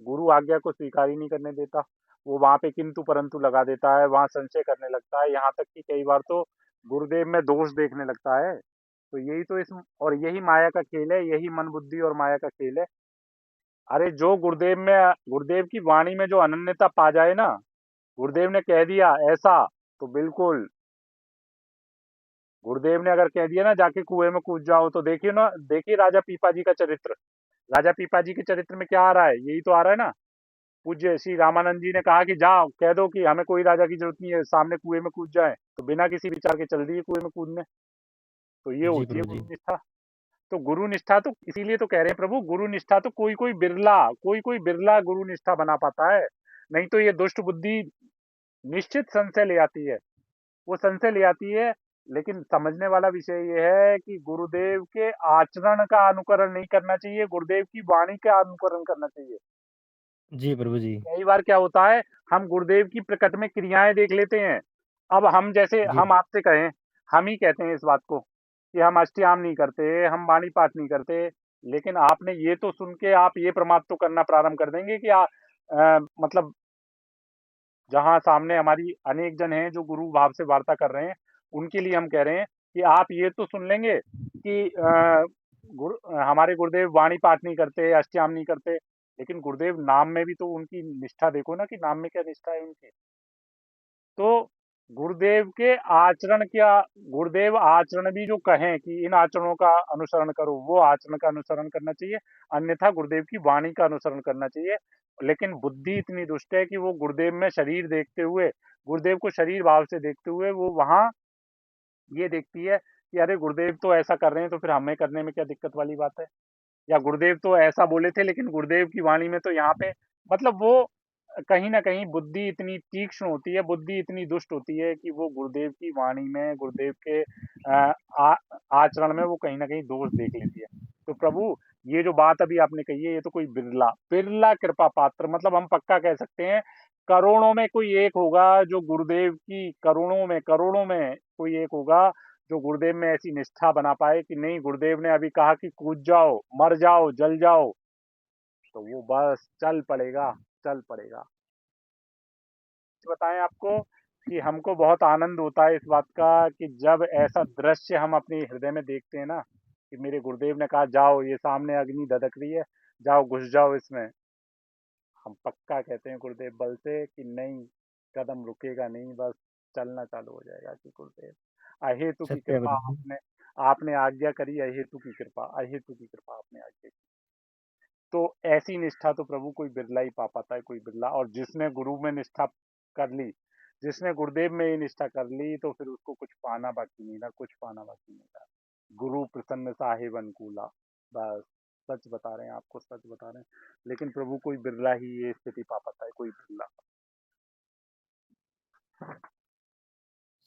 गुरु आज्ञा को स्वीकार ही नहीं करने देता। वो वहां पे किंतु परंतु लगा देता है, वहां संशय करने लगता है, यहाँ तक कि कई बार तो गुरुदेव में दोष देखने लगता है। तो यही तो इस और यही माया का खेल है, यही मन बुद्धि और माया का खेल है। अरे जो गुरुदेव की वाणी में जो अनन्यता पा जाए ना, गुरुदेव ने कह दिया ऐसा, तो बिल्कुल गुरुदेव ने अगर कह दिया ना जाके कुएं में कूद जाओ, तो देखिए ना, देखिए राजा पीपा जी का चरित्र, राजा पीपा जी के चरित्र में क्या आ रहा है, यही तो आ रहा है ना। पूज्य श्री रामानंद जी ने कहा कि जाओ कह दो कि हमें कोई राजा की जरूरत नहीं है, सामने कुएं में कूद जाए, तो बिना किसी विचार के चल दिए कुएं में कूदने। तो ये जी होती है प्रभु जी। गुरु निष्ठा। तो गुरु निष्ठा तो इसीलिए तो कह रहे हैं प्रभु, गुरु निष्ठा तो कोई कोई बिरला गुरु निष्ठा बना पाता है। नहीं तो ये दुष्ट बुद्धि निश्चित संशय ले आती है, वो संशय ले आती है। लेकिन समझने वाला विषय ये है कि गुरुदेव के आचरण का अनुकरण नहीं करना चाहिए, गुरुदेव की वाणी का अनुकरण करना चाहिए। जी प्रभु जी। कई बार क्या होता है, हम गुरुदेव की प्रकट में क्रियाएं देख लेते हैं। अब हम जैसे जी हम आपसे कहें, हम ही कहते हैं इस बात को कि हम अष्टयाम नहीं करते, हम वाणी पाठ नहीं करते, लेकिन आपने ये तो सुन के आप ये प्रमाद तो करना प्रारंभ कर देंगे कि मतलब जहाँ सामने हमारी अनेक जन हैं जो गुरु भाव से वार्ता कर रहे हैं, उनके लिए हम कह रहे हैं कि आप ये तो सुन लेंगे कि हमारे गुरुदेव वाणी पाठ नहीं करते, अष्टयाम नहीं करते, लेकिन गुरुदेव नाम में भी तो उनकी निष्ठा देखो ना कि नाम में क्या निष्ठा है उनकी। तो गुरुदेव के आचरण क्या, गुरुदेव आचरण भी जो कहें कि इन आचरणों का अनुसरण करो, वो आचरण का अनुसरण करना चाहिए, अन्यथा गुरुदेव की वाणी का अनुसरण करना चाहिए। लेकिन बुद्धि इतनी दुष्ट है कि वो गुरुदेव में शरीर देखते हुए, गुरुदेव को शरीर भाव से देखते हुए वो वहां ये देखती है कि अरे गुरुदेव तो ऐसा कर रहे हैं तो फिर हमें करने में क्या दिक्कत वाली बात है, या गुरुदेव तो ऐसा बोले थे लेकिन गुरुदेव की वाणी में तो यहाँ पे, मतलब वो कहीं ना कहीं बुद्धि इतनी तीक्ष्ण होती है, बुद्धि इतनी दुष्ट होती है कि वो गुरुदेव की वाणी में, गुरुदेव के आचरण में वो कहीं ना कहीं दोष देख लेती है। तो प्रभु ये जो बात अभी आपने कही है, ये तो कोई बिरला बिरला कृपा पात्र, मतलब हम पक्का कह सकते हैं करोड़ों में कोई एक होगा जो गुरुदेव की, करोड़ों में कोई एक होगा जो गुरुदेव में ऐसी निष्ठा बना पाए कि नहीं, गुरुदेव ने अभी कहा कि कूद जाओ, मर जाओ, जल जाओ, तो वो बस चल पड़ेगा, चल पड़ेगा। बताएं आपको कि हमको बहुत आनंद होता है इस बात का कि जब ऐसा दृश्य हम अपने हृदय में देखते हैं ना, कि मेरे गुरुदेव ने कहा जाओ, ये सामने अग्नि धधक रही है, जाओ घुस जाओ इसमें, हम पक्का कहते हैं गुरुदेव बल से कि नहीं, कदम रुकेगा नहीं, बस चलना चालू हो जाएगा कि गुरुदेव अहेतु की सत्य है कृपा गुरुजी। आपने आपने आज्ञा करी, अहेतु की कृपा, अहेतु की कृपा आपने आज्ञा की। तो ऐसी निष्ठा तो प्रभु कोई बिरला ही पा पाता है, कोई बिरला। और जिसने गुरु में निष्ठा कर ली, जिसने गुरुदेव में ये निष्ठा कर ली, तो फिर उसको कुछ पाना बाकी नहीं रहा, कुछ पाना बाकी नहीं रहा। गुरु प्रसन्न साहिब अनुकूला, बस सच बता रहे हैं आपको, सच बता रहे हैं। लेकिन प्रभु कोई बिरला ही ये स्थिति पा पाता है, कोई बिरला।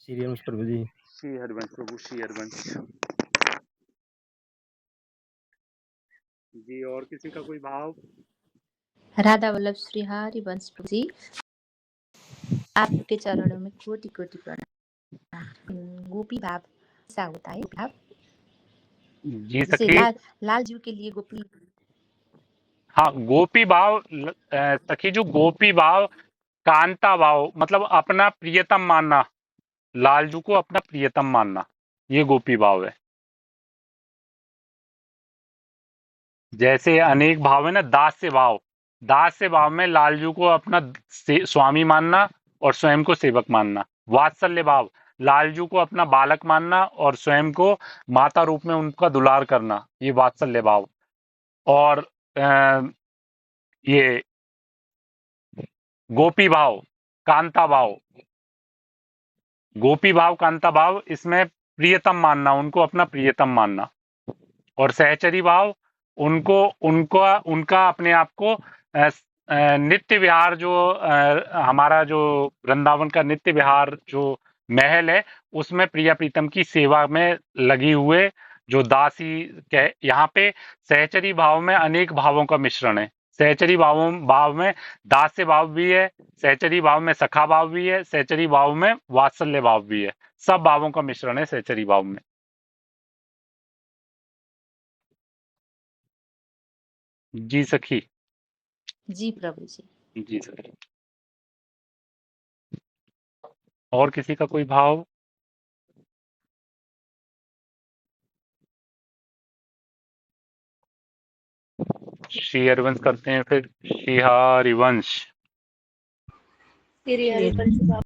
श्री हरिवंश प्रभु जी। श्री हरिवंश प्रभु, श्री हरिवंश जी। और किसी का कोई भाव? राधा वल्लभ श्री हरिवंश प्रभु जी, आपके चरणों में कोटि कोटि प्रणाम। गोपी भाव ऐसा होता है भाव, जी जैसे सखी। लाल जी के लिए गोपी। हाँ, गोपी भाव सखी, जो गोपी भाव, कांता भाव, मतलब अपना प्रियतम मानना, लालजू को अपना प्रियतम मानना, ये गोपी भाव है। जैसे अनेक भाव है ना, दास्य भाव, दास्य भाव में लालजू को अपना स्वामी मानना और स्वयं को सेवक मानना। वात्सल्य भाव, लालजू को अपना बालक मानना और स्वयं को माता रूप में उनका दुलार करना, ये वात्सल्य भाव। और ये गोपी भाव, कांता भाव, गोपी भाव, कांता भाव, इसमें प्रियतम मानना, उनको अपना प्रियतम मानना। और सहचरी भाव, उनको उनका उनका अपने आप को नित्य विहार, जो हमारा जो वृंदावन का नित्य विहार जो महल है, उसमें प्रिया प्रीतम की सेवा में लगी हुए जो दासी कह, यहाँ पे सहचरी भाव में अनेक भावों का मिश्रण है। सहचरी भाव में दास्य भाव भी है, सहचरी भाव में सखा भाव भी है, सहचरी भाव में वात्सल्य भाव भी है। सब भावों का मिश्रण है सहचरी भाव में। जी सखी। जी प्रभु जी। जी सखी। और किसी का कोई भाव? श्री हरिवंश करते हैं फिर। श्री हरिवंश। श्री हरिवंश